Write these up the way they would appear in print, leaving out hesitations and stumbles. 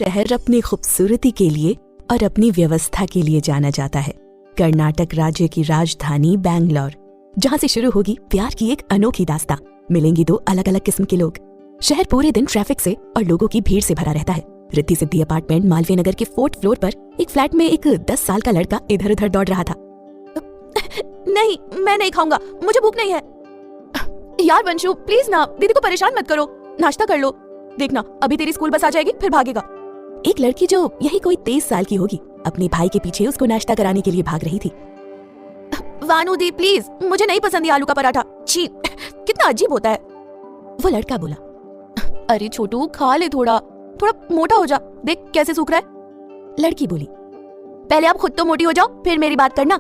शहर अपनी खूबसूरती के लिए और अपनी व्यवस्था के लिए जाना जाता है। कर्नाटक राज्य की राजधानी बैंगलोर, जहाँ से शुरू होगी प्यार की एक अनोखी दास्तां। मिलेंगी दो अलग अलग किस्म के लोग। शहर पूरे दिन ट्रैफिक से और लोगों की भीड़ से भरा रहता है। रिद्धि सिद्धि अपार्टमेंट मालवीय नगर के 4th फ्लोर पर एक फ्लैट में एक 10 साल का लड़का इधर उधर दौड़ रहा था। नहीं, मैं नहीं खाऊंगा, मुझे भूख नहीं है। यार वंशु, प्लीज ना, दीदी को परेशान मत करो, नाश्ता कर लो। देखना, अभी तेरी स्कूल बस आ जाएगी, फिर भागेगा। एक लड़की जो यही कोई 23 साल की होगी, अपने भाई के पीछे उसको नाश्ता कराने के लिए भाग रही थी। वानू दी प्लीज, मुझे नहीं पसंद ये आलू का पराठा। छी, कितना अजीब होता है। वो लड़का बोला, अरे छोटू, खा ले, थोड़ा थोड़ा मोटा हो जा, देख कैसे सूख रहा है। लड़की बोली, पहले आप खुद तो मोटी हो जाओ, फिर मेरी बात करना।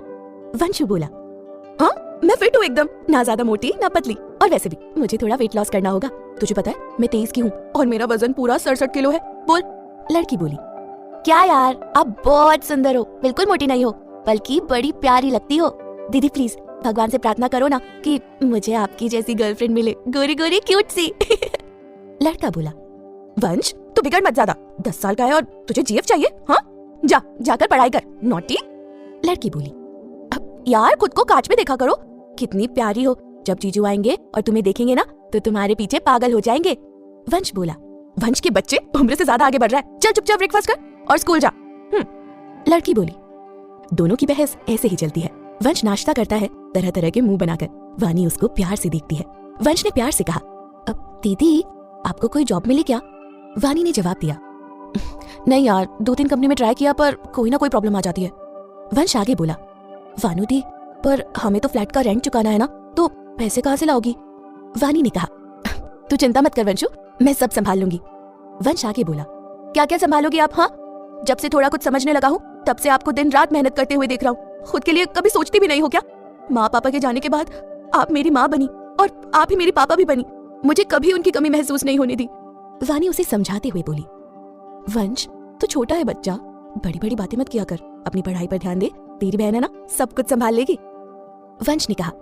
वंशु बोला, हाँ, मैं फिट हूँ एकदम, ना ज्यादा मोटी ना पतली, और वैसे भी मुझे थोड़ा वेट लॉस करना होगा। तुझे पता है मैं 23 की हूँ और मेरा वजन पूरा 67 किलो है। बोल। लड़की बोली, क्या यार, आप बहुत सुंदर हो, बिल्कुल मोटी नहीं हो, बल्कि बड़ी प्यारी लगती हो। दीदी प्लीज भगवान से प्रार्थना करो ना कि मुझे आपकी जैसी गर्लफ्रेंड मिले, गोरी गोरी क्यूट सी। लड़का बोला, वंश तू बिगड़ मत ज्यादा, 10 साल का है और तुझे जीएफ चाहिए? हाँ, जाकर पढ़ाई कर, नॉटी। लड़की बोली, यार खुद को कांच में देखा करो, कितनी प्यारी हो। जब जीजू आएंगे और तुम्हें देखेंगे ना तो तुम्हारे पीछे पागल हो जाएंगे। वंश बोला, वंश के बच्चे उम्र से ज्यादा आगे बढ़ रहा है, चल चुपचाप ब्रेकफास्ट कर और स्कूल जा। लड़की बोली। दोनों की बहस ऐसे ही चलती है। वंश नाश्ता करता है तरह तरह के मुंह बनाकर। वानी उसको प्यार से देखती है। वंश ने प्यार से कहा, अब दीदी आपको कोई जॉब मिली क्या? वानी ने जवाब दिया, नहीं यार, 2-3 कंपनी में ट्राई किया पर कोई ना कोई प्रॉब्लम आ जाती है। वंश आगे बोला, वानू दी, पर हमें तो फ्लैट का रेंट चुकाना है ना, तो पैसे कहाँ से लाओगी? वानी ने कहा, तू चिंता मत कर वंशु, मैं सब संभाल लूंगी। वंश आगे बोला, क्या क्या संभालोगी आप? हाँ, जब से थोड़ा कुछ समझने लगा हूँ तब से आपको दिन रात मेहनत करते हुए देख रहा हूँ। खुद के लिए कभी सोचती भी नहीं हो क्या? माँ पापा के जाने के बाद आप मेरी माँ बनी और आप ही मेरी पापा भी बनी। मुझे कभी उनकी कमी महसूस नहीं होने दी। वानी उसे समझाते हुए बोली, वंश तू छोटा है बच्चा, बड़ी बड़ी बातें मत किया कर, अपनी पढ़ाई पर ध्यान दे, तेरी बहन है ना, सब कुछ संभाल लेगी। वंश ने कहा,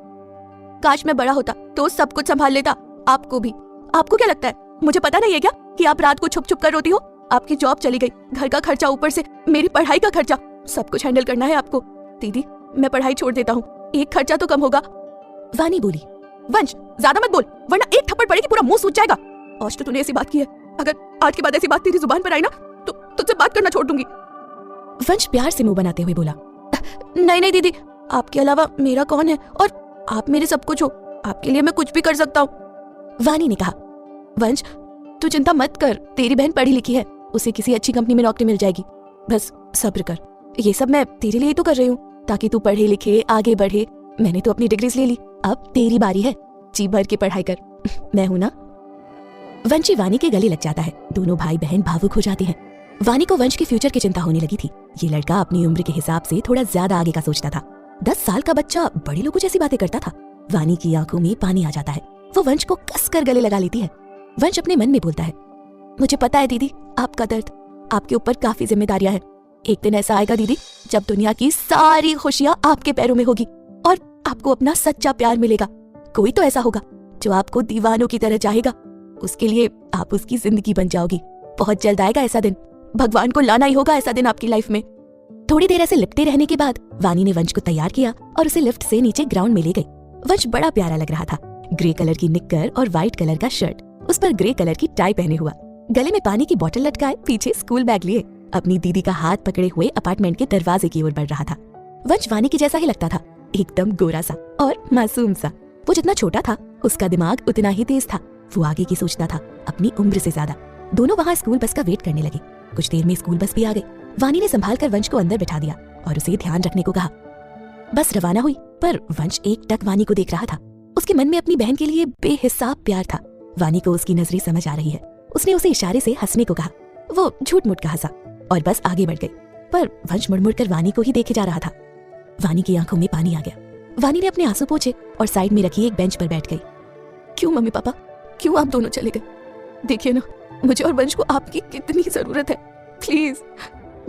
काश मैं बड़ा होता तो सब कुछ संभाल लेता, आपको भी। आपको क्या लगता है मुझे पता नहीं है क्या कि आप रात को छुप छुप कर रोती हो? आपकी जॉब चली गई, घर का खर्चा, ऊपर से मेरी पढ़ाई का खर्चा, सब कुछ हैंडल करना है आपको। दीदी मैं पढ़ाई छोड़ देता हूँ, एक खर्चा तो कम होगा। वानी बोली, वंश ज्यादा मत बोल, वरना एक थप्पड़ पड़ेगी पूरा मुंह सूज जाएगा। आज तो तूने ऐसी बात की है, अगर आज के बाद ऐसी बात तेरी जुबान पर आई ना तो तुझसे बात करना छोड़ दूंगी। वंश प्यार से मुंह बनाते हुए बोला, नहीं नहीं दीदी, आपके अलावा मेरा कौन है, और आप मेरे सब कुछ हो, आपके लिए मैं कुछ भी कर सकता हूँ। वानी ने कहा, वंश तू चिंता मत कर, तेरी बहन पढ़ी लिखी है, उसे किसी अच्छी कंपनी में नौकरी मिल जाएगी, बस सब्र कर। ये सब मैं तेरे लिए तो कर रही हूँ ताकि तू पढ़े लिखे आगे बढ़े। मैंने तो अपनी डिग्रीज ले ली, अब तेरी बारी है, जी भर के पढ़ाई कर, मैं हूं ना। वंशी वानी के गले लग जाता है। दोनों भाई बहन भावुक हो जाते हैं। वानी को वंश के फ्यूचर की चिंता होने लगी थी। ये लड़का अपनी उम्र के हिसाब से थोड़ा ज्यादा आगे का सोचता था। 10 साल का बच्चा बड़े लोगों जैसी बातें करता था। वानी की आंखों में पानी आ जाता है। वो वंश को कसकर गले लगा लेती है। वंश अपने मन में बोलता है, मुझे पता है दीदी आपका दर्द, आपके ऊपर काफी जिम्मेदारियां हैं। एक दिन ऐसा आएगा दीदी जब दुनिया की सारी खुशियां आपके पैरों में होगी और आपको अपना सच्चा प्यार मिलेगा। कोई तो ऐसा होगा जो आपको दीवानों की तरह चाहेगा, उसके लिए आप उसकी जिंदगी बन जाओगी। बहुत जल्द आएगा ऐसा दिन, भगवान को लाना ही होगा ऐसा दिन आपकी लाइफ में। थोड़ी देर ऐसे लिपटे रहने के बाद वानी ने वंश को तैयार किया और उसे लिफ्ट से नीचे ग्राउंड में ले गई। वंश बड़ा प्यारा लग रहा था। ग्रे कलर की निक्कर और व्हाइट कलर का शर्ट, उस पर ग्रे कलर की टाई पहने हुआ, गले में पानी की बोतल लटकाए, पीछे स्कूल बैग लिए, अपनी दीदी का हाथ पकड़े हुए अपार्टमेंट के दरवाजे की ओर बढ़ रहा था। वंश वानी के जैसा ही लगता था, एकदम गोरा सा और मासूम सा। वो जितना छोटा था उसका दिमाग उतना ही तेज था। वो आगे की सोचता था, अपनी उम्र से ज्यादा। दोनों वहाँ स्कूल बस का वेट करने लगे। कुछ देर में स्कूल बस भी आ गई। वानी ने संभाल कर वंश को अंदर बिठा दिया और उसे ध्यान रखने को कहा। बस रवाना हुई, पर वंश एक टक वानी को देख रहा था। उसके मन में अपनी बहन के लिए बेहिसाब प्यार था। वानी को उसकी नजरें समझ आ रही है। उसने उसे इशारे से हंसने को कहा। वो झूठ मूठ का हंसा और बस आगे बढ़ गई, पर वंश मुड़ मुड़ कर वानी को ही देखे जा रहा था। वानी की आंखों में पानी आ गया। वानी ने अपने आंसू पोंछे और साइड में रखी एक बेंच पर बैठ गई। क्यों मम्मी पापा, क्यों आप दोनों चले गए? देखिए ना, मुझे और वंश को आपकी कितनी जरूरत है। प्लीज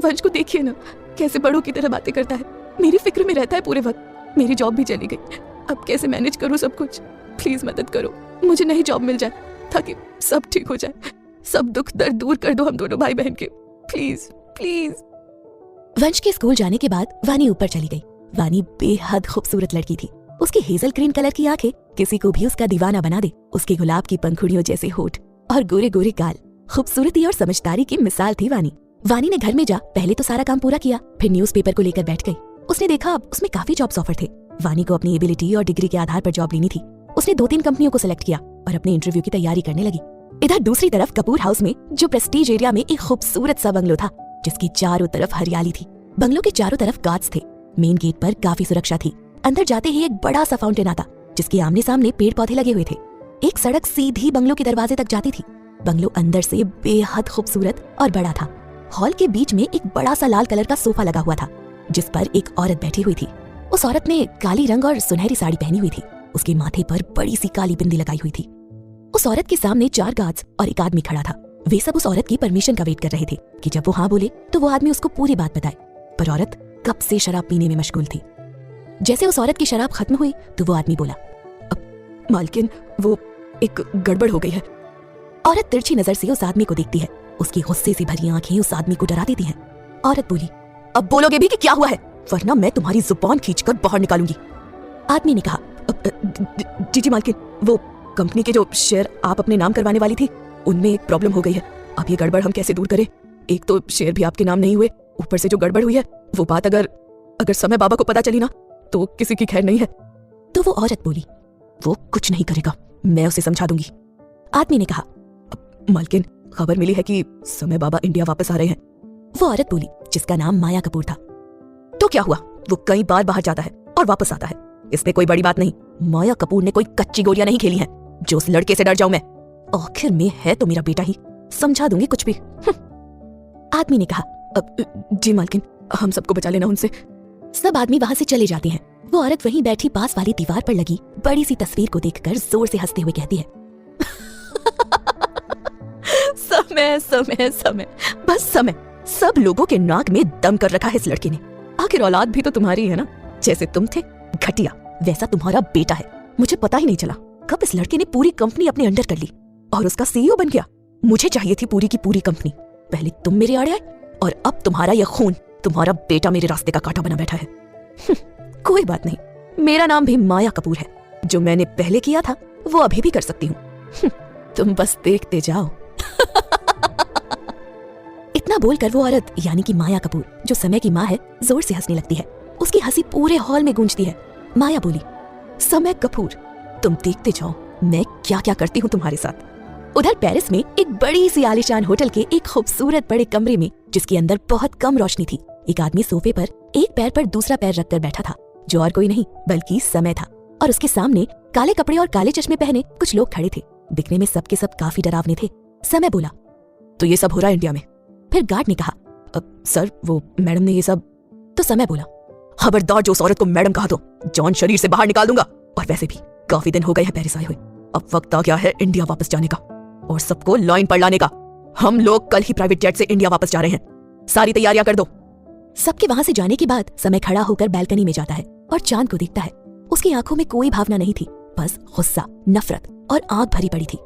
वंश को देखिए ना, कैसे बड़ों की तरह बातें करता है, मेरी फिक्र में रहता है पूरे वक्त। मेरी जॉब भी चली गई, अब कैसे मैनेज करूँ सब कुछ? प्लीज मदद करो, मुझे नई जॉब मिल जाए ताकि सब ठीक हो जाए। सब दुख दर्द दूर कर दो हम दोनों भाई बहन के, प्लीज प्लीज। वंश के स्कूल जाने के बाद वानी ऊपर चली गई। वानी बेहद खूबसूरत लड़की थी। उसकी हेजल ग्रीन कलर की आंखें किसी को भी उसका दीवाना बना दे। उसके गुलाब की पंखुड़ियों जैसे होठ और गोरे गोरे गाल खूबसूरती और समझदारी की मिसाल थी वानी। वानी ने घर में जा पहले तो सारा काम पूरा किया, फिर न्यूज़पेपर को लेकर बैठ गई। उसने देखा उसमें काफी जॉब्स ऑफर थे। वानी को अपनी एबिलिटी और डिग्री के आधार पर जॉब लेनी थी। उसने 2-3 कंपनियों को सिलेक्ट किया और अपने इंटरव्यू की तैयारी करने लगी। इधर दूसरी तरफ कपूर हाउस में जो प्रेस्टीज एरिया में एक खूबसूरत सा बंगलो था जिसकी चारों तरफ हरियाली थी। बंगलो के चारों तरफ गार्ड्स थे। मेन गेट पर काफी सुरक्षा थी। अंदर जाते ही एक बड़ा सा फाउंटेन आता जिसके आमने सामने पेड़ पौधे लगे हुए थे। एक सड़क सीधी बंगलो के दरवाजे तक जाती थी। बंगलो अंदर से बेहद खूबसूरत और बड़ा था। हॉल के बीच में एक बड़ा सा लाल कलर का सोफा लगा हुआ था जिस पर एक औरत बैठी हुई थी। उस औरत ने काली रंग और सुनहरी साड़ी पहनी हुई थी। उसके माथे पर बड़ी सी काली बिंदी लगाई हुई थी। उस औरत के सामने 4 गार्ड्स और एक आदमी खड़ा था। वे सब उस औरत की परमिशन का वेट कर रहे थे कि जब वो हाँ बोले तो वो आदमी उसको पूरी बात बताए। पर औरत कब से शराब पीने में मशगूल थी। जैसे उस औरत की शराब खत्म हुई तो वो आदमी बोला, मालकिन वो एक गड़बड़ हो गई है। औरत तिरछी नजर से उस आदमी को देखती है। उसकी गुस्से से भरी आंखें उस आदमी को डरा देती हैं। औरत बोली, अब बोलोगे भी कि क्या हुआ है, वरना मैं तुम्हारी जुबान खींचकर बाहर निकालूंगी। आदमी ने कहा, जी मालकिन, वो कंपनी के जो शेयर आप अपने नाम करवाने वाली थी उनमें एक प्रॉब्लम हो गई है। अब ये गड़बड़ हम कैसे दूर करें? एक तो शेयर भी आपके नाम नहीं हुए, ऊपर से जो गड़बड़ हुई है वो बात अगर समय बाबा को पता चली ना तो किसी की खैर नहीं है। तो वो औरत बोली, वो कुछ नहीं करेगा, मैं उसे समझा दूंगी। आदमी ने कहा, मालकिन, खबर मिली है कि समय बाबा इंडिया वापस आ रहे हैं। वो औरत बोली, जिसका नाम माया कपूर था। तो क्या हुआ? वो कई बार बाहर जाता है और वापस आता है, इसमें कोई बड़ी बात नहीं। माया कपूर ने कोई कच्ची गोलियां नहीं खेली हैं जो उस लड़के से डर जाऊं मैं। आखिर में है तो मेरा बेटा ही, समझा दूंगी कुछ भी। आदमी ने कहा, जी मालकिन, हम सबको बचा लेना उनसे। सब आदमी वहां से चले जाते हैं। वो औरत वहीं बैठी पास वाली दीवार पर लगी बड़ी सी तस्वीर को देखकर जोर से हंसते हुए कहती है, समय समय समय, बस समय। सब लोगों के नाक में दम कर रखा है इस लड़के ने। आखिर औलाद भी तो तुम्हारी है ना। जैसे तुम थे घटिया, वैसा तुम्हारा बेटा है। मुझे पता ही नहीं चला कब इस लड़के ने पूरी कंपनी अपने अंडर कर ली और उसका सीईओ बन गया। मुझे चाहिए थी पूरी की पूरी कंपनी। पहले तुम मेरे आड़े आए और अब तुम्हारा यह खून, तुम्हारा बेटा मेरे रास्ते का कांटा बना बैठा है। कोई बात नहीं, मेरा नाम भी माया कपूर है। जो मैंने पहले किया था वो अभी भी कर सकती हूँ। तुम बस देखते जाओ। इतना बोलकर वो औरत यानी कि माया कपूर, जो समय की माँ है, जोर से हंसने लगती है। उसकी हंसी पूरे हॉल में गूंजती है। माया बोली, समय कपूर, तुम देखते जाओ मैं क्या क्या करती हूँ तुम्हारे साथ। उधर पेरिस में एक बड़ी सी आलीशान होटल के एक खूबसूरत बड़े कमरे में, जिसके अंदर बहुत कम रोशनी थी, एक आदमी सोफे पर एक पैर पर दूसरा पैर रखकर बैठा था, जो और कोई नहीं बल्कि समय था। और उसके सामने काले कपड़े और काले चश्मे पहने कुछ लोग खड़े थे। दिखने में सबके सब काफी डरावने थे। समय बोला, तो ये सब हो रहा है इंडिया में? फिर गार्ड ने कहा, सर वो मैडम ने ये सब। तो समय बोला, खबरदार जो उस औरत को मैडम कहा तो जॉन शरीर से बाहर निकाल दूंगा। और वैसे भी काफी दिन हो गए हैं पेरिस आए हुए, अब वक्त आ गया है इंडिया वापस जाने का और सबको लाइन पर लाने का। हम लोग कल ही प्राइवेट जेट से इंडिया वापस जा रहे हैं, सारी तैयारियां कर दो। सबके वहां से जाने के बाद समय खड़ा होकर बैल्कनी में जाता है और चांद को देखता है। उसकी आंखों में कोई भावना नहीं थी, बस गुस्सा, नफरत और आग भरी पड़ी थी।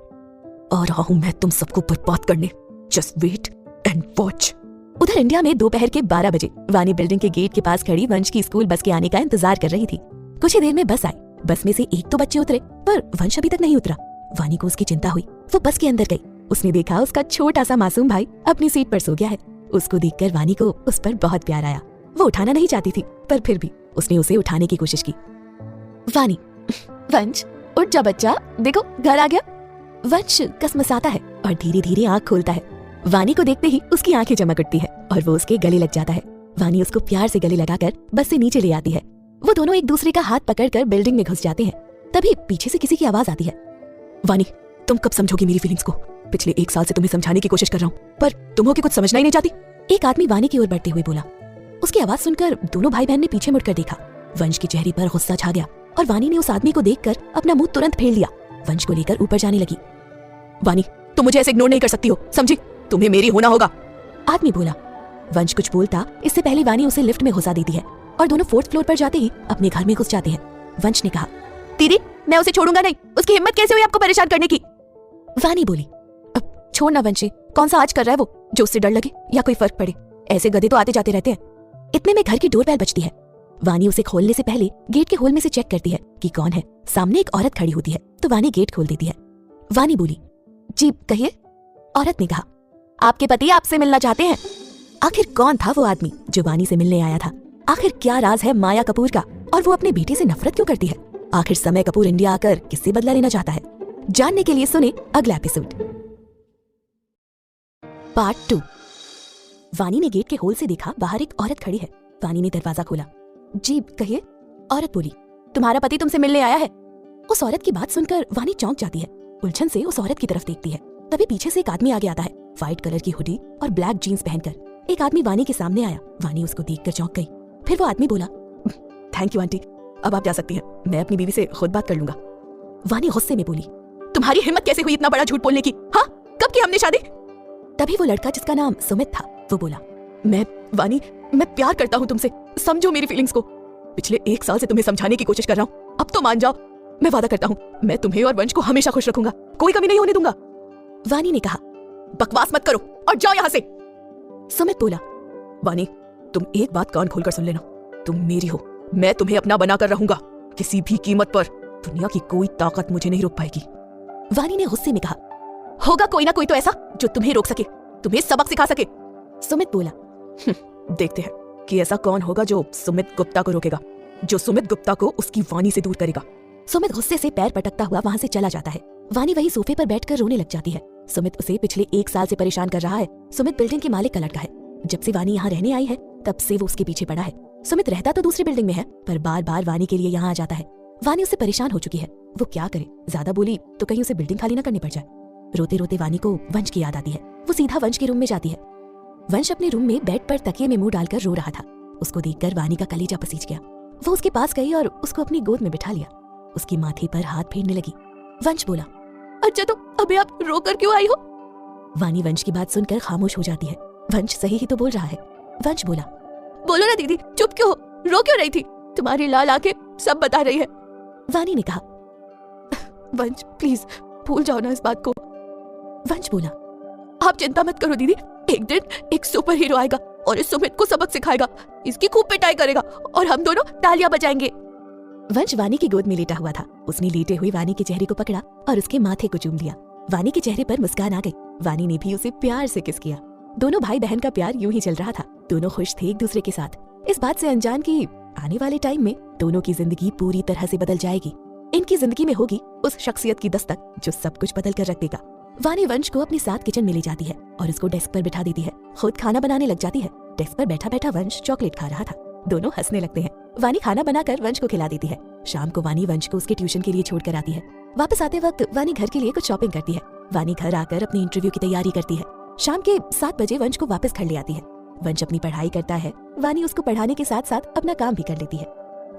आ रहा हूं मैं तुम सबको बर्बाद करने, जस्ट वेट एंड वॉच। उधर इंडिया में दोपहर के 12 बजे वानी बिल्डिंग के गेट के पास खड़ी वंश की स्कूल बस के आने का इंतजार कर रही थी। कुछ ही देर में बस आई। बस में से एक तो बच्चे उतरे, पर वंश अभी तक नहीं उतरा। वानी को उसकी चिंता हुई। वो बस के अंदर गई। उसने देखा उसका छोटा सा मासूम भाई अपनी सीट पर सो गया है। उसको देखकर वानी को उस पर बहुत प्यार आया। वो उठाना नहीं चाहती थी, पर फिर भी उसने उसे उठाने की कोशिश की। वानी, वंश उठ जा बच्चा, देखो घर आ गया। वंश कसमसाता है और धीरे धीरे आँख खोलता है। वानी को देखते ही उसकी आंखें चमक उठती है और वो उसके गले लग जाता है। वानी उसको प्यार से गले लगाकर बस से नीचे ले आती है। वो दोनों एक दूसरे का हाथ पकड़कर बिल्डिंग में घुस जाते हैं। तभी पीछे से किसी की आवाज आती है, वानी, तुम कब समझोगी मेरी फीलिंग्स को? पिछले 1 साल से तुम्हें समझाने की कोशिश कर रहा हूँ, पर तुम हो कि कुछ समझना ही नहीं चाहती। एक आदमी वानी की ओर बढ़ते हुए बोला। उसकी आवाज सुनकर दोनों भाई बहन ने पीछे मुड़कर देखा। वंश के चेहरे पर गुस्सा छा गया और वानी ने उस आदमी को देखकर अपना मुंह तुरंत फेर लिया। वंश को लेकर ऊपर जाने लगी। वानी, तुम मुझे ऐसे इग्नोर नहीं कर सकती हो, समझी? तुम्हें मेरी होना होगा। आदमी बोला। वंश कुछ बोलता इससे पहले वानी उसे लिफ्ट में घुसा देती है और दोनों 4th फ्लोर पर जाते ही अपने घर में घुस जाते हैं। वंश ने कहा, दीदी मैं उसे छोड़ूंगा नहीं, उसकी हिम्मत कैसे हुई आपको परेशान करने की? वानी बोली, अब छोड़ना वंशी, कौन सा आज कर रहा है वो जो उससे डर लगे या कोई फर्क पड़े। ऐसे गधे तो आते जाते रहते हैं। इतने में घर की डोरबेल बजती है। वानी उसे खोलने से पहले गेट के होल में से चेक करती है कि कौन है। सामने एक औरत खड़ी होती है तो वानी गेट खोल देती है। वानी बोली, जी कहिए। औरत ने कहा, आपके पति आपसे मिलना चाहते हैं। आखिर कौन था वो आदमी जो वानी से मिलने आया था? आखिर क्या राज है माया कपूर का और वो अपने बेटे से नफरत क्यों करती है? आखिर समय कपूर इंडिया आकर किससे बदला लेना चाहता है? जानने के लिए सुने अगला एपिसोड। पार्ट 2। वानी ने गेट के होल से देखा बाहर एक औरत खड़ी है। वानी ने दरवाजा खोला। जी कहिए। औरत बोली, तुम्हारा पति तुमसे मिलने आया है। उस औरत की बात सुनकर वानी चौंक जाती है। उलझन से उस औरत की तरफ देखती है। तभी पीछे से एक आदमी आगे आता है, व्हाइट कलर की हुडी और ब्लैक जीन्स पहनकर। एक आदमी वानी के सामने आया। वानी उसको देखकर चौंक गई। फिर वो आदमी बोला, थैंक यू आंटी, अब आप जा सकती हैं, मैं अपनी बीवी से खुद बात कर लूंगा। वानी गुस्से में बोली, तुम्हारी हिम्मत कैसे हुई इतना बड़ा झूठ बोलने की? हाँ, कब की हमने शादी? तभी वो लड़का जिसका नाम सुमित था वो बोला, वानी, मैं प्यार करता हूँ तुमसे, समझो मेरी फीलिंग्स को। पिछले 1 साल से तुम्हें समझाने की कोशिश कर रहा हूँ, अब तो मान जाओ। मैं वादा करता हूँ मैं तुम्हें और वंश को हमेशा खुश रखूंगा, कोई कमी नहीं होने दूंगा। वानी ने कहा, बकवास मत करो और जाओ यहाँ से। सुमित बोला, वानी, तुम एक बात कान खोलकर सुन लेना, तुम मेरी हो, मैं तुम्हें अपना बनाकर रहूंगा, किसी भी कीमत पर। दुनिया की कोई ताकत मुझे नहीं रोक पाएगी। वानी ने गुस्से में कहा, होगा कोई ना कोई तो ऐसा जो तुम्हें रोक सके, तुम्हें सबक सिखा सके। सुमित बोला, देखते हैं कि ऐसा कौन होगा जो सुमित गुप्ता को रोकेगा, जो सुमित गुप्ता को उसकी वानी से दूर करेगा। सुमित गुस्से से पैर पटकता हुआ वहां से चला जाता है। वानी वही सोफे पर बैठकर रोने लग जाती है। सुमित उसे पिछले 1 साल से परेशान कर रहा है। सुमित बिल्डिंग के मालिक का लड़का है। जब से वानी यहाँ रहने आई है तब से वो उसके पीछे पड़ा है। सुमित रहता तो दूसरी बिल्डिंग में है, पर बार बार वानी के लिए यहाँ आ जाता है। वानी उससे परेशान हो चुकी है। वो क्या करे, ज्यादा बोली तो कहीं उसे बिल्डिंग खाली ना करनी पड़ जाए। रोते रोते वानी को वंश की याद आती है। वो सीधा वंश के रूम में जाती है। वंश अपने रूम में बेड पर तकिए में मुंह डालकर रो रहा था। उसको देखकर वानी का कलेजा पसीज गया। वो उसके पास गई और उसको अपनी गोद में बिठा लिया। उसके माथे पर हाथ फेरने लगी। वंश बोला, अच्छा तो अभी आप रोकर क्यों आई हो? वानी वंश की बात सुनकर खामोश हो जाती है। वंश सही ही तो बोल रहा है। वंश बोला, बोलो ना दीदी, चुप क्यों हो, रो क्यों रही थी? तुम्हारी लाल आंखें सब बता रही है। वानी ने कहा, वंश प्लीज भूल जाओ ना इस बात को। वंश बोला, आप चिंता मत करो दीदी, एक दिन एक सुपर हीरो आएगा और इस सुमित को सबक सिखाएगा, इसकी खूब पिटाई करेगा और हम दोनों तालियां बजाएंगे। वंश वानी की गोद में लेटा हुआ था। उसने लेटे हुए वानी के चेहरे को पकड़ा और उसके माथे को चूम लिया। वानी के चेहरे पर मुस्कान आ गई। वानी ने भी उसे प्यार से किस किया। दोनों भाई बहन का प्यार यूं ही चल रहा था। दोनों खुश थे एक दूसरे के साथ, इस बात से अनजान कि आने वाले टाइम में दोनों की जिंदगी पूरी तरह से बदल जाएगी। इनकी जिंदगी में होगी उस शख्सियत की दस्तक जो सब कुछ बदल कर रख देगा। वानी वंश को अपने साथ किचन में ले जाती है और उसको डेस्क पर बिठा देती है। खुद खाना बनाने लग जाती है। डेस्क पर बैठा बैठा वंश चॉकलेट खा रहा था। दोनों हंसने लगते हैं। वानी खाना बनाकर वंश को खिला देती है। शाम को वानी वंश को उसके ट्यूशन के लिए छोड़ कर आती है। वापस आते वक्त वानी घर के लिए कुछ शॉपिंग करती है। वानी घर आकर अपने इंटरव्यू की तैयारी करती है। शाम के 7 बजे वंश को वापस घर ले आती है। वंश अपनी पढ़ाई करता है। वानी उसको पढ़ाने के साथ साथ अपना काम भी कर लेती है।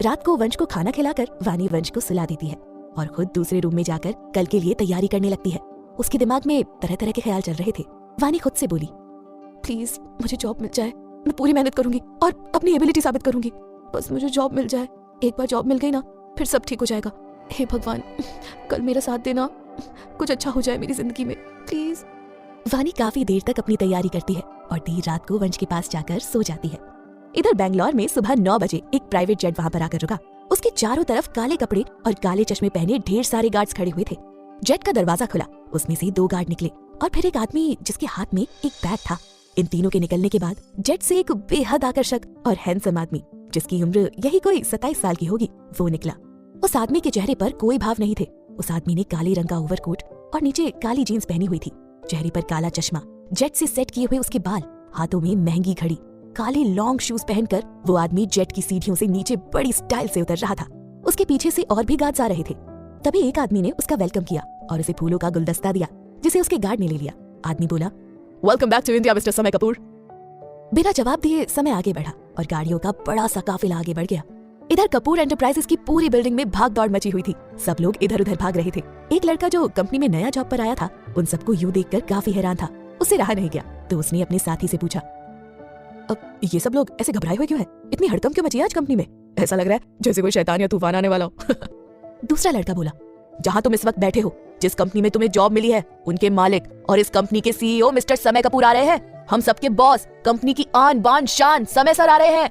रात को वंश को खाना खिलाकर वानी वंश को सुला देती है और खुद दूसरे रूम में जाकर कल के लिए तैयारी करने लगती है। उसके दिमाग में तरह तरह के ख्याल चल रहे थे। वानी खुद से बोली, प्लीज मुझे जॉब मिल जाए, मैं पूरी मेहनत करूंगी और अपनी एबिलिटी साबित करूंगी, बस मुझे जॉब मिल जाए। एक बार जॉब मिल गई ना फिर सब ठीक हो जाएगा। हे भगवान, कल मेरा साथ देना, कुछ अच्छा हो जाए मेरी जिंदगी में प्लीज। वानी काफी देर तक अपनी तैयारी करती है और देर रात को वंश के पास जाकर सो जाती है। इधर बैंगलोर में सुबह 9 बजे एक प्राइवेट जेट वहां पर आकर रुका। उसके चारों तरफ काले कपड़े और काले चश्मे पहने ढेर सारे गार्ड्स खड़े हुए थे। जेट का दरवाजा खुला, उसमें से 2 गार्ड निकले और फिर एक आदमी जिसके हाथ में एक बैग था। इन तीनों के निकलने के बाद जेट से एक बेहद आकर्षक और हैंडसम आदमी जिसकी उम्र यही कोई 27 साल की होगी वो निकला। उस आदमी के चेहरे पर कोई भाव नहीं थे। उस आदमी ने काले रंग का ओवरकोट और नीचे काली जीन्स पहनी हुई थी। चेहरे पर काला चश्मा, जेट से सेट किए हुए उसके बाल, हाथों में महंगी घड़ी, काले लॉन्ग शूज पहनकर वो आदमी जेट की सीढ़ियों से नीचे बड़ी स्टाइल से उतर रहा था। उसके पीछे से और भी गार्ड्स आ रहे थे। तभी एक आदमी ने उसका वेलकम किया और उसे फूलों का गुलदस्ता दिया जिसे उसके गार्ड ने ले लिया। आदमी बोला, welcome back to India mister Samay Kapoor. बिना जवाब दिए समय आगे बढ़ा और गाड़ियों का बड़ा सा काफिला आगे बढ़ गया। इधर कपूर एंटरप्राइजेस की पूरी बिल्डिंग में भाग दौड़ मची हुई थी। सब लोग इधर उधर भाग रहे थे। एक लड़का जो कंपनी में नया जॉब पर आया था उन सबको यूं देखकर काफी हैरान था। उससे रहा नहीं गया तो उसने अपने साथी से पूछा, अब ये सब लोग ऐसे घबराए हुए क्यों हैं? इतनी हड़कंप क्यों मची है आज कंपनी में? ऐसा लग रहा है जैसे कोई शैतान या तूफान आने वाला हो। दूसरा लड़का बोला, जहाँ तुम इस वक्त बैठे हो, जिस कंपनी में तुम्हें जॉब मिली है, उनके मालिक और इस कंपनी के सीईओ मिस्टर समय कपूर आ रहे हैं। हम सबके बॉस, कंपनी की आन बान शान समय सर आ रहे हैं।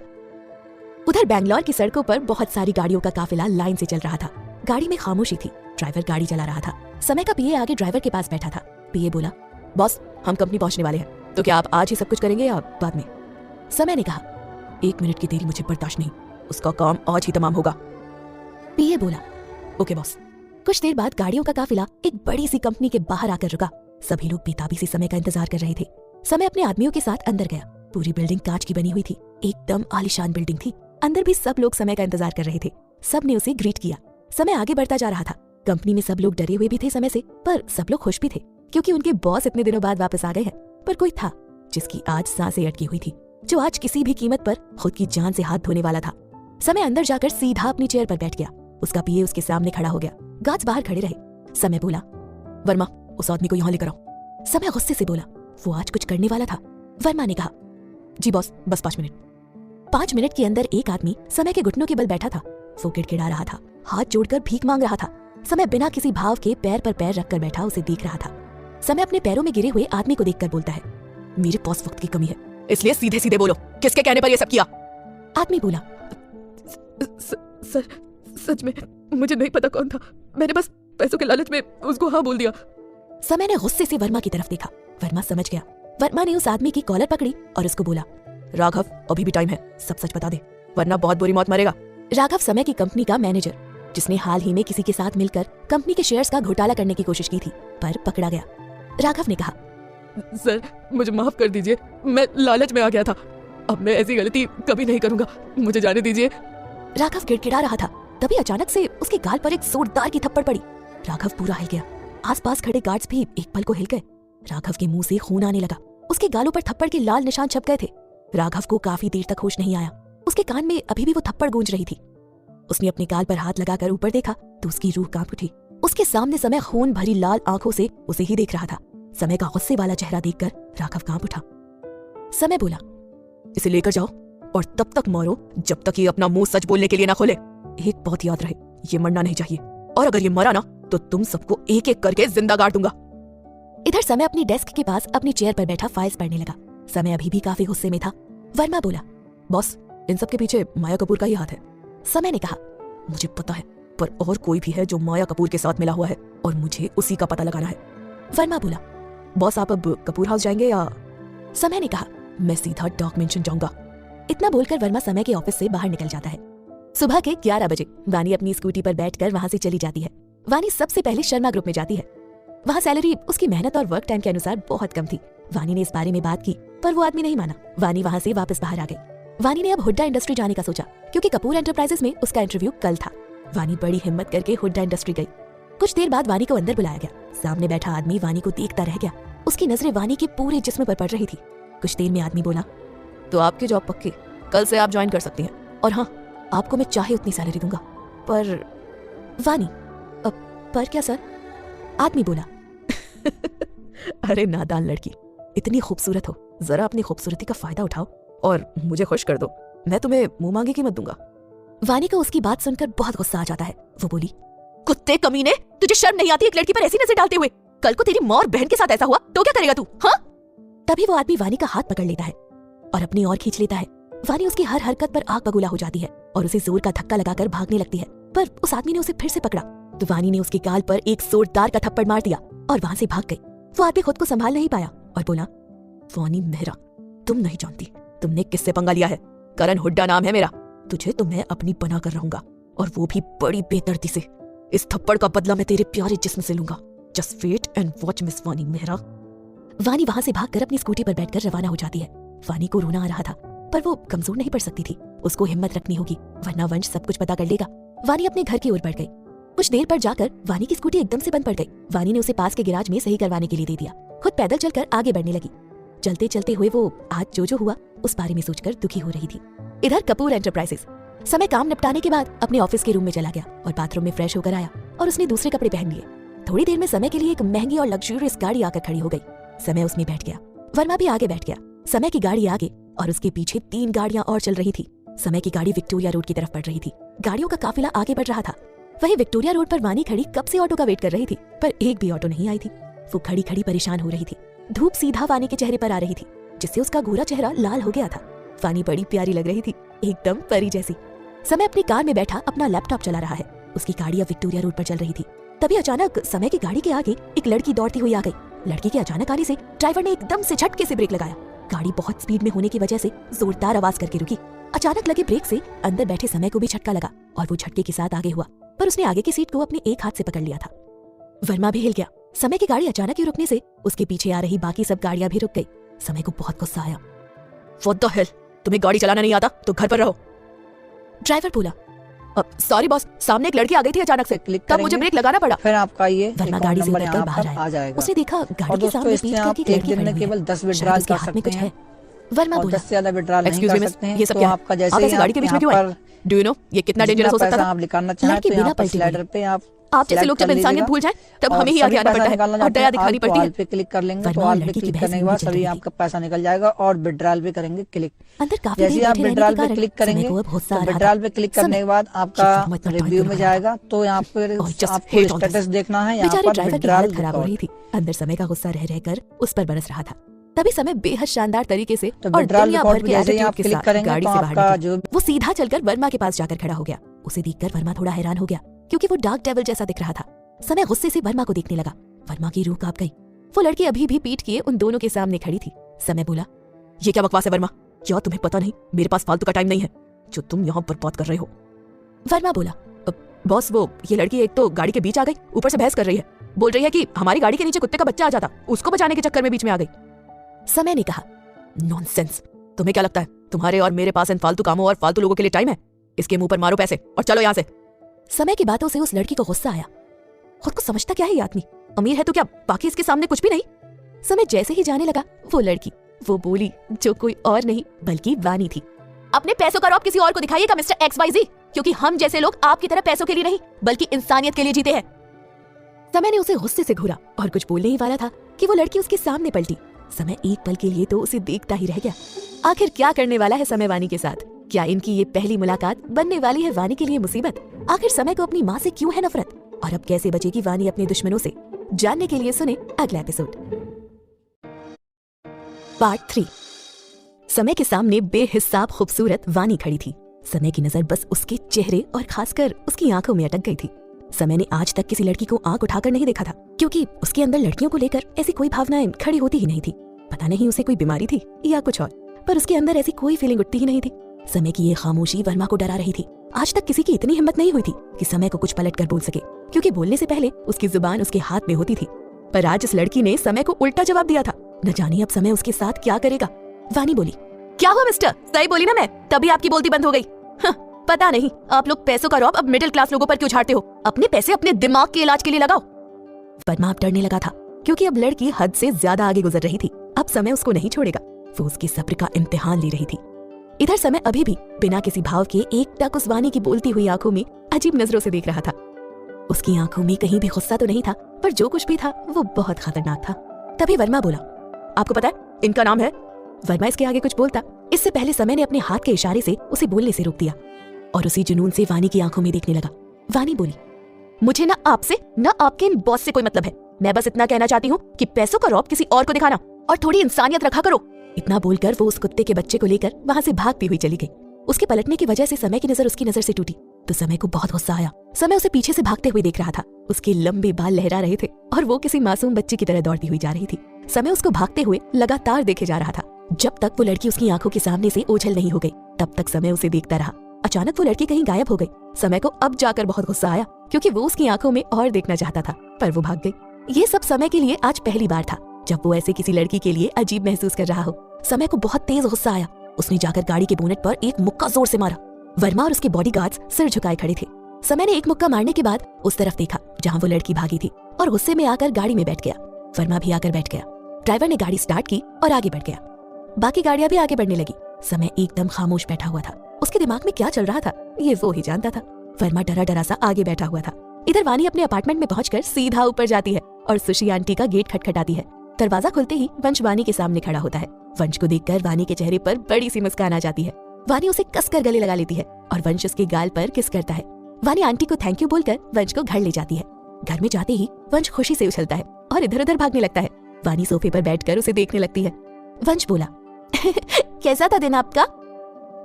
उधर बैंगलोर की सड़कों पर बहुत सारी गाड़ियों का काफिला लाइन से चल रहा था। गाड़ी में खामोशी थी। ड्राइवर गाड़ी चला रहा था। समय का पीए आगे ड्राइवर के पास बैठा था। पीए बोला, बॉस हम कंपनी पहुंचने वाले हैं, तो क्या आप आज ही सब कुछ करेंगे या बाद में? समय ने कहा, 1 मिनट की देरी मुझे बर्दाश्त नहीं, उसका काम आज ही तमाम होगा। पीए बोला, ओके बॉस। कुछ देर बाद गाड़ियों का काफिला एक बड़ी सी कंपनी के बाहर आकर रुका। सभी लोग बेताबी से समय का इंतजार कर रहे थे। समय अपने आदमियों के साथ अंदर गया। पूरी बिल्डिंग कांच की बनी हुई थी। एकदम आलीशान बिल्डिंग थी। अंदर भी सब लोग समय का इंतजार कर रहे थे। सब ने उसे ग्रीट किया। समय आगे बढ़ता जा रहा था। कंपनी में सब लोग डरे हुए भी थे समय से, पर सब लोग खुश भी थे क्योंकि उनके बॉस इतने दिनों बाद वापस आ गए हैं। पर कोई था जिसकी आज सांसें अटकी हुई थी, जो आज किसी भी कीमत पर खुद की जान से हाथ धोने वाला था। समय अंदर जाकर सीधा अपनी चेयर पर बैठ गया। उसका पीए उसके सामने खड़ा हो गया। गार्ड्स बाहर खड़े रहे। समय बोला, वर्मा उस आदमी को यहाँ लेकर आओ। समय गुस्से से बोला, वो आज कुछ करने वाला था। वर्मा ने कहा, जी बॉस, बस 5 मिनट। 5 मिनट के अंदर एक आदमी समय के घुटनों के बल बैठा था। वो गिड़गिड़ा रहा था, हाथ जोड़कर भीख मांग रहा था। समय बिना किसी भाव के पैर पर पैर रखकर बैठा उसे देख रहा था। समय अपने पैरों में गिरे हुए आदमी को देखकर बोलता है, मेरे पास वक्त की कमी है, इसलिए सीधे सीधे बोलो, किसके कहने पर यह सब किया? आदमी बोला, सर सच में मुझे नहीं पता कौन था, मैंने बस पैसों के लालच में उसको हाँ बोल दिया। समय ने गुस्से से वर्मा की तरफ देखा। वर्मा समझ गया। वर्मा ने उस आदमी की कॉलर पकड़ी और उसको बोला, राघव अभी भी टाइम है, सब सच बता दे वरना बहुत बुरी मौत मरेगा। राघव समय की कंपनी का मैनेजर, जिसने हाल ही में किसी के साथ मिलकर कंपनी के शेयर्स का घोटाला करने की कोशिश की थी, पर पकड़ा गया। राघव ने कहा, सर मुझे माफ कर दीजिए, मैं लालच में आ गया था, अब मैं ऐसी गलती कभी नहीं करूंगा, मुझे जाने दीजिए। राघव गिड़गिड़ा रहा था। तभी अचानक से उसके गाल पर एक जोरदार की थप्पड़ पड़ी। राघव पूरा हिल गया। आसपास खड़े गार्ड्स भी एक पल को हिल गए। राघव के मुंह से खून आने लगा। उसके गालों पर थप्पड़ के लाल निशान छप गए थे। राघव को काफी देर तक होश नहीं आया। उसके कान में अभी भी वो थप्पड़ गूंज रही थी। उसने अपने गाल पर हाथ लगाकर ऊपर देखा तो उसकी रूह कांप उठी। उसके सामने समय खून भरी लाल आंखों से उसे ही देख रहा था। समय का गुस्से वाला चेहरा देखकर राघव कांप उठा। समय बोला, इसे लेकर जाओ और तब तक मारो जब तक ये अपना मुंह सच बोलने के लिए ना खोले। एक बात याद रहे, ये मरना नहीं चाहिए, और अगर ये मरा ना तो तुम सबको एक एक करके जिंदा गाड़ दूंगा। इधर समय अपनी डेस्क के पास अपनी चेयर पर बैठा फाइल्स पढ़ने लगा। समय अभी भी काफी गुस्से में था। वर्मा बोला, बॉस इन सब के पीछे माया कपूर का ही हाथ है। समय ने कहा, मुझे पता है, पर और कोई भी है जो माया कपूर के साथ मिला हुआ है और मुझे उसी का पता लगाना है। वर्मा बोला, बॉस आप अब कपूर हाउस जाएंगे या? समय ने कहा, मैं सीधा डॉक मेंशन जाऊंगा। इतना बोलकर वर्मा समय के ऑफिस से बाहर निकल जाता है। सुबह के 11 बजे वानी अपनी स्कूटी पर बैठकर वहां से चली जाती है। वानी सबसे पहले शर्मा ग्रुप में जाती है। वहां सैलरी उसकी मेहनत और वर्क टाइम के अनुसार बहुत कम थी। वानी ने इस बारे में बात की, पर वो आदमी नहीं माना। वानी वहां से वापस बाहर आ गई। वानी ने अब हुड्डा इंडस्ट्री जाने का सोचा, क्योंकि कपूर एंटरप्राइजेस में उसका इंटरव्यू कल था। वानी बड़ी हिम्मत करके हुड्डा इंडस्ट्री गई। कुछ देर बाद वानी को अंदर बुलाया गया। सामने बैठा आदमी वानी को देखता रह गया। उसकी नजरें वानी के पूरे जिस्म पर पड़ रही थी। कुछ देर में आदमी बोला, तो आपकी जॉब पक्की, कल से आप ज्वाइन कर सकती हैं, और हाँ आपको मैं चाहे उतनी सैलरी दूंगा। पर वानी, पर क्या सर? आदमी बोला, अरे नादान लड़की, इतनी खूबसूरत हो, जरा अपनी खूबसूरती का फायदा उठाओ और मुझे खुश कर दो, मैं तुम्हें मुंह मांगी कीमत दूंगा। वानी को उसकी बात सुनकर बहुत गुस्सा आ जाता है। वो बोली, कुत्ते कमीने, तुझे शर्म नहीं आती एक लड़की पर ऐसी नजर डालते हुए? कल को तेरी माँ और बहन के साथ ऐसा हुआ तो क्या करेगा तू? हाँ? तभी वो आदमी वानी का हाथ पकड़ लेता है और अपनी ओर खींच लेता है। वानी उसकी हर हरकत पर आग बबूला हो जाती है और उसे जोर का धक्का लगाकर भागने लगती है, पर उस आदमी ने उसे फिर से पकड़ा तो वानी ने उसके गाल पर एक जोरदार का थप्पड़ मार दिया और वहां से भाग गई। वो आदमी खुद को संभाल नहीं पाया और बोला, वानी मेहरा, तुम नहीं जानती तुमने किससे पंगा लिया है। करण हुड्डा नाम है मेरा, तुझे तो मैं अपनी बना कर रहूंगा, और वो भी बड़ी बेदर्दी से। इस थप्पड़ का बदला मैं तेरे प्यारे जिस्म से लूंगा। Just wait and watch miss Vani Mehra. वानी वहां से भागकर अपनी स्कूटी पर बैठकर रवाना हो जाती है। वानी को रोना आ रहा था, पर वो कमजोर नहीं पड़ सकती थी। उसको हिम्मत रखनी होगी, वरना वंश सब कुछ पता कर लेगा। वानी अपने घर की ओर बढ़ गई। कुछ देर पर जाकर वानी की स्कूटी एकदम से बंद पड़ गई। वानी ने उसे पास के गैराज में सही करवाने के लिए दे दिया। खुद पैदल चलकर आगे बढ़ने लगी। चलते चलते हुए वो आज जो हुआ उस बारे में सोचकर दुखी हो रही थी। इधर कपूर एंटरप्राइजेस। समय काम निपटाने के बाद अपने ऑफिस के रूम में चला गया और बाथरूम में फ्रेश होकर आया और उसने दूसरे कपड़े पहन लिए। थोड़ी देर में समय के लिए एक महंगी और लग्जरियस गाड़ी आकर खड़ी हो गई। समय उसमें बैठ गया। वर्मा भी आगे बैठ गया। समय की गाड़ी आगे और उसके पीछे 3 गाड़ियां और चल रही थी। समय की गाड़ी विक्टोरिया रोड की तरफ बढ़ रही थी। गाड़ियों का काफिला आगे बढ़ रहा था। वहीं विक्टोरिया रोड पर वानी खड़ी कब से ऑटो का वेट कर रही थी, पर एक भी ऑटो नहीं आई थी। वो खड़ी खड़ी परेशान हो रही थी। धूप सीधा वानी के चेहरे पर आ रही थी, जिससे उसका गोरा चेहरा लाल हो गया था। वानी बड़ी प्यारी लग रही थी, एकदम परी जैसी। समय अपनी कार में बैठा अपना लैपटॉप चला रहा है। उसकी गाड़ी अब विक्टोरिया रोड पर चल रही थी। तभी अचानक समय की गाड़ी के आगे एक लड़की दौड़ती हुई आ गई। लड़की के अचानक आने से ड्राइवर ने एकदम से झटके से ब्रेक लगाया। गाड़ी बहुत स्पीड में होने की वजह से जोरदार आवाज करके रुकी। अचानक लगे ब्रेक से अंदर बैठे समय को भी झटका लगा और वो झटके के साथ आगे हुआ, पर उसने आगे की सीट को अपने एक हाथ से पकड़ लिया था। वर्मा भी हिल गया। समय की गाड़ी अचानक ही रुकने से उसके पीछे आ रही बाकी सब गाड़ियां भी रुक गई। समय को बहुत गुस्सा आया। What the hell? तुम्हें गाड़ी चलाना नहीं आता तो घर पर रहो। ड्राइवर बोला, सॉरी बॉस, सामने एक लड़की आ गई थी अचानक से, तब मुझे ब्रेक लगाना पड़ा। फिर आपका ये वर्मा गाड़ी से उतरकर बाहर आ जाएगा। उसने देखा गाड़ी और के सामने दोस्तों, पीठ इसमें आप करके एक एक लड़की दिन में खड़ी हुई केवल है। 10 शायद विड्रॉल उसके कर हाथ में सकते कुछ हैं है। वर्मा और बोला, 10 से ज्यादा विड्रॉल नहीं Excuse कर me, सकते हैं। ये सब तो क्या है? आपका जैसे आप ही ऐसे गाड़ी के बीच में क्यों आए? डू यू नो ये कितना डेंजरस हो सकता था? आप निकालना चाहें लड़की तो बिना यहाँ पर पलटी स्लाइडर बोली, पे आप जैसे लोग जब इंसानियत भूल जाएं तब हमें ही आगे आना पड़ता है और दया दिखानी पड़ती है। पे क्लिक कर लेंगे तो वर्मा ऑल पे लड़की की क्लिक बहस करने के बाद नहीं चल सभी रही आपका पैसा निकल जाएगा और विड्रॉल भी करेंगे क्लिक। अंदर काफी जैसे देर आप बैठे रहने विड्रॉल के पे कारण क्लिक समय करेंगे को अब गुस्सा तो आ रहा विड्रॉल था। पे क्लिक करने के बाद आपका ये इतना रिव्यू टाइम में लगा जाएगा तो यहाँ पर और just आपको hate on this। स्टेटस देखना है। यहाँ बेचारे पर ड्राइवर की विड्रॉल हालत खराब हो रही थी। अंदर समय का गुस्सा रह रहकर उस पर बरस रहा था। तभी समय बेहद शानदार तरीके से तो और विड्रॉल दुनिया रिकॉर्ड भर पे के जैसे ही एटीट्यूड आप के क्लिक साथ करेंगे गाड़ी तो से बाहर आपका निकला। जो वो सीधा चलकर वर्मा के पास जाकर खड़ा हो गया। उसे देखकर वर्मा थोड़ा हैरान हो गया, क्योंकि वो डार्क डेविल जैसा दिख रहा था। समय गुस्से से वर्मा को देखने लगा। वर्मा की रूह कांप गई। वो लड़की अभी भी पीठ किए उन दोनों के सामने खड़ी थी। समय बोला, ये क्या बकवास है वर्मा? क्या तुम्हें पता नहीं मेरे पास फालतू का टाइम नहीं है जो तुम यहाँ पर बात कर रहे हो? वर्मा बोला, बॉस वो ये लड़की एक तो गाड़ी के बीच आ गई, ऊपर से बहस कर रही है, बोल रही है कि हमारी गाड़ी के नीचे कुत्ते का बच्चा आ जाता, उसको बचाने के चक्कर में बीच में आ गई। समय ने कहा, नॉनसेंस, तुम्हें क्या लगता है तुम्हारे और मेरे पास इन फालतू कामों और फालतू लोगों के लिए टाइम है? इसके मुंह पर मारो पैसे और चलो यहाँ से। समय की बातों से उस लड़की को गुस्सा आया। खुद को समझता क्या है ये आदमी? अमीर है तो क्या बाकी इसके सामने कुछ भी नहीं? समय जैसे ही जाने लगा वो लड़की वो बोली जो कोई और नहीं बल्कि वानी थी, अपने पैसों का रौब किसी और को दिखाइएगा मिस्टर XYZ, क्योंकि हम जैसे लोग आपकी तरह पैसों के लिए नहीं बल्कि इंसानियत के लिए जीते हैं। समय ने उसे गुस्से से घूरा और कुछ बोलने ही वाला था कि वो लड़की उसके सामने पलटी। समय एक पल के लिए तो उसे देखता ही रह गया। आखिर क्या करने वाला है समय वानी के साथ? क्या इनकी ये पहली मुलाकात बनने वाली है वानी के लिए मुसीबत? आखिर समय को अपनी माँ से क्यों है नफरत? और अब कैसे बचेगी वानी अपने दुश्मनों से? जानने के लिए सुने अगला एपिसोड। पार्ट 3। समय के सामने बेहिसाब खूबसूरत वानी खड़ी थी। समय की नजर बस उसके चेहरे और खासकर उसकी आंखों में अटक गई थी। समय ने आज तक किसी लड़की को आंख उठाकर नहीं देखा था, क्योंकि उसके अंदर लड़कियों को लेकर ऐसी कोई भावनाएं खड़ी होती ही नहीं थी। पता नहीं उसे कोई बीमारी थी या कुछ और, पर उसके अंदर ऐसी कोई फीलिंग उठती ही नहीं थी। समय की ये खामोशी वर्मा को डरा रही थी। आज तक किसी की इतनी हिम्मत नहीं हुई थी कि समय को कुछ पलट कर बोल सके, क्योंकि बोलने से पहले उसकी जुबान उसके हाथ में होती थी। पर आज इस लड़की ने समय को उल्टा जवाब दिया था। न जाने अब समय उसके साथ क्या करेगा। वानी बोली, क्या हुआ मिस्टर? सही बोली ना मैं? तभी आपकी बोलती बंद हो गई। पता नहीं आप लोग पैसों का रौब अब मिडिल क्लास लोगों पर क्यों झाड़ते हो? अपने पैसे अपने दिमाग के इलाज के लिए लगाओ। वर्मा अब डरने लगा था, क्योंकि अब लड़की हद से ज्यादा आगे गुजर रही थी। अब समय उसको नहीं छोड़ेगा। वो उसके सब्र का इम्तिहान ले रही थी। इधर समय अभी भी बिना किसी भाव के एकटक उस वानी की बोलती हुई आंखों में अजीब नजरों से देख रहा था। उसकी आंखों में कहीं भी गुस्सा तो नहीं था, पर जो कुछ भी था वो बहुत खतरनाक था। तभी वर्मा बोला, आपको पता है इनका नाम है? वर्मा इसके आगे कुछ बोलता, इससे पहले समय ने अपने हाथ के इशारे से उसे बोलने से रोक दिया और उसी जुनून से वानी की आंखों में देखने लगा। वानी बोली, मुझे ना आपसे ना आपके इन बॉस से कोई मतलब है। मैं बस इतना कहना चाहती हूँ कि पैसों का रौब किसी और को दिखाना और थोड़ी इंसानियत रखा करो। इतना बोलकर वो उस कुत्ते के बच्चे को लेकर वहाँ से भागती हुई चली गई। उसके पलटने की वजह से समय की नजर उसकी नजर से टूटी तो समय को बहुत गुस्सा आया। समय उसे पीछे से भागते हुए देख रहा था। उसके लंबे बाल लहरा रहे थे और वो किसी मासूम बच्ची की तरह दौड़ती हुई जा रही थी। समय उसको भागते हुए लगातार देखे जा रहा था। जब तक वो लड़की उसकी आंखों के सामने से ओझल नहीं हो गई, तब तक समय उसे देखता रहा। अचानक वो लड़की कहीं गायब हो गई। समय को अब जाकर बहुत गुस्सा आया, क्योंकि वो उसकी आंखों में और देखना चाहता था, पर वो भाग गई। ये सब समय के लिए आज पहली बार था जब वो ऐसे किसी लड़की के लिए अजीब महसूस कर रहा हो। समय को बहुत तेज गुस्सा आया। उसने जाकर गाड़ी के बोनेट पर एक मुक्का जोर से मारा। वर्मा और उसके बॉडीगार्ड्स सिर झुकाए खड़े थे। समय ने एक मुक्का मारने के बाद उस तरफ देखा जहाँ वो लड़की भागी थी और गुस्से में आकर गाड़ी में बैठ गया। वर्मा भी आकर बैठ गया। ड्राइवर ने गाड़ी स्टार्ट की और आगे बढ़ गया। बाकी गाड़ियां भी आगे बढ़ने लगी। समय एकदम खामोश बैठा हुआ था। उसके दिमाग में क्या चल रहा था ये वो ही जानता था। वर्मा डरा डरा सा आगे बैठा हुआ था। इधर वानी अपने अपार्टमेंट में पहुंचकर सीधा ऊपर जाती है और सुशी आंटी का गेट खटखटाती है। दरवाजा खुलते ही वंश वानी के सामने खड़ा होता है। वंश को देखकर वानी के चेहरे पर बड़ी सी मुस्कान आ जाती है। वानी उसे कसकर गले लगा लेती है और वंश उसके गाल पर किस करता है। वानी आंटी को थैंक यू बोलकर वंश को घर ले जाती है। घर में जाते ही वंश खुशी से उछलता है और इधर उधर भागने लगता है। वानी सोफे पर बैठकर उसे देखने लगती है। वंश बोला, कैसा था दिन आपका?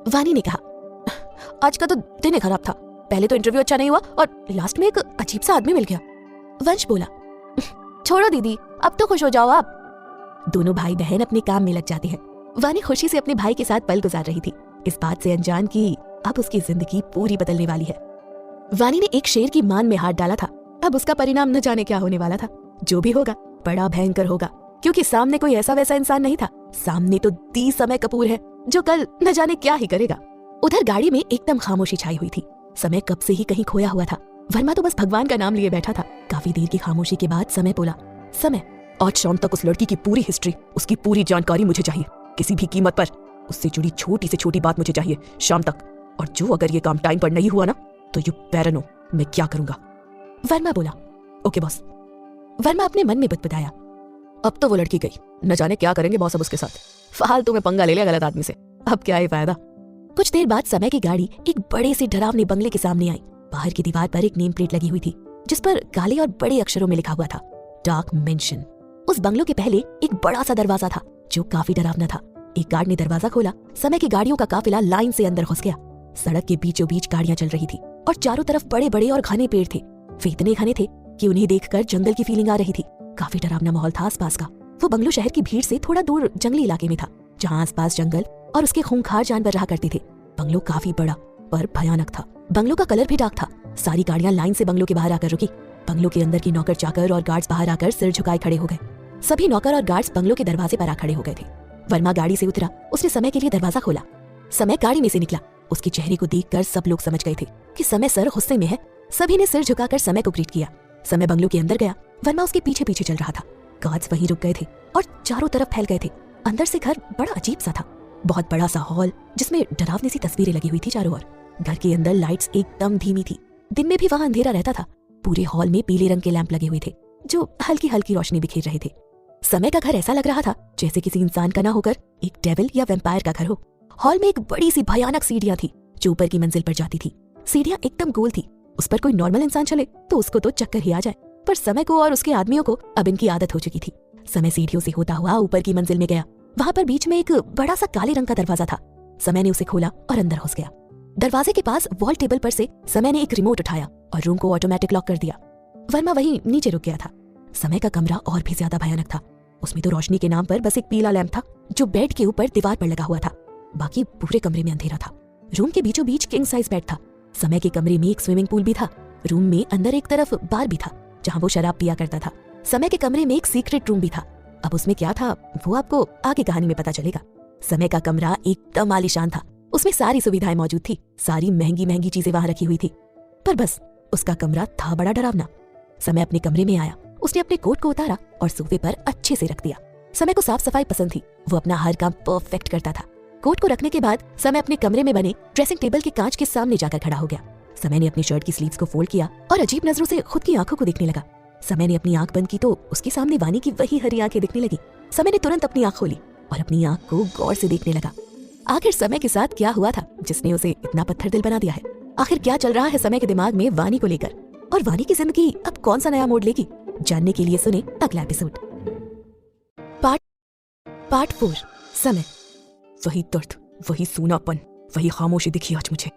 वानी ने कहा, आज का तो दिन ही खराब था। पहले तो इंटरव्यू अच्छा नहीं हुआ और लास्ट में एक अजीब सा आदमी मिल गया। वंश बोला, छोड़ो दीदी, अब तो खुश हो जाओ आप। दोनों भाई बहन अपने काम में लग जाते हैं। वानी खुशी से अपने भाई के साथ पल गुजार रही थी, इस बात से अनजान कि अब उसकी जिंदगी पूरी बदलने वाली है। वानी ने एक शेर की मान में हाथ डाला था, अब उसका परिणाम न जाने क्या होने वाला था। जो भी होगा बड़ा भयंकर होगा, क्योंकि सामने कोई ऐसा वैसा इंसान नहीं था। सामने तो दी समय कपूर है, जो कल न जाने क्या ही करेगा। उधर गाड़ी में एकदम खामोशी छाई हुई थी। समय कब से ही कहीं खोया हुआ था। वर्मा तो बस भगवान का नाम लिए बैठा था। काफी देर की खामोशी के बाद समय बोला, समय, आज शाम तक उस लड़की की पूरी हिस्ट्री, उसकी पूरी जानकारी मुझे चाहिए, किसी भी कीमत पर। उससे जुड़ी छोटी से छोटी बात मुझे चाहिए शाम तक। और जो अगर ये काम टाइम पर नहीं हुआ ना, तो यू पैरन हो, मैं क्या करूंगा। वर्मा बोला, ओके बॉस। वर्मा अपने मन में बतबताया, अब तो वो लड़की गई, न जाने क्या करेंगे बॉस अब उसके साथ। फालतू में पंगा ले लिया गलत आदमी से, अब क्या ही फायदा। कुछ देर बाद समय की गाड़ी एक बड़े से डरावने बंगले के सामने आई। बाहर की दीवार पर एक नेम प्लेट लगी हुई थी, जिस पर काले और बड़े अक्षरों में लिखा हुआ था, डार्क मेंशन। उस बंगलों के पहले एक बड़ा सा दरवाजा था, जो काफी डरावना था। एक गार्ड ने दरवाजा खोला। समय की गाड़ियों का काफिला लाइन से अंदर घुस गया। सड़क के बीचों बीच गाड़ियां चल रही थी और चारों तरफ बड़े बड़े और घने पेड़ थे। वे इतने घने थे कि उन्हें देखकर जंगल की फीलिंग आ रही थी। काफी डरावना माहौल था आसपास का। वो बंगलो शहर की भीड़ से थोड़ा दूर जंगली इलाके में था, जहाँ आसपास जंगल और उसके खूंखार जानवर रहा करते थे। बंगलो काफी बड़ा पर भयानक था। बंगलो का कलर भी डार्क था। सारी गाड़ियां लाइन से बंगलो के बाहर आकर रुकी। बंगलो के अंदर की नौकर चाकर और गार्ड्स बाहर आकर सिर झुकाए खड़े हो गए। सभी नौकर और गार्ड्स बंगलो के दरवाजे पर आ खड़े हो गए थे। वर्मा गाड़ी से उतरा। उसने समय के लिए दरवाजा खोला। समय गाड़ी में से निकला। उसके चेहरे को देखकर सब लोग समझ गए थे कि समय सर गुस्से में है। सभी ने सिर झुकाकर समय को ग्रीट किया। समय बंगलो के अंदर गया। वर्मा उसके पीछे पीछे चल रहा था। गार्ड्स वहीं रुक गए थे और चारों तरफ फैल गए थे। अंदर से घर बड़ा अजीब सा था। बहुत बड़ा सा हॉल, जिसमें डरावनी सी तस्वीरें लगी हुई थी चारों ओर। घर के अंदर लाइट्स एकदम धीमी थी। दिन में भी वहां अंधेरा रहता था। पूरे हॉल में पीले रंग के लैंप लगे हुए थे, जो हल्की हल्की रोशनी बिखेर रहे थे। समय का घर ऐसा लग रहा था जैसे किसी इंसान का ना होकर एक डेविल या वैम्पायर का घर हो। हॉल में एक बड़ी सी भयानक सीढ़ियां थी, जो ऊपर की मंजिल पर जाती थी। सीढ़ियां एकदम गोल थी। उस पर कोई नॉर्मल इंसान चले तो उसको तो चक्कर ही आ जाए, पर समय को और उसके आदमियों को अब इनकी आदत हो चुकी थी। समय सीढ़ियों से होता हुआ ऊपर की मंजिल में गया। वहां पर बीच में एक बड़ा सा काले रंग का दरवाजा था। समय ने उसे खोला और अंदर घुस गया। दरवाजे के पास वॉल टेबल पर से समय ने एक रिमोट उठाया और रूम को ऑटोमेटिक लॉक कर दिया। वर्मा वहीं नीचे रुक गया था। समय का कमरा और भी ज्यादा भयानक था। उसमें तो रोशनी के नाम पर बस एक पीला लैंप था, जो बेड के ऊपर दीवार पर लगा हुआ था। बाकी पूरे कमरे में अंधेरा था। रूम के बीचों बीच किंग साइज बेड था। समय के कमरे में एक स्विमिंग पूल भी था। रूम में अंदर एक तरफ बार भी था, जहाँ वो शराब पिया करता था। समय के कमरे में एक सीक्रेट रूम भी था। अब उसमें क्या था वो आपको आगे कहानी में पता चलेगा। समय का कमरा एकदम आलीशान था। उसमें सारी सुविधाएं मौजूद थी। सारी महंगी महंगी चीजें वहां रखी हुई थी। पर बस उसका कमरा था बड़ा डरावना। समय अपने कमरे में आया। उसने अपने कोट को उतारा और सोफे पर अच्छे से रख दिया। समय को साफ सफाई पसंद थी। वो अपना हर काम परफेक्ट करता था। कोट को रखने के बाद समय अपने कमरे में बने ड्रेसिंग टेबल के कांच के सामने जाकर खड़ा हो गया। समय ने अपनी शर्ट की स्लीव्स को फोल्ड किया और अजीब नजरों से खुद की आंखों को देखने लगा। समय ने अपनी आंख बंद की तो उसके सामने वानी की वही हरी आंखें दिखने लगी। समय ने तुरंत अपनी आंख खोली और अपनी आंख को गौर से देखने लगा। आखिर समय के साथ क्या हुआ था जिसने उसे इतना पत्थर दिल बना दिया है? आखिर क्या चल रहा है समय के दिमाग में वानी को लेकर? और वानी की जिंदगी अब कौन सा नया मोड़ लेगी? जानने के लिए सुने अगला एपिसोड। पार्ट 4, समय। वही दर्द, वही सूनापन, वही खामोशी दिखी आज मुझे,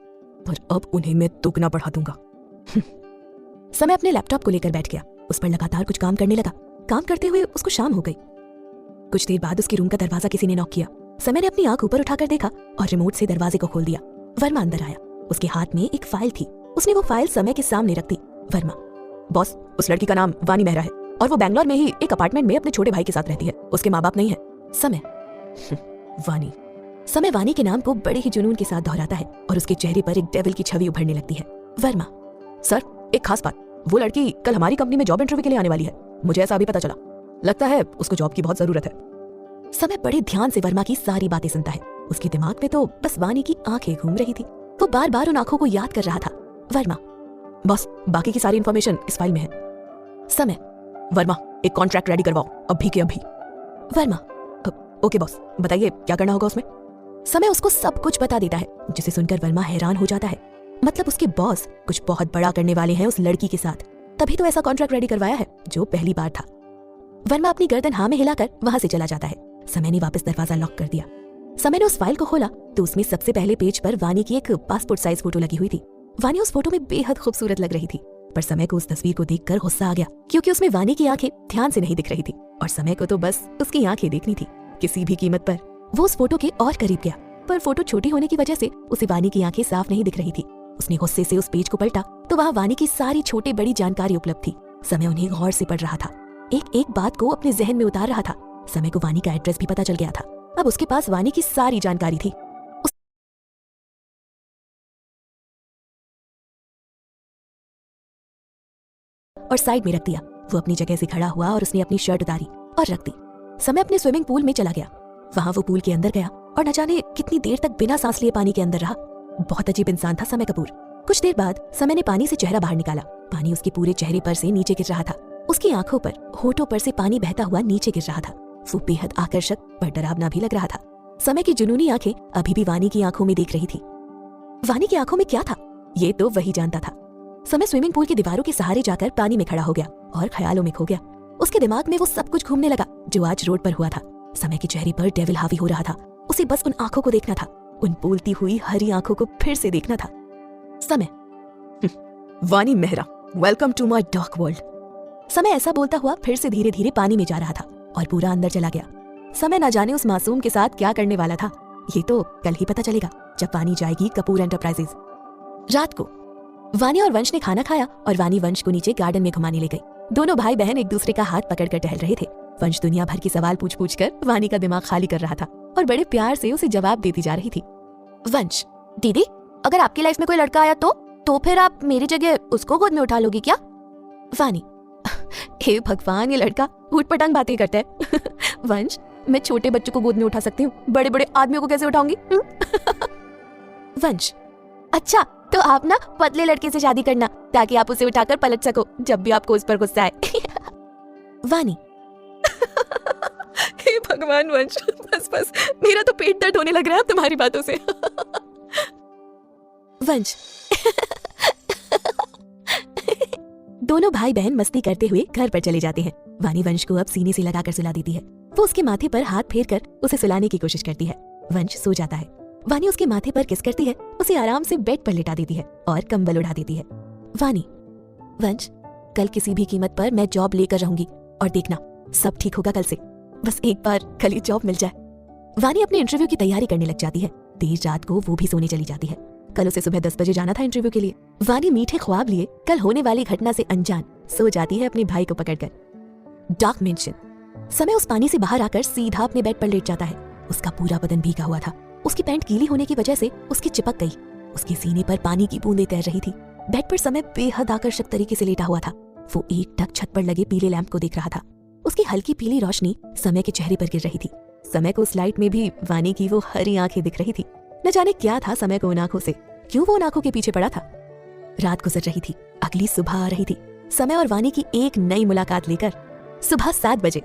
पर अब उन्हें मैं दुगना बढ़ा दूंगा। समय अपने लैपटॉप को लेकर बैठ गया। उस पर लगातार कुछ काम करने लगा। काम करते हुए उसको शाम हो गई। कुछ देर बाद उसके रूम का दरवाजा किसी ने नॉक किया। समय ने अपनी आंख ऊपर उठाकर देखा और रिमोट से दरवाजे को खोल दिया। वर्मा अंदर आया। उसके हाथ में एक फाइल थी। उसने वो फाइल समय के सामने रख दी। वर्मा, बॉस, उस लड़की का नाम वानी मेहरा है और वो बैंगलोर में ही एक अपार्टमेंट में अपने छोटे भाई के साथ रहती है। उसके माँ बाप नहीं है। समय वानी। समय वानी के नाम को बड़े ही जुनून के साथ दोहराता है और उसके चेहरे पर एक डेविल की छवि उभरने लगती है। वर्मा, सर, एक खास बात, वो लड़की कल हमारी कंपनी में जॉब इंटरव्यू के लिए आने वाली है। मुझे ऐसा अभी पता चला। लगता है उसको जॉब की बहुत जरूरत है। समय बड़े ध्यान से वर्मा की सारी बातें सुनता है। उसके दिमाग में तो बस वानी की आंखें घूम रही थी। वो बार बार उन आंखों को याद कर रहा था। वर्मा, बॉस, बाकी की सारी इंफॉर्मेशन इस फाइल में है। समय, वर्मा, एक कॉन्ट्रैक्ट रेडी करवाओ अभी के अभी। वर्मा, ओके बॉस, बताइए क्या करना होगा उसमें। समय उसको सब कुछ बता देता है, जिसे सुनकर वर्मा हैरान हो जाता है। मतलब उसके बॉस कुछ बहुत बड़ा करने वाले हैं उस लड़की के साथ, तभी तो ऐसा कॉन्ट्रैक्ट रेडी करवाया है जो पहली बार था। वर्मा अपनी गर्दन हाँ में हिलाकर वहां से चला जाता है। समय ने वापस दरवाजा लॉक कर दिया। समय ने उस फाइल को खोला तो उसमें सबसे पहले पेज पर वानी की एक पासपोर्ट साइज फोटो लगी हुई थी। वानी उस फोटो में बेहद खूबसूरत लग रही थी, पर समय को उस तस्वीर को देखकर गुस्सा आ गया, क्योंकि उसमें वानी की आंखें ध्यान से नहीं दिख रही थी और समय को तो बस उसकी आंखें देखनी थी किसी भी कीमत पर। वो उस फोटो के और करीब गया, पर फोटो छोटी होने की वजह से उसे वानी की आंखें साफ नहीं दिख रही थी। उसने गुस्से से उस पेज को पलटा तो वहाँ वानी की सारी छोटी बड़ी जानकारी उपलब्ध थी। समय उन्हें गौर से पढ़ रहा था, एक एक बात को अपने जहन में उतार रहा था। समय को वानी का एड्रेस भी पता चल गया था। अब उसके पास वानी की सारी जानकारी थी। और साइड में रख दिया। वो अपनी जगह से खड़ा हुआ और उसने अपनी शर्ट उतारी और रख दी। समय अपने स्विमिंग पूल में चला गया। वहां वो पूल के अंदर गया और न जाने कितनी देर तक बिना सांस लिए पानी के अंदर रहा। बहुत अजीब इंसान था समय कपूर। कुछ देर बाद समय ने पानी से चेहरा बाहर निकाला। पानी उसके पूरे चेहरे पर से नीचे गिर रहा था। उसकी आंखों पर, होठों पर से पानी बहता हुआ नीचे गिर रहा था। वो बेहद आकर्षक पर डरावना भी लग रहा था। समय की जुनूनी आंखें अभी भी वानी की आंखों में देख रही थी। वानी की आंखों में क्या था ये तो वही जानता था। समय स्विमिंग पूल की दीवारों के सहारे जाकर पानी में खड़ा हो गया और ख्यालों में खो गया। उसके दिमाग में वो सब कुछ घूमने लगा जो आज रोड पर हुआ था। समय के चेहरे पर डेविल हावी हो रहा था। उसे बस उन आंखों को देखना था, उन बोलती हुई हरी आंखों को फिर से देखना था। Samay Vani Mehra, welcome to my dark world. Samay ऐसा बोलता हुआ फिर से धीरे धीरे पानी में जा रहा था और पूरा अंदर चला गया। समय ना जाने उस मासूम के साथ क्या करने वाला था, ये तो कल ही पता चलेगा जब वानी जाएगी कपूर एंटरप्राइजेज। रात को वानी और वंश ने खाना खाया और वानी वंश को नीचे गार्डन में घुमाने ले गई। दोनों भाई बहन एक दूसरे का हाथ पकड़कर टहल रहे थे। वंश दुनिया भर के सवाल पूछ पूछ कर वानी का दिमाग खाली कर रहा था और बड़े प्यार से उसे जवाब देती जा रही थी। वंश, दीदी अगर आपकी लाइफ में कोई लड़का आया तो फिर आप मेरी जगह उसको गोद में उठा लोगी क्या? वानी, हे भगवान, ये लड़का ऊट पटांग बातें करता है। वंश, मैं छोटे बच्चों को गोद में उठा सकती हूँ, बड़े बड़े आदमियों को कैसे उठाऊंगी? वंश, अच्छा तो आप ना पतले लड़के से शादी करना ताकि आप उसे उठाकर पलट सको जब भी आपको उस पर गुस्सा आए। वानी, हे भगवान वंश, बस बस, मेरा तो पेट दर्द होने लग रहा है तुम्हारी बातों से। वंश। दोनों भाई बहन मस्ती करते हुए घर पर चले जाते हैं। वानी वंश को अब सीने से लगाकर सुला देती है। वो उसके माथे पर हाथ फेरकर उसे सुलाने की कोशिश करती है। वंश सो जाता है। वानी उसके माथे पर किस करती है, उसे आराम से बेड पर लिटा देती है और कंबल उड़ा देती है। वानी, वंश, कल किसी भी कीमत पर मैं जॉब लेकर रहूंगी और देखना सब ठीक होगा कल से। बस एक बार कल ही जॉब मिल जाए। वानी अपने इंटरव्यू की तैयारी करने लग जाती है। देर रात को वो भी सोने चली जाती है। कल उसे सुबह 10 बजे जाना था इंटरव्यू के लिए। वानी मीठे ख्वाब लिए कल होने वाली घटना से अनजान सो जाती है अपने भाई को पकड़कर। Dark mention. समय उस पानी से बाहर आकर सीधा अपने बेड पर लेट जाता है। उसका पूरा बदन भीगा हुआ था। उसकी पैंट गीली होने की वजह से उसकी चिपक गई। उसके सीने पर पानी की बूंदें तैर रही थी। बेड पर समय बेहद आकर्षक तरीके से लेटा हुआ था। वो एकटक छत पर लगे पीले लैंप को देख रहा था। उसकी हल्की पीली रोशनी समय के चेहरे पर गिर रही थी। समय को उस लाइट में भी वानी की वो हरी आंखें दिख रही थी। न जाने क्या था समय को उन आंखों से, क्यों वो उन आंखों के पीछे पड़ा था। रात गुजर रही थी, अगली सुबह आ रही थी। समय और वानी की एक नई मुलाकात लेकर। सुबह 7 बजे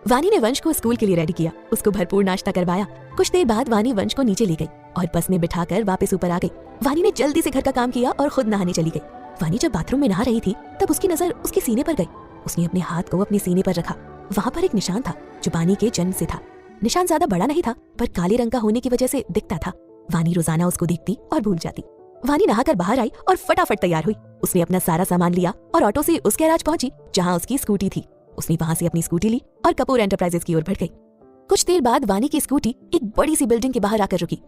वानी ने वंश को स्कूल के लिए रेडी किया, उसको भरपूर नाश्ता करवाया। कुछ देर बाद वानी वंश को नीचे ले गई और बस में बिठाकर वापस ऊपर आ गई। वानी ने जल्दी से घर का काम किया और खुद नहाने चली गई। वानी जब बाथरूम में नहा रही थी तब उसकी नजर उसके सीने पर गई। उसने अपने हाथ को अपने सीने पर रखा। वहां पर एक निशान था जो वानी के जन्म से था। निशान ज्यादा बड़ा नहीं था, पर काले रंग का होने की वजह से दिखता था। वानी रोजाना उसको देखती और भूल जाती। वानी नहाकर बाहर आई और फटाफट तैयार हुई। उसने अपना सारा सामान लिया और ऑटो से उस गैराज पहुंची जहां उसकी स्कूटी थी। उसने वहां से अपनी स्कूटी ली और कपूर एंटरप्राइजेज की ओर बढ़ गई। कुछ देर बाद वानी की स्कूटी एक बड़ी सी बिल्डिंग के बाहर आकर रुकी।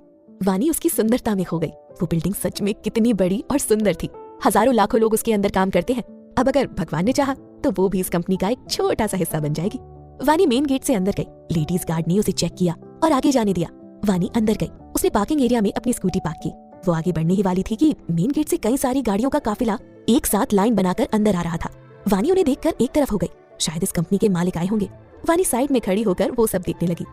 वानी उसकी सुंदरता में खो गई। वो बिल्डिंग सच में कितनी बड़ी और सुंदर थी। हजारों लाखों लोग उसके अंदर काम करते हैं। अब अगर भगवान ने चाहा तो वो भी इस कंपनी का एक छोटा सा हिस्सा बन जाएगी। वानी मेन गेट से अंदर गई। लेडीज गार्ड ने उसे चेक किया और आगे जाने दिया। वानी अंदर गई। उसने पार्किंग एरिया में अपनी स्कूटी पार्क की। वो आगे बढ़ने ही वाली थी कि मेन गेट से कई सारी गाड़ियों का काफिला एक साथ लाइन बनाकर अंदर आ रहा था। वानी उन्हें देखकर एक तरफ हो गई। शायद इस कंपनी के मालिक आए होंगे। वानी साइड में खड़ी होकर वो सब देखने लगी।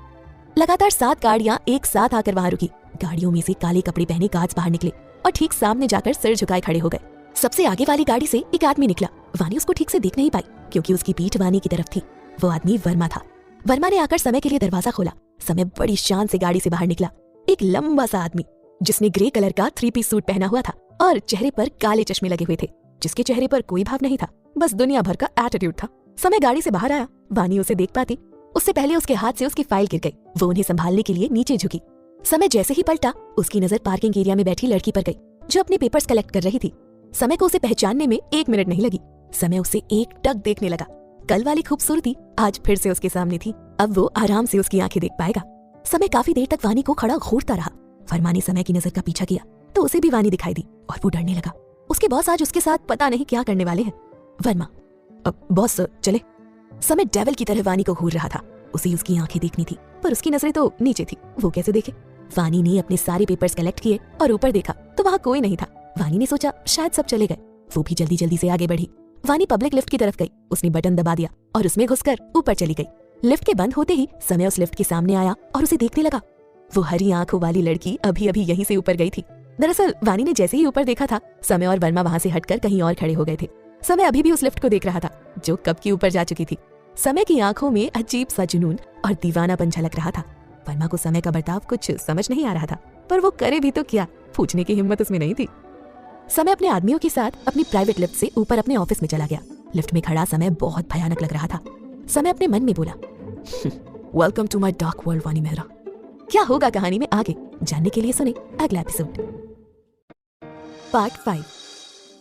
लगातार 7 गाड़ियां एक साथ आकर वहां रुकी। गाड़ियों में से काले कपड़े पहने गार्ड्स बाहर निकले और ठीक सामने जाकर सिर झुकाए खड़े हो गए। सबसे आगे वाली गाड़ी से एक आदमी निकला। वानी उसको ठीक से देख नहीं पाई क्योंकि उसकी पीठ वानी की तरफ थी। वो आदमी वर्मा था। वर्मा ने आकर समय के लिए दरवाजा खोला। समय बड़ी शान से गाड़ी से बाहर निकला। एक लंबा सा आदमी जिसने ग्रे कलर का 3 पीस सूट पहना हुआ था और चेहरे पर काले चश्मे लगे हुए थे, जिसके चेहरे पर कोई भाव नहीं था, बस दुनिया भर का एटीट्यूड था। समय गाड़ी से बाहर आया। वानी उसे देख पाती उससे पहले उसके हाथ से उसकी फाइल गिर गई। वो उन्हें संभालने के लिए नीचे झुकी। समय जैसे ही पलटा, उसकी नजर पार्किंग एरिया में बैठी लड़की पर गई, जो अपने पेपर्स कलेक्ट कर रही थी। समय को उसे पहचानने में 1 मिनट नहीं लगी। समय उसे एक टक देखने लगा। कल वाली खूबसूरती आज फिर से उसके सामने थी। अब वो आराम से उसकी आंखें देख पाएगा। समय काफी देर तक वानी को खड़ा घूरता रहा। वर्मा ने समय की नजर का पीछा किया तो उसे भी वानी दिखाई दी और वो डरने लगा। उसके बॉस आज उसके साथ पता नहीं क्या करने वाले हैं। वर्मा, अब बॉस चले। समय डेविल की तरह वानी को घूर रहा था। उसे उसकी आंखें देखनी थी, पर उसकी नजरें तो नीचे थी। वो कैसे देखे? वानी ने अपने सारे पेपर्स कलेक्ट किए और ऊपर देखा तो वहाँ कोई नहीं था। वानी ने सोचा शायद सब चले गए। वो भी जल्दी जल्दी से आगे बढ़ी। वानी पब्लिक लिफ्ट की तरफ गई। उसने बटन दबा दिया और उसमें घुसकर ऊपर चली गई। लिफ्ट के बंद होते ही समय उस लिफ्ट के सामने आया और उसे देखने लगा। वो हरी आंखों वाली लड़की अभी अभी यहीं से ऊपर गई थी। दरअसल वानी ने जैसे ही ऊपर देखा था, समय और वर्मा वहां से हटकर कहीं और खड़े हो गए थे। समय अभी भी उस लिफ्ट को देख रहा था जो कब की ऊपर जा चुकी थी। समय की आंखों में अजीब सा जुनून और दीवानापन झलक रहा था। वर्मा को समय का बर्ताव कुछ समझ नहीं आ रहा था, पर वो करे भी तो क्या, पूछने की हिम्मत उसमें नहीं थी। समय अपने आदमियों के साथ अपनी प्राइवेट लिफ्ट से ऊपर अपने ऑफिस में चला गया। लिफ्ट में खड़ा समय बहुत भयानक लग रहा था। समय अपने मन में बोला, welcome to my dark world Vani Mehra. क्या होगा कहानी में आगे जानने के लिए सुने अगला एपिसोड। पार्ट 5।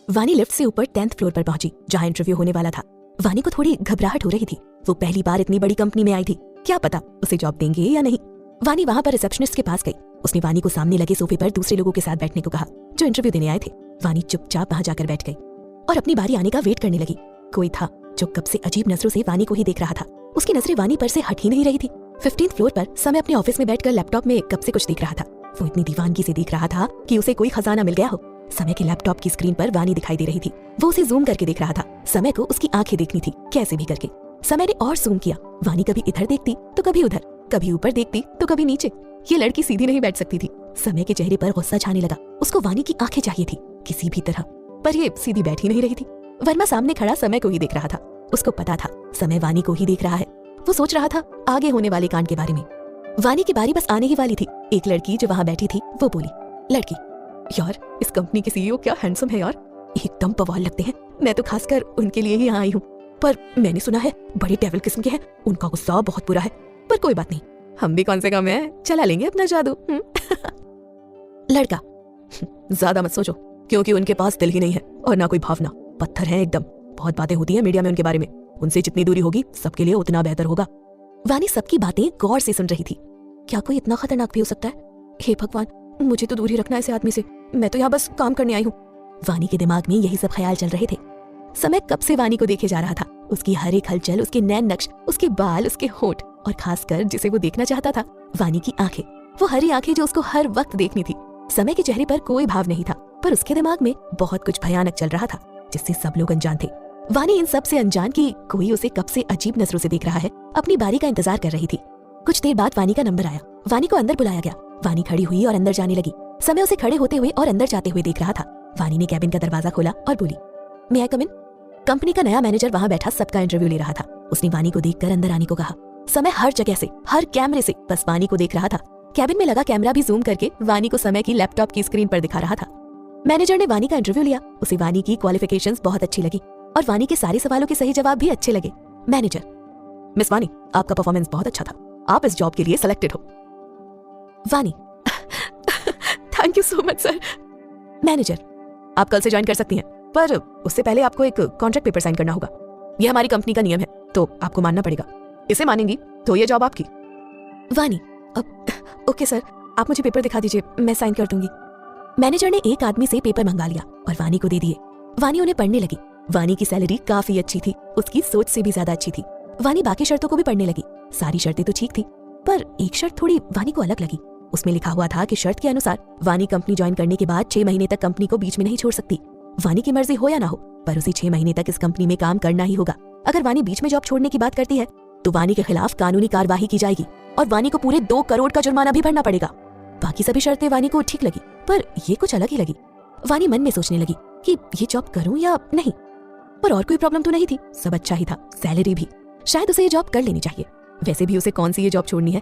वानी लिफ्ट से ऊपर 10th फ्लोर पर पहुंची, जहां इंटरव्यू होने वाला था। वानी को थोड़ी घबराहट हो रही थी। वो पहली बार इतनी बड़ी कंपनी में आई थी, क्या पता उसे जॉब देंगे या नहीं। वानी वहां पर रिसेप्शनिस्ट के पास गई। उसने वानी को सामने लगे सोफे पर दूसरे लोगों के साथ बैठने को कहा जो इंटरव्यू देने आए थे। वानी चुपचाप वहां जाकर बैठ गई और अपनी बारी आने का वेट करने लगी। कोई था जो कब से अजीब नजरों से वानी को ही देख रहा था। उसकी नजरें वानी पर से हट ही नहीं रही थी। 15th फ्लोर पर समय अपने ऑफिस में बैठकर लैपटॉप में कब से कुछ देख रहा था। वो इतनी दीवानगी से देख रहा था कि उसे कोई खजाना मिल गया हो। समय के लैपटॉप की स्क्रीन पर वानी दिखाई दे रही थी। वो उसे जूम करके देख रहा था। समय को उसकी आंखें देखनी थी, कैसे भी करके। समय ने और जूम किया। वानी कभी इधर देखती तो कभी उधर, कभी ऊपर देखती तो कभी नीचे। ये लड़की सीधी नहीं बैठ सकती थी। समय के चेहरे पर गुस्सा छाने लगा। उसको वानी की आंखें चाहिए थी किसी भी तरह, पर ये सीधी बैठ ही नहीं रही थी। वर्मा सामने खड़ा समय को ही देख रहा था। उसको पता था समय वानी को ही देख रहा है। वो सोच रहा था आगे होने वाले कांड के बारे में। वानी की बारी बस आने ही वाली थी। एक लड़की जो वहां बैठी थी वो बोली, लड़की, यार इस कंपनी के सीईओ क्या हैंडसम है यार, एकदम बवाल लगते हैं। मैं तो खासकर उनके लिए ही यहाँ आई हूँ, पर मैंने सुना है बड़े डेविल किस्म के हैं। उनका गुस्सा बहुत बुरा है, पर कोई बात नहीं, हम भी कौन से कम है, चला लेंगे अपना जादू। लड़का, ज्यादा मत सोचो, क्योंकि उनके पास दिल ही नहीं है और ना कोई भावना। पत्थर है एकदम। बहुत बातें होती हैं मीडिया में उनके बारे में। उनसे जितनी दूरी होगी सबके लिए उतना बेहतर होगा। वानी सबकी बातें गौर से सुन रही थी। क्या कोई इतना खतरनाक भी हो सकता है? हे भगवान, मुझे तो दूर ही रखना है ऐसे आदमी से। मैं तो यहाँ बस काम करने आई हूँ। वानी के दिमाग में यही सब ख्याल चल रहे थे। समय कब से वानी को देखे जा रहा था। उसकी हर एक हलचल, उसके नैन नक्श, उसके बाल, उसके होंठ और खासकर जिसे वो देखना चाहता था, वानी की आंखें। वो हरी आंखें जो उसको हर वक्त देखनी थी। समय के चेहरे पर कोई भाव नहीं था, पर उसके दिमाग में बहुत कुछ भयानक चल रहा था जिससे सब लोग अनजान थे। वानी इन सब से अनजान की कोई उसे कब से अजीब नजरों से देख रहा है, अपनी बारी का इंतजार कर रही थी। कुछ देर बाद वानी का नंबर आया। वानी को अंदर बुलाया गया। वानी खड़ी हुई और अंदर जाने लगी। समय उसे खड़े होते हुए और अंदर जाते हुए देख रहा था। वानी ने कैबिन का दरवाजा खोला और बोली, मे आई कम इन? कंपनी का नया मैनेजर वहां बैठा सबका इंटरव्यू ले रहा था। उसने वानी को देखकर अंदर आने को कहा। समय हर जगह से, हर कैमरे से बस वानी को देख रहा था। कैबिन में लगा कैमरा भी जूम करके वानी को समय की लैपटॉप की स्क्रीन पर दिखा रहा था। मैनेजर ने वानी का इंटरव्यू लिया। उसे वानी की क्वालिफिकेशंस बहुत अच्छी लगी और वानी के सारे सवालों के सही जवाब भी अच्छे लगे। मैनेजर, मिस वानी, आपका परफॉर्मेंस बहुत अच्छा था, आप इस जॉब के लिए सिलेक्टेड हो। वानी, thank you so much sir. Manager, आप कल से ज्वाइन कर सकती हैं, पर उससे पहले आपको एक कॉन्ट्रैक्ट पेपर साइन करना होगा। यह हमारी कंपनी का नियम है, तो आपको मानना पड़ेगा। इसे मानेंगी तो ये जॉब आपकी। वानी, ओके सर, आप मुझे पेपर दिखा दीजिए, मैं साइन कर दूंगी। मैनेजर ने एक आदमी से पेपर मंगा लिया और वानी को दे दिए। वानी उन्हें पढ़ने लगी। वानी की सैलरी काफी अच्छी थी, उसकी सोच से भी ज्यादा अच्छी थी। वानी बाकी शर्तों को भी पढ़ने लगी। सारी शर्तें तो ठीक थी, पर एक शर्त थोड़ी वानी को अलग लगी। उसमें लिखा हुआ था कि शर्त के अनुसार वानी कंपनी ज्वाइन करने के बाद 6 महीने तक कंपनी को बीच में नहीं छोड़ सकती। वानी की मर्जी हो या ना हो, पर उसे 6 महीने तक इस कंपनी में काम करना ही होगा। अगर वानी बीच में जॉब छोड़ने की बात करती है तो वानी के खिलाफ कानूनी कार्यवाही की जाएगी और वानी को पूरे 2 करोड़ का जुर्माना भी भरना पड़ेगा। बाकी सभी शर्तें वानी को ठीक लगी, पर ये कुछ अलग ही लगी। वानी मन में सोचने लगी कि ये जॉब करूं या नहीं। पर और कोई प्रॉब्लम तो नहीं थी, सब अच्छा ही था, सैलरी भी। शायद उसे ये जॉब कर लेनी चाहिए। वैसे भी उसे कौन सी ये जॉब छोड़नी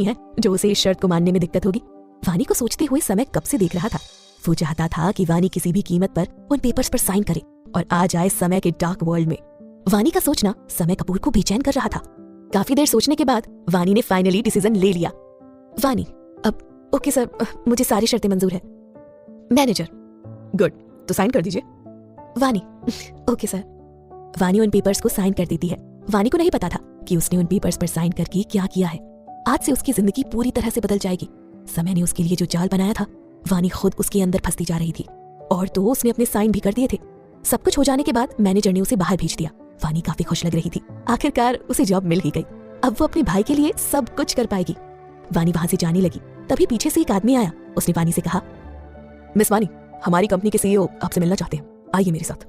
है जो उसे इस शर्त को मानने में दिक्कत होगी। वानी को सोचते हुए समय कब से देख रहा था। वो चाहता था कि वानी किसी भी कीमत पर उन पेपर्स पर साइन करे और आ जाए समय के डार्क वर्ल्ड में। वानी का सोचना समय कपूर को बेचैन कर रहा था। काफी देर सोचने के बाद वानी ने फाइनली डिसीजन ले लिया। वानी, अब ओके सर, मुझे सारी शर्तें मंजूर है। मैनेजर, गुड, तो साइन कर दीजिए। वानी, ओके सर। वानी उन पेपर्स को साइन कर देती है। वानी को नहीं पता था कि उसने उन पेपर्स पर साइन करके क्या किया है। आज से उसकी जिंदगी पूरी तरह से बदल जाएगी। समय ने उसके लिए जो जाल बनाया था, वानी खुद उसके अंदर फंसती जा रही थी। और तो उसने अपने साइन भी कर दिए थे। सब कुछ हो जाने के बाद मैनेजर ने उसे बाहर भेज दिया। वानी काफी खुश लग रही थी। आखिरकार उसे जॉब मिल ही गई। अब वो अपने भाई के लिए सब कुछ कर पाएगी। वानी वहां से जाने लगी, तभी पीछे से एक आदमी आया। उसने वानी से कहा, मिस वानी, हमारी कंपनी के सीईओ आपसे मिलना चाहते हैं, आइए मेरे साथ।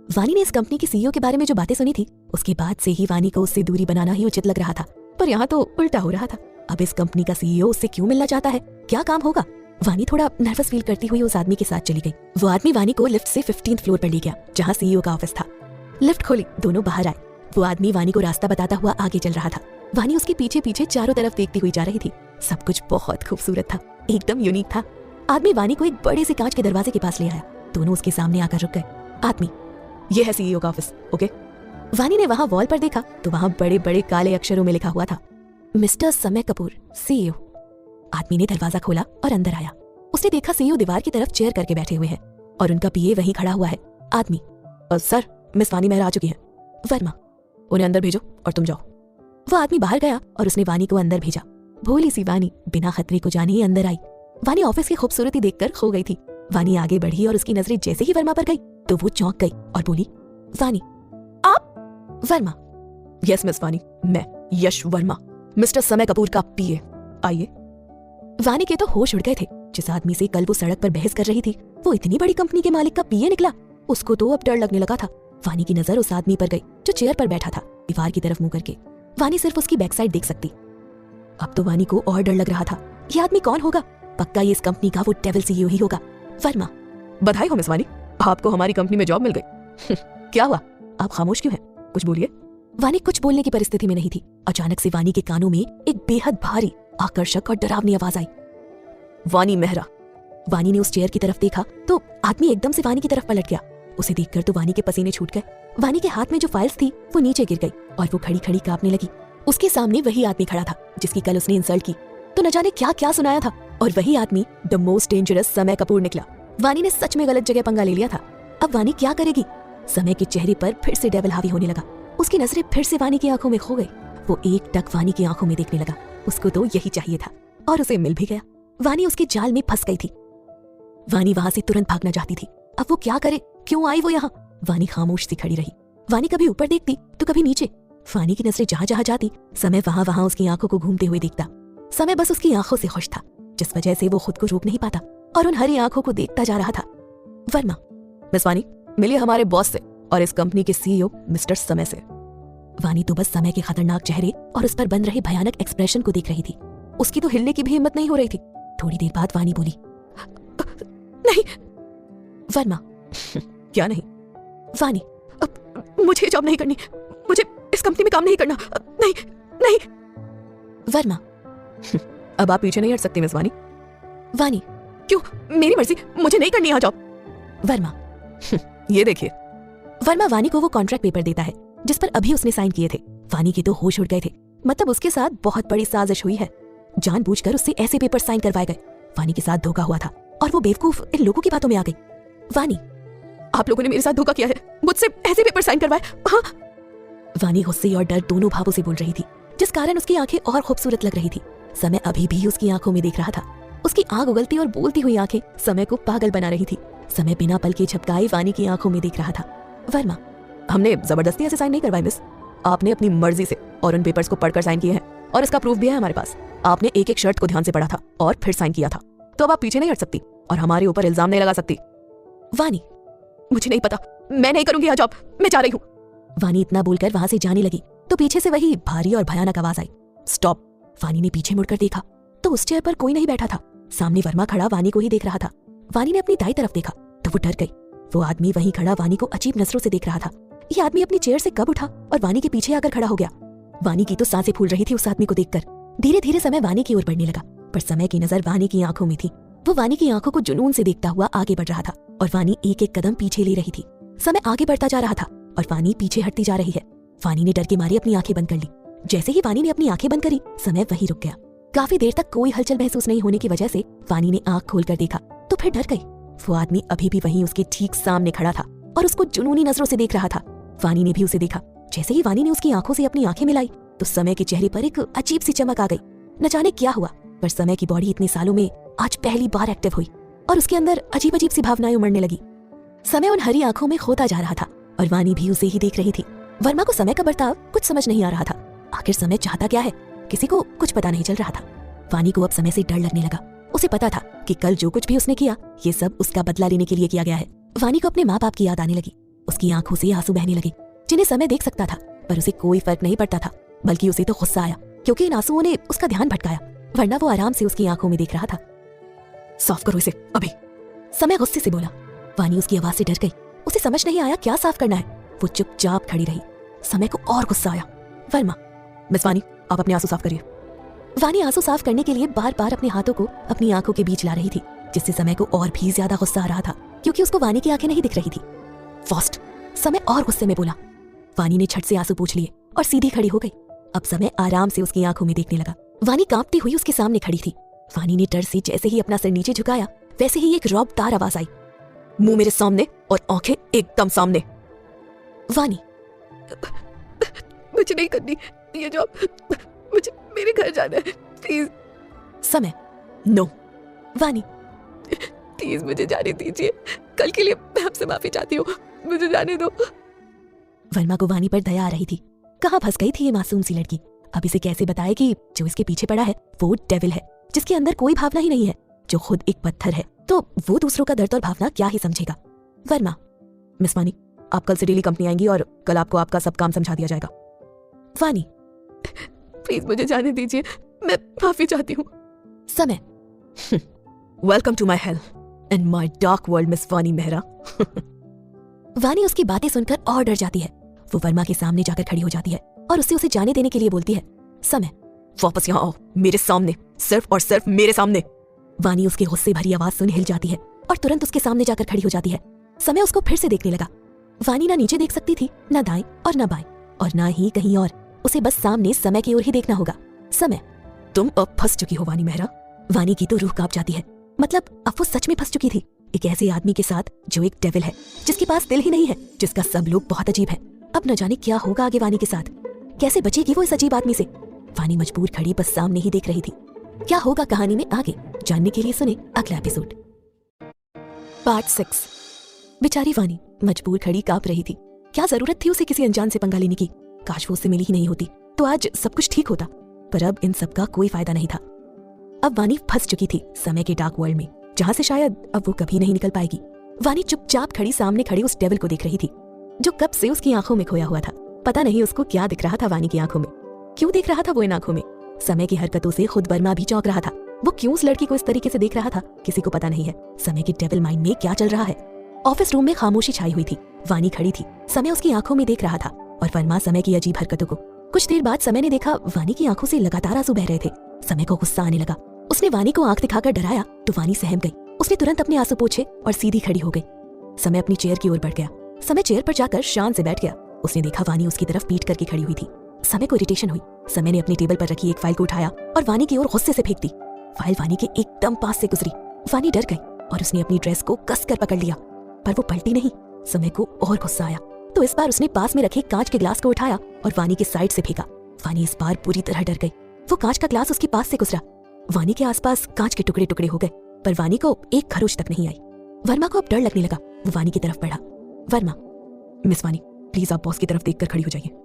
वानी ने इस कंपनी के सीईओ के बारे में जो बातें सुनी थी, उसके बाद से ही वानी को उससे दूरी बनाना ही उचित लग रहा था। पर यहाँ तो उल्टा हो रहा था। अब इस कंपनी का सीईओ उससे क्यों मिलना चाहता है, क्या काम होगा? वानी थोड़ा नर्वस फील करती हुई उस आदमी के साथ चली गई। वो आदमी वानी को लिफ्ट से 15th फ्लोर पर ले गया, जहाँ सीईओ का ऑफिस था। लिफ्ट खोली, दोनों बाहर आए। वो आदमी वानी को रास्ता बताता हुआ आगे चल रहा था। वानी उसके पीछे पीछे चारों तरफ देखती हुई जा रही थी। सब कुछ बहुत खूबसूरत था, एकदम यूनिक था। आदमी वानी को एक बड़े से कांच के दरवाजे के पास ले आया। दोनों उसके सामने आकर रुक गए। आदमी, ये है सीईओ का ऑफिस, ओके? वानी ने वहां वॉल पर देखा तो वहां बड़े बड़े काले अक्षरों में लिखा हुआ था, मिस्टर समय कपूर, सीईओ। आदमी ने दरवाजा खोला और अंदर आया। उसने देखा सीईओ दीवार की तरफ चेयर करके बैठे हुए हैं और उनका पीए वहीं खड़ा हुआ है। आदमी, सर, मिस वानी मेहरा आ चुकी है। वर्मा, उन्हें अंदर भेजो और तुम जाओ। वो आदमी बाहर गया और उसने वानी को अंदर भेजा। भोली सी वानी बिना खतरे को जाने ही अंदर आई। वानी ऑफिस की खूबसूरती देखकर खो गई थी। वानी आगे बढ़ी और उसकी नजरें जैसे ही वर्मा पर गई तो वो चौंक गई और बोली, वानी, आप? वर्मा, यस मिस वानी, मैं यश वर्मा, मिस्टर समय कपूर का पीए, आइए। वानी के तो होश उड़ गए थे। जिस आदमी से कल वो सड़क पर बहस कर रही थी, वो इतनी बड़ी कंपनी के मालिक का पीए निकला। उसको तो अब डर लगने लगा था। वानी की नजर उस आदमी पर गई जो चेयर पर बैठा था, दीवार की तरफ मुंह करके। वानी सिर्फ उसकी बैक साइड देख सकती। अब तो वानी को और डर लग रहा था। ये आदमी कौन होगा? पक्का ये इस कंपनी का वो डेविल सीईओ ही होगा। वर्मा, बधाई हो मिस वानी, आपको हमारी कंपनी में जॉब मिल गई। क्या हुआ, आप खामोश क्यों हैं? कुछ बोलिए। वानी कुछ बोलने की परिस्थिति में नहीं थी। अचानक से वानी के कानों में एक बेहद भारी, आकर्षक और डरावनी आवाज आई, वानी मेहरा। वानी ने उस चेयर की तरफ देखा तो आदमी एकदम से वानी की तरफ पलट गया। उसे देखकर तो वानी के पसीने छूट गए। वानी के हाथ में जो फाइल्स थी वो नीचे गिर गई और वो खड़ी खड़ी कांपने लगी। उसके सामने वही आदमी खड़ा था जिसकी कल उसने इंसल्ट की। तो न जाने क्या क्या सुनाया था। और वही आदमी द मोस्ट डेंजरस समय कपूर निकला। वानी ने सच में गलत जगह पंगा ले लिया था। अब वानी क्या करेगी? समय के चेहरे पर फिर से डेविल हावी होने लगा। उसकी नजरें फिर से वानी की आंखों में खो गई। वो एक टक वानी की आंखों में देखने लगा। उसको तो यही चाहिए था और उसे मिल भी गया। वानी उसके जाल में फंस गई थी। वानी वहां से तुरंत भागना चाहती थी। अब वो क्या करे? क्यों आई वो यहाँ? वानी खामोश सी खड़ी रही। वानी कभी ऊपर देखती तो कभी नीचे। वानी की नजरें जहां जहां जाती, समय वहां वहां उसकी आंखों को घूमते हुए देखता। समय बस उसकी आंखों से खुश था, जिस वजह से वो खुद को रोक नहीं पाता और उन हरी आंखों को देखता जा रहा था। वर्मा, मिस वानी, मिलिए हमारे बॉस से और इस कंपनी के सीईओ मिस्टर समय से। वानी तो बस समय के खतरनाक चेहरे और उस पर बन रहे भयानक एक्सप्रेशन को देख रही थी। उसकी तो हिलने की भी हिम्मत नहीं हो रही थी। थोड़ी देर बाद वानी बोली, नहीं। वर्मा, क्या नहीं? वानी, मुझे जॉब नहीं करनी, मुझे इस कंपनी में काम नहीं करना, नहीं नहीं। वर्मा, अब आप पीछे नहीं हट सकती मिस वानी। वानी, क्यों? मेरी मर्जी, मुझे नहीं करनी यहाँ जॉब। वर्मा, ये देखिए। वर्मा वानी को वो कॉन्ट्रैक्ट पेपर देता है जिस पर अभी उसने साइन किए थे। वानी के तो होश उड़ गए थे। मतलब उसके साथ बहुत बड़ी साजिश हुई है। जानबूझकर उससे ऐसे पेपर साइन करवाए गए। वानी के साथ धोखा हुआ था और वो बेवकूफ इन लोगों की बातों में आ गई। वानी, आप लोगों ने मेरे साथ धोखा किया है, मुझसे ऐसे पेपर साइन करवाए। हाँ। वानी गुस्से और डर दोनों भावों से बोल रही थी, जिस कारण उसकी आंखें और खूबसूरत लग रही थी। समय अभी भी उसकी आंखों में देख रहा था। उसकी आंख उगलती और बोलती हुई आंखें समय को पागल बना रही थी। समय बिना पल के झपकाए वानी की आंखों में देख रहा था। वर्मा, हमने जबरदस्ती ऐसे साइन नहीं करवाए मिस, आपने अपनी मर्जी से और उन पेपर्स को पढ़कर साइन किए हैं और इसका प्रूफ भी है हमारे पास। आपने एक एक शर्त को ध्यान से पढ़ा था और फिर साइन किया था, तो अब आप पीछे नहीं हट सकती और हमारे ऊपर इल्जाम नहीं लगा सकती। वानी, मुझे नहीं पता, मैं नहीं करूंगी यह जॉब, मैं जा रही हूँ। वानी इतना बोलकर वहां से जाने लगी तो पीछे से वही भारी और भयानक आवाज आई, स्टॉप। वानी ने पीछे मुड़कर देखा तो उस चेयर पर कोई नहीं बैठा था। सामने वर्मा खड़ा वानी को ही देख रहा था। वानी ने अपनी दाईं तरफ देखा तो वो डर गई। वो आदमी वहीं खड़ा वानी को अजीब नजरों से देख रहा था। ये आदमी अपनी चेयर से कब उठा और वानी के पीछे आकर खड़ा हो गया? वानी की तो सांसें फूल रही थी उस आदमी को देखकर। धीरे धीरे समय वानी की ओर बढ़ने लगा। पर समय की नजर वानी की आंखों में थी। वो वानी की आंखों को जुनून से देखता हुआ आगे बढ़ रहा था और वानी एक एक कदम पीछे ले रही थी। समय आगे बढ़ता जा रहा था और वानी पीछे हटती जा रही है। वानी ने डर के मारे अपनी आंखें बंद कर ली। जैसे ही वानी ने अपनी आंखें बंद करी, समय वहीं रुक गया। काफी देर तक कोई हलचल महसूस नहीं होने की वजह से वानी ने आंख खोलकर देखा तो फिर डर गई। वो आदमी अभी भी वहीं उसके ठीक सामने खड़ा था और उसको जुनूनी नजरों से देख रहा था। वानी ने भी उसे देखा। जैसे ही वानी ने उसकी आंखों से अपनी आंखें मिलाई तो समय के चेहरे पर एक अजीब सी चमक आ गई। न जाने क्या हुआ, पर समय की बॉडी इतने सालों में आज पहली बार एक्टिव हुई और उसके अंदर अजीब अजीब सी भावनाएं उमड़ने लगी। समय उन हरी आंखों में खोता जा रहा था और वानी भी उसे ही देख रही थी। वर्मा को समय का बर्ताव कुछ समझ नहीं आ रहा था। आखिर समय चाहता क्या है, किसी को कुछ पता नहीं चल रहा था। वानी को अब समय से डर लगने लगा। उसे पता था कि कल जो कुछ भी उसने किया, ये सब उसका बदला लेने के लिए किया गया है। वानी को अपने माँ बाप की याद आने लगी। उसकी आंखों से आंसू बहने लगे, जिन्हें समय देख सकता था, पर उसे कोई फर्क नहीं पड़ता था। बल्कि उसे तो गुस्सा आया, क्योंकि इन आंसुओं ने उसका ध्यान भटकाया, वरना वो आराम से उसकी आंखों में देख रहा था। साफ करो इसे अभी, समय गुस्से से बोला। वानी उसकी आवाज से डर गई। उसे समझ नहीं आया क्या साफ करना है। वो चुपचाप खड़ी रही। समय को और गुस्सा आया। वर्मा, मिस वानी, आप अपने आंसू साफ करिए। वानी आंसू साफ करने के लिए बार बार अपने हाथों को अपनी आंखों के बीच ला रही थी, जिससे समय को और भी ज्यादा गुस्सा आ रहा था, क्योंकि उसको वानी की आंखें नहीं दिख रही थी। फास्ट, समय और गुस्से में बोला। वानी ने झट से आंसू पोंछ लिए और सीधी खड़ी हो गई। अब समय आराम से उसकी आंखों में देखने लगा। वानी कांपती हुई उसके सामने खड़ी थी। वानी ने डर से जैसे ही अपना सिर नीचे झुकाया, वैसे ही एक रौबदार आवाज आई, मुंह मेरे सामने और आंखें एकदम सामने। वानी, मुझे नहीं करनी ये जॉब, मुझे मेरे घर जाना है, प्लीज। समय, नो। वानी, प्लीज मुझे जाने दीजिए, कल के लिए मैं आपसे माफी चाहती हूँ, मुझे जाने दो। वर्मा को वानी पर दया आ रही थी। कहाँ फंस गई थी ये मासूम सी लड़की। अब इसे कैसे बताए कि जो इसके पीछे पड़ा है वो डेविल है, जिसके अंदर कोई भावना ही नहीं है, जो खुद एक पत्थर है, तो वो दूसरों का दर्द और भावना क्या ही समझेगा। वर्मा, मिस वानी, आप कल से डेली कंपनी आएंगी और कल आपको आपका सब काम समझा दिया जाएगा। वानी, प्लीज मुझे जाने दीजिए, मैं माफी चाहती हूँ। Samay, welcome to my hell and my dark world miss Vani Mehra. वानी उसकी बातें सुनकर और डर जाती है। वो वर्मा के सामने जाकर खड़ी हो जाती है और उससे उसे जाने देने के लिए बोलती है, समय, वापस यहाँ आओ, मेरे सामने, सिर्फ और सिर्फ मेरे सामने। वानी उसके गुस्से भरी आवाज सुन हिल जाती है और तुरंत उसके सामने जाकर खड़ी हो जाती है। समय उसको फिर से देखने लगा। वानी ना नीचे देख सकती थी, ना दाएं और ना बाएं, और ना ही कहीं और। उसे बस सामने समय की ओर ही देखना होगा। समय, तुम अब फंस चुकी हो वानी मेहरा। वानी की तो रूह कांप जाती है। मतलब अब वो सच में फंस चुकी थी, एक ऐसे आदमी के साथ जो एक डेविल है, जिसके पास दिल ही नहीं है, जिसका सब लोग बहुत अजीब है। अब न जाने क्या होगा आगे वानी के साथ। कैसे बचेगी वो इस अजीब आदमी से। वानी मजबूर खड़ी बस सामने ही देख रही थी। क्या होगा कहानी में आगे, जानने के लिए सुने अगला एपिसोड। पार्ट 6। बेचारी वानी मजबूर खड़ी कांप रही थी। क्या जरूरत थी उसे किसी अनजान से पंगा लेने की। काश वो उससे मिली ही नहीं होती तो आज सब कुछ ठीक होता, पर अब इन सब का कोई फायदा नहीं था। अब वानी फंस चुकी थी समय के डार्क वर्ल्ड में, जहां से शायद अब वो कभी नहीं निकल पाएगी। वानी चुपचाप खड़ी सामने खड़ी उस डेविल को देख रही थी, जो कब से उसकी आंखों में खोया हुआ था। पता नहीं उसको क्या दिख रहा था वानी की आंखों में, क्यों देख रहा था वो इन आंखों में। समय की हरकतों से खुद वर्मा भी चौंक रहा था। वो क्यों उस लड़की को इस तरीके से देख रहा था, किसी को पता नहीं है। समय के डेविल माइंड में क्या चल रहा है। ऑफिस रूम में खामोशी छाई हुई थी। वानी खड़ी थी, समय उसकी आंखों में देख रहा था और वर्मा समय की अजीब हरकतों को। कुछ देर बाद समय ने देखा वानी की आंखों से लगातार आंसू बह रहे थे। समय को गुस्सा आने लगा। उसने वानी को आंख दिखाकर डराया तो वानी सहम गई। उसने तुरंत अपने आंसू पोंछे और सीधी खड़ी हो गई। समय अपनी चेयर की ओर बढ़ गया। समय चेयर पर जाकर शान से बैठ गया। उसने देखा वानी उसकी तरफ पीट करके खड़ी हुई थी। समय को इरिटेशन हुई। समय ने अपनी टेबल पर रखी एक फाइल को उठाया और वानी की ओर गुस्से से फेंक दी। फाइल वानी के एकदम पास से गुजरी। वानी डर गई और उसने अपनी ड्रेस को कसकर पकड़ लिया, पर वो पलटी नहीं। समय को और गुस्सा आया तो इस बार उसने पास में रखे कांच के ग्लास को उठाया और वानी के साइड से फेंका। वानी इस बार पूरी तरह डर गई। वो कांच का ग्लास उसके पास से गुजरा। वानी के आसपास कांच के टुकड़े टुकड़े हो गए, पर वानी को एक खरोच तक नहीं आई। वर्मा को अब डर लगने लगा। वो वानी की तरफ बढ़ा। वर्मा, मिस वानी, प्लीज आप बॉस की तरफ देखकर खड़ी हो जाइए।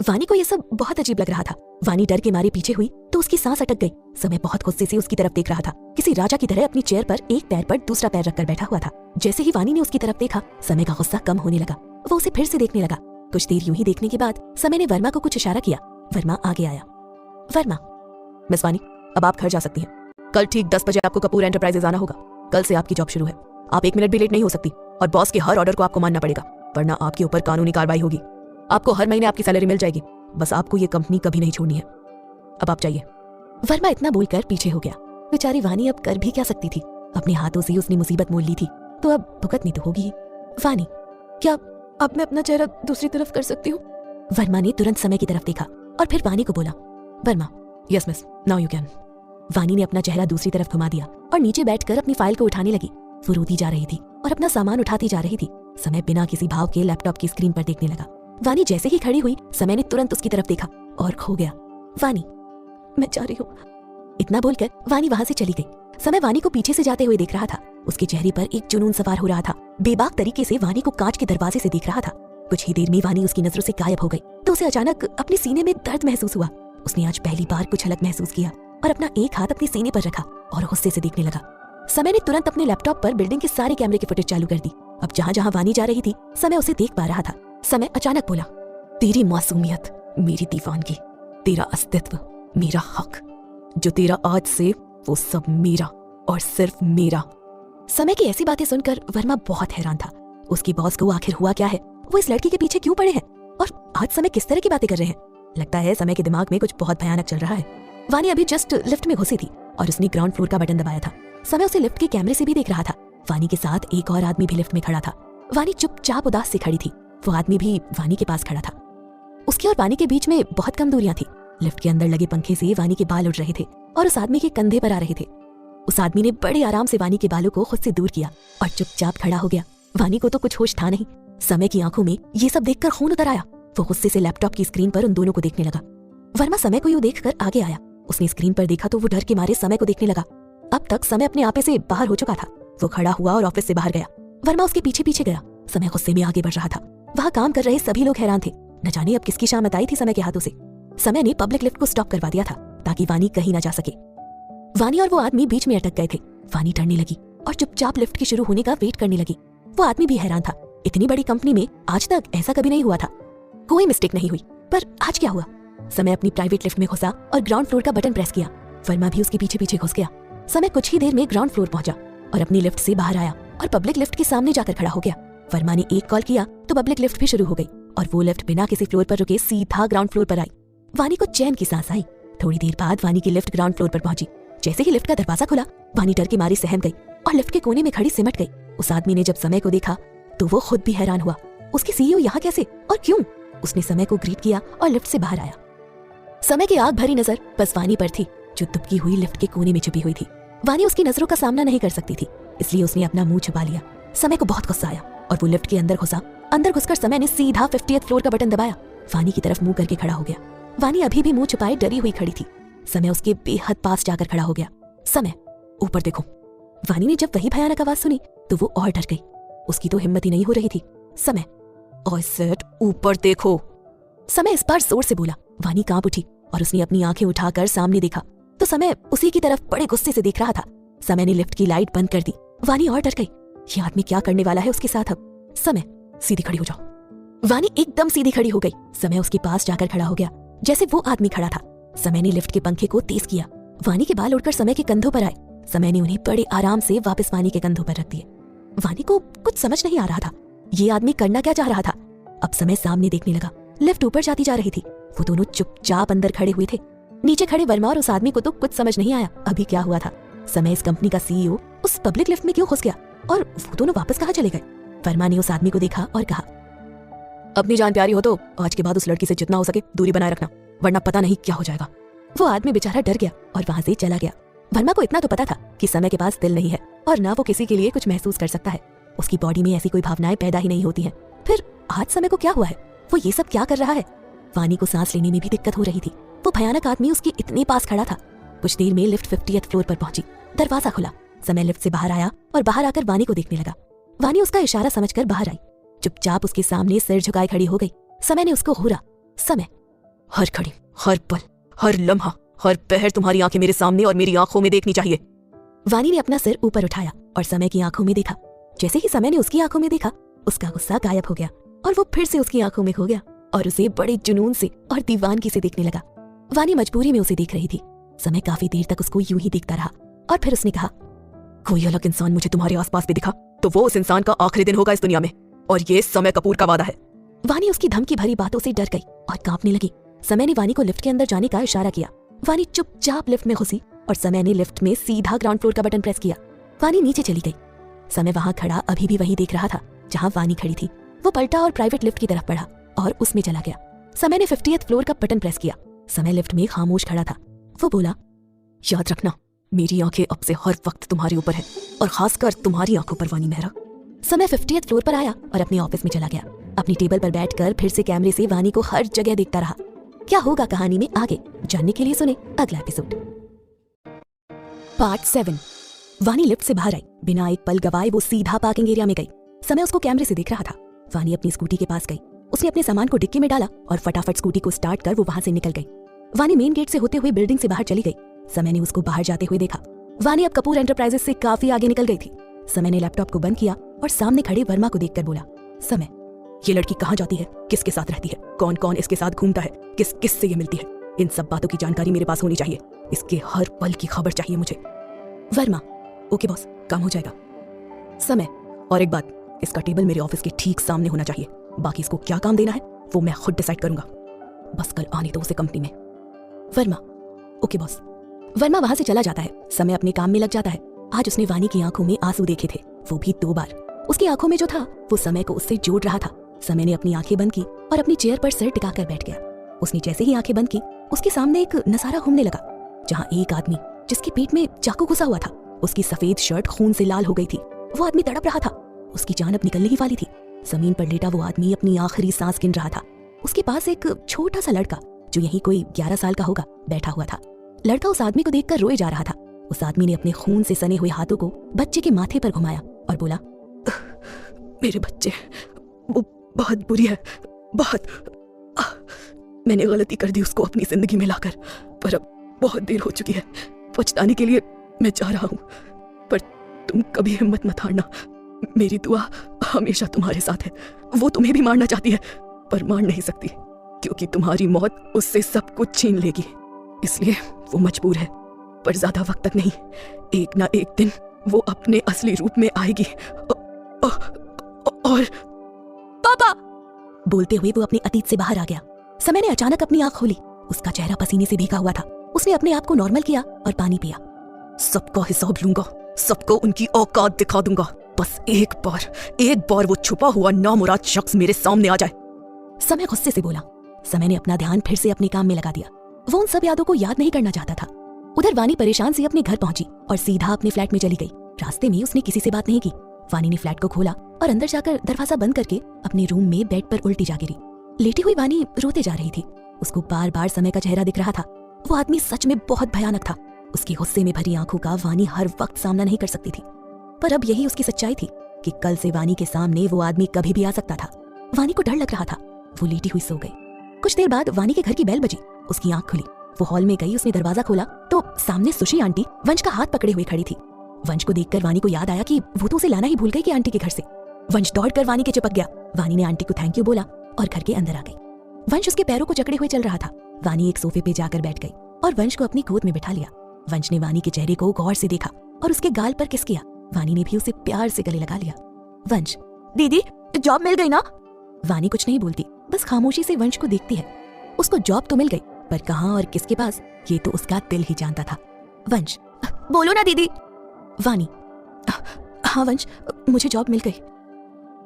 वानी को यह सब बहुत अजीब लग रहा था। वानी डर के मारे पीछे हुई तो उसकी सांस अटक गई। समय बहुत गुस्से से उसकी तरफ देख रहा था, किसी राजा की तरह अपनी चेयर पर एक पैर पर दूसरा पैर रखकर बैठा हुआ था। जैसे ही वानी ने उसकी तरफ देखा, समय का गुस्सा कम होने लगा। वो उसे फिर से देखने लगा। कुछ देर यूं ही देखने के बाद समय ने वर्मा को कुछ इशारा किया। वर्मा आगे आया। वर्मा, मिस वानी, अब आप घर जा सकती हैं। कल ठीक 10 बजे आपको कपूर एंटरप्राइजेज आना होगा। कल से आपकी जॉब शुरू है। आप 1 मिनट भी लेट नहीं हो सकती और बॉस के हर ऑर्डर को आपको मानना पड़ेगा, वरना आपके ऊपर कानूनी कार्रवाई होगी। आपको हर महीने आपकी सैलरी मिल जाएगी। बस आपको ये कंपनी कभी नहीं छोड़नी है। अब आप जाइए। वर्मा इतना बोलकर पीछे हो गया। बेचारी वानी अब कर भी क्या सकती थी। अपने हाथों से उसने मुसीबत मोल ली थी, तो अब भुगतनी तो होगी ही। वानी, क्या अब मैं अपना चेहरा दूसरी तरफ कर सकती हूँ? वर्मा ने तुरंत समय की तरफ देखा और फिर वानी को बोला, Verma, yes miss, now you can. वानी ने अपना चेहरा दूसरी तरफ घुमा दिया और नीचे बैठकर अपनी फाइल को उठाने लगी। वो रोती जा रही थी और अपना सामान उठाती जा रही थी। समय बिना किसी भाव के लैपटॉप की स्क्रीन पर देखने लगा। वानी जैसे ही खड़ी हुई, समय ने तुरंत उसकी तरफ देखा और खो गया। वानी, मैं जा रही हूँ। इतना बोलकर वानी वहां से चली गई। समय वानी को पीछे से जाते हुए देख रहा था। उसके चेहरे पर एक जुनून सवार हो रहा था। बेबाक तरीके से वानी को कांच के दरवाजे से देख रहा था। कुछ ही देर में वानी उसकी नजरों से गायब हो गई तो उसे अचानक अपने सीने में दर्द महसूस हुआ। उसने आज पहली बार कुछ अलग महसूस किया और अपना एक हाथ अपने सीने पर रखा और गुस्से से देखने लगा। समय ने तुरंत अपने लैपटॉप पर बिल्डिंग के सारे कैमरे की फुटेज चालू कर दी। अब जहां जहां वानी जा रही थी, समय उसे देख पा रहा था। समय अचानक बोला, तेरी मासूमियत मेरी दीवानगी, तेरा अस्तित्व मेरा हक, जो तेरा आज से वो सब मेरा और सिर्फ मेरा। समय की ऐसी बातें सुनकर वर्मा बहुत हैरान था। उसकी बॉस को आखिर हुआ क्या है? वो इस लड़की के पीछे क्यों पड़े हैं? और आज समय किस तरह की बातें कर रहे हैं? लगता है समय के दिमाग में कुछ बहुत भयानक चल रहा है। वानी अभी जस्ट लिफ्ट में घुसी थी और उसने ग्राउंड फ्लोर का बटन दबाया था। समय उसे लिफ्ट के कैमरे से भी देख रहा था। वानी के साथ एक और आदमी भी लिफ्ट में खड़ा था। वानी चुपचाप उदास से खड़ी थी। वो आदमी भी वानी के पास खड़ा था। उसकी और वानी के बीच में बहुत कम दूरियां थी। लिफ्ट के अंदर लगे पंखे से वानी के बाल उड़ रहे थे और उस आदमी के कंधे पर आ रहे थे। उस आदमी ने बड़े आराम से वानी के बालों को खुद से दूर किया और चुपचाप खड़ा हो गया। वानी को तो कुछ होश था नहीं। समय की आंखों में ये सब देखकर खून उतर आया। वो गुस्से से लैपटॉप की स्क्रीन पर उन दोनों को देखने लगा। वर्मा समय को यूं देखकर आगे आया। उसने स्क्रीन पर देखा तो वो डर के मारे समय को देखने लगा। अब तक समय अपने आपे से बाहर हो चुका था। वो खड़ा हुआ और ऑफिस से बाहर गया। वर्मा उसके पीछे पीछे गया। समय गुस्से में आगे बढ़ रहा था। वहां काम कर रहे सभी लोग हैरान थे। न जाने अब किसकी शामत आई थी समय के हाथों से। समय ने पब्लिक लिफ्ट को स्टॉप करवा दिया था ताकि वानी कहीं ना जा सके। वानी और वो आदमी बीच में अटक गए थे। वानी डरने लगी और चुपचाप लिफ्ट के शुरू होने का वेट करने लगी। वो आदमी भी हैरान था। इतनी बड़ी कंपनी में आज तक ऐसा कभी नहीं हुआ था। कोई मिस्टेक नहीं हुई, पर आज क्या हुआ? समय अपनी प्राइवेट लिफ्ट में घुसा और ग्राउंड फ्लोर का बटन प्रेस किया। वर्मा भी उसके पीछे पीछे घुस गया। समय कुछ ही देर में ग्राउंड फ्लोर पहुंचा और अपनी लिफ्ट से बाहर आया और पब्लिक लिफ्ट के सामने जाकर खड़ा हो गया। वर्मा ने एक कॉल किया तो पब्लिक लिफ्ट भी शुरू हो गई और वो लिफ्ट बिना किसी फ्लोर पर रुके सीधा ग्राउंड फ्लोर पर आई। वानी को चैन की सांस आई। थोड़ी देर बाद वानी की लिफ्ट ग्राउंड फ्लोर पर पहुंची। जैसे ही लिफ्ट का दरवाजा खुला, वानी डर के मारे सहम गई और लिफ्ट के कोने में खड़ी सिमट गई। उस आदमी ने जब समय को देखा तो वो खुद भी हैरान हुआ। उसकी सीईओ यहाँ कैसे और क्यों? उसने समय को ग्रीट किया और लिफ्ट से बाहर आया। समय की आग भरी नजर बस वानी पर थी, जो दुबकी हुई लिफ्ट के कोने में छुपी हुई थी। वानी उसकी नजरों का सामना नहीं कर सकती थी, इसलिए उसने अपना मुंह छुपा लिया। समय को बहुत गुस्सा आया और वो लिफ्ट के अंदर घुसा। अंदर घुसकर समय ने सीधा 50th फ्लोर का बटन दबाया। वानी की तरफ मुंह करके खड़ा हो गया। वानी अभी भी मुंह छुपाए डरी हुई खड़ी थी। समय उसके बेहद पास जाकर खड़ा हो गया। समय, ऊपर देखो। वानी ने जब वही भयानक आवाज सुनी तो वो और डर गई। उसकी तो हिम्मत ही नहीं हो रही थी। समय, आई सेड ऊपर देखो। समय इस बार जोर से बोला। वानी कांप उठी और उसने अपनी आंखें उठाकर सामने देखा तो समय उसी की तरफ बड़े गुस्से से देख रहा था। समय ने लिफ्ट की लाइट बंद कर दी। वानी और डर गई। ये आदमी क्या करने वाला है उसके साथ अब? समय, सीधी खड़ी हो जाओ। वानी एकदम सीधी खड़ी हो गई। समय उसके पास जाकर खड़ा हो गया जैसे वो आदमी खड़ा था। समय ने लिफ्ट के पंखे को तेज किया। वानी के बाल उड़कर समय के कंधों पर आए। समय ने उन्हें बड़े आराम से वापस वानी के कंधों पर रख दिए। वानी को कुछ समझ नहीं आ रहा था। ये आदमी करना क्या चाह रहा था? अब समय सामने देखने लगा। लिफ्ट ऊपर जाती जा रही थी। वो दोनों चुपचाप अंदर खड़े हुए थे। नीचे खड़े वर्मा और उस आदमी को तो कुछ समझ नहीं आया अभी क्या हुआ था। समय इस कंपनी का सीईओ उस पब्लिक लिफ्ट में क्यों घुस गया और वो दोनों वापस कहाँ चले गए? वर्मा ने उस आदमी को देखा और कहा, अपनी जान प्यारी हो तो आज के बाद उस लड़की से जितना हो सके दूरी बनाए रखना, वरना पता नहीं क्या हो जाएगा। वो आदमी बेचारा डर गया और वहां से चला गया। वर्मा को इतना तो पता था कि समय के पास दिल नहीं है और ना वो किसी के लिए कुछ महसूस कर सकता है। उसकी बॉडी में ऐसी कोई भावनाएं पैदा ही नहीं होती हैं। फिर आज समय को क्या हुआ है? वो ये सब क्या कर रहा है? वानी को सांस लेने में भी दिक्कत हो रही थी। वो भयानक आदमी उसके इतने पास खड़ा था। कुछ देर में लिफ्ट 50th फ्लोर पर पहुंची। दरवाजा खुला। समय लिफ्ट से बाहर आया और बाहर आकर वानी को देखने लगा। वानी उसका इशारा समझकर बाहर आई। चुपचाप उसके सामने सिर झुकाए खड़ी हो गई। समय ने उसको घूरा। समय, हर घड़ी, हर पल, हर लम्हा, हर पहर तुम्हारी आंखें मेरे सामने और मेरी आंखों में देखनी चाहिए। वानी ने अपना सिर ऊपर उठाया और समय की आंखों में देखा। जैसे ही समय ने उसकी आंखों में देखा, उसका गुस्सा गायब हो गया और वो फिर से उसकी आंखों में खो गया और उसे बड़े जुनून से और दीवानगी से देखने लगा। वानी मजबूरी में उसे देख रही थी। समय काफी देर तक उसको यूं ही देखता रहा और फिर उसने कहा, कोई अलग इंसान मुझे तुम्हारे आसपास भी दिखा तो वो उस इंसान का आखिरी दिन होगा इस दुनिया में, और ये समय कपूर का वादा है। वानी उसकी धमकी भरी बातों से डर गई और कांपने लगी। समय ने वानी को लिफ्ट के अंदर जाने का इशारा किया। वानी चुपचाप लिफ्ट में घुसी और समय ने लिफ्ट में सीधा ग्राउंड फ्लोर का बटन प्रेस किया। वानी नीचे चली गई। समय वहां खड़ा अभी भी वही देख रहा था जहां वानी खड़ी थी। वो पलटा और प्राइवेट लिफ्ट की तरफ बढ़ा और उसमें चला गया। समय ने 50th फ्लोर का बटन प्रेस किया। समय लिफ्ट में खामोश खड़ा था। वो बोला, याद रखना, मेरी आंखें अब से हर वक्त तुम्हारे ऊपर है और खासकर तुम्हारी आंखों पर, वानी मेहरा। समय 50th फ्लोर पर आया और अपने ऑफिस में चला गया। अपनी टेबल पर बैठकर फिर से कैमरे से वानी को हर जगह देखता रहा। क्या होगा कहानी में आगे, जानने के लिए सुने अगला एपिसोड। पार्ट 7। वानी लिफ्ट से बाहर आई। बिना एक पल गवाए वो सीधा पार्किंग एरिया में गई। समय उसको कैमरे से दिख रहा था। वानी अपनी स्कूटी के पास गई। उसने अपने सामान को डिक्की में डाला और फटाफट स्कूटी को स्टार्ट कर वो वहां से निकल गई। वानी मेन गेट से होते हुए बिल्डिंग से बाहर चली गई। समय ने उसको बाहर जाते हुए देखा। वानी अब कपूर एंटरप्राइजेस से काफी आगे निकल गई थी। समय ने लैपटॉप को बंद किया और सामने खड़े वर्मा को देखकर बोला, समय, ये लड़की कहाँ जाती है, किसके साथ रहती है, कौन कौन इसके साथ घूमता है, किस किस से ये मिलती है, इन सब बातों की जानकारी मेरे पास होनी चाहिए। इसके हर पल की खबर चाहिए मुझे। वर्मा, ओके बॉस, काम हो जाएगा। समय, और एक बात, इसका टेबल मेरे ऑफिस के ठीक सामने होना चाहिए। बाकी इसको क्या काम देना है वो मैं खुद डिसाइड करूंगा। बस कल आने दो उसे कंपनी में। Verma, okay boss. वर्मा वहां से चला जाता है। समय अपने काम में लग जाता है। आज उसने वानी की आंखों में आंसू देखे थे, वो भी 2 बार। उसकी आंखों में जो था वो समय को उससे जोड़ रहा था। समय ने अपनी आंखें बंद की और अपनी चेयर पर सिर टिकाकर बैठ गया। उसने जैसे ही आंखें बंद की, उसके सामने एक नजारा घूमने लगा जहां एक आदमी जिसके पेट में चाकू घुसा हुआ था, उसकी सफेद शर्ट खून से लाल हो गई थी। वो आदमी तड़प रहा था। उसकी जान अब निकलने ही वाली थी। जमीन पर लेटा वो आदमी अपनी आखिरी सांस गिन रहा था। उसके पास एक छोटा सा लड़का जो यही कोई 11 साल का होगा बैठा हुआ था। लड़का उस आदमी को देखकर रोए जा रहा था। उस आदमी ने अपने खून से सने हुए हाथों को बच्चे के माथे पर घुमाया और बोला, मेरे बच्चे, वो बहुत बुरी है, बहुत। मैंने गलती कर दी उसको अपनी जिंदगी में लाकर, पर अब बहुत देर हो चुकी है। पछताने के लिए मैं जा रहा हूं, पर तुम कभी हिम्मत मत हारना। मेरी दुआ हमेशा तुम्हारे साथ है। वो तुम्हें भी मारना चाहती है पर मार नहीं सकती, क्योंकि तुम्हारी मौत उससे सब कुछ छीन लेगी। इसलिए वो मजबूर है, पर ज्यादा वक्त तक नहीं। एक ना एक दिन वो अपने असली रूप में आएगी। और पापा, बोलते हुए वो अपने अतीत से बाहर आ गया। समय ने अचानक अपनी आंख खोली। उसका चेहरा पसीने से भीगा हुआ था। उसने अपने आप को नॉर्मल किया और पानी पिया। सबका हिसाब लूंगा, सबको उनकी औकात दिखा दूंगा। बस एक बार वो छुपा हुआ नामुराद शख्स मेरे सामने आ जाए। समय गुस्से से बोला। समय ने अपना ध्यान फिर से अपने काम में लगा दिया। वो उन सब यादों को याद नहीं करना चाहता था। उधर वानी परेशान सी अपने घर पहुंची और सीधा अपने फ्लैट में चली गई। रास्ते में उसने किसी से बात नहीं की। वानी ने फ्लैट को खोला और अंदर जाकर दरवाजा बंद करके अपने रूम में बेड पर उल्टी जा गिरी। लेटी हुई वानी रोते जा रही थी। उसको बार बार समय का चेहरा दिख रहा था। वो आदमी सच में बहुत भयानक था। उसकी गुस्से में भरी आंखों का वानी हर वक्त सामना नहीं कर सकती थी, पर अब यही उसकी सच्चाई थी कि कल से वानी के सामने वो आदमी कभी भी आ सकता था। वानी को डर लग रहा था। वो लेटी हुई सो गई। कुछ देर बाद वानी के घर की बेल बजी। उसकी आंख खुली। वो हॉल में गई। उसने दरवाजा खोला तो सामने सुशी आंटी वंश का हाथ पकड़े हुए खड़ी थी। वंश को देखकर वानी को याद आया कि वो तो उसे लाना ही भूल गई कि आंटी के घर से। वंश दौड़कर वानी के चिपक गया। वानी ने आंटी को थैंक यू बोला और घर के अंदर आ गई। वंश उसके पैरों को जकड़े हुए चल रहा था। वानी एक सोफे पे जाकर बैठ गई और वंश को अपनी गोद में बिठा लिया। वंश ने वानी के चेहरे को गौर से देखा और उसके गाल पर किस किया। वानी ने भी उसे प्यार से गले लगा लिया। वंश, दीदी जॉब मिल गई ना? वानी कुछ नहीं बोलती, बस खामोशी से वंश को देखती है। उसको जॉब तो मिल गई, पर कहाँ और किसके पास ये तो उसका दिल ही जानता था। वंश, बोलो ना दीदी। वानी, हाँ वंश, मुझे जॉब मिल गई।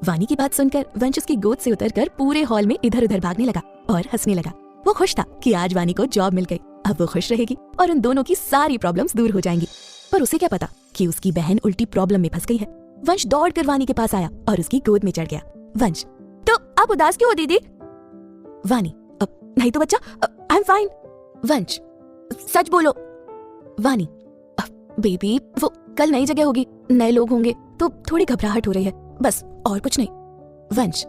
वानी की बात सुनकर वंश उसकी गोद से उतरकर पूरे हॉल में इधर उधर भागने लगा और हंसने लगा। वो खुश था कि आज वानी को जॉब मिल गई। अब वो खुश रहेगी और उन दोनों की सारी प्रॉब्लम्स दूर हो जाएंगी। पर उसे क्या पता कि उसकी बहन उल्टी प्रॉब्लम में फंस गई है। वंश दौड़कर वानी के पास आया और उसकी गोद में चढ़ गया। वंश, तो आप उदास क्यों हो दीदी? वानी, अब नहीं तो बच्चा, आई एम फाइन। वंश, सच बोलो। वानी, बेबी वो कल नई जगह होगी, नए लोग होंगे तो थोड़ी घबराहट हो रही है, बस और कुछ नहीं। वंश,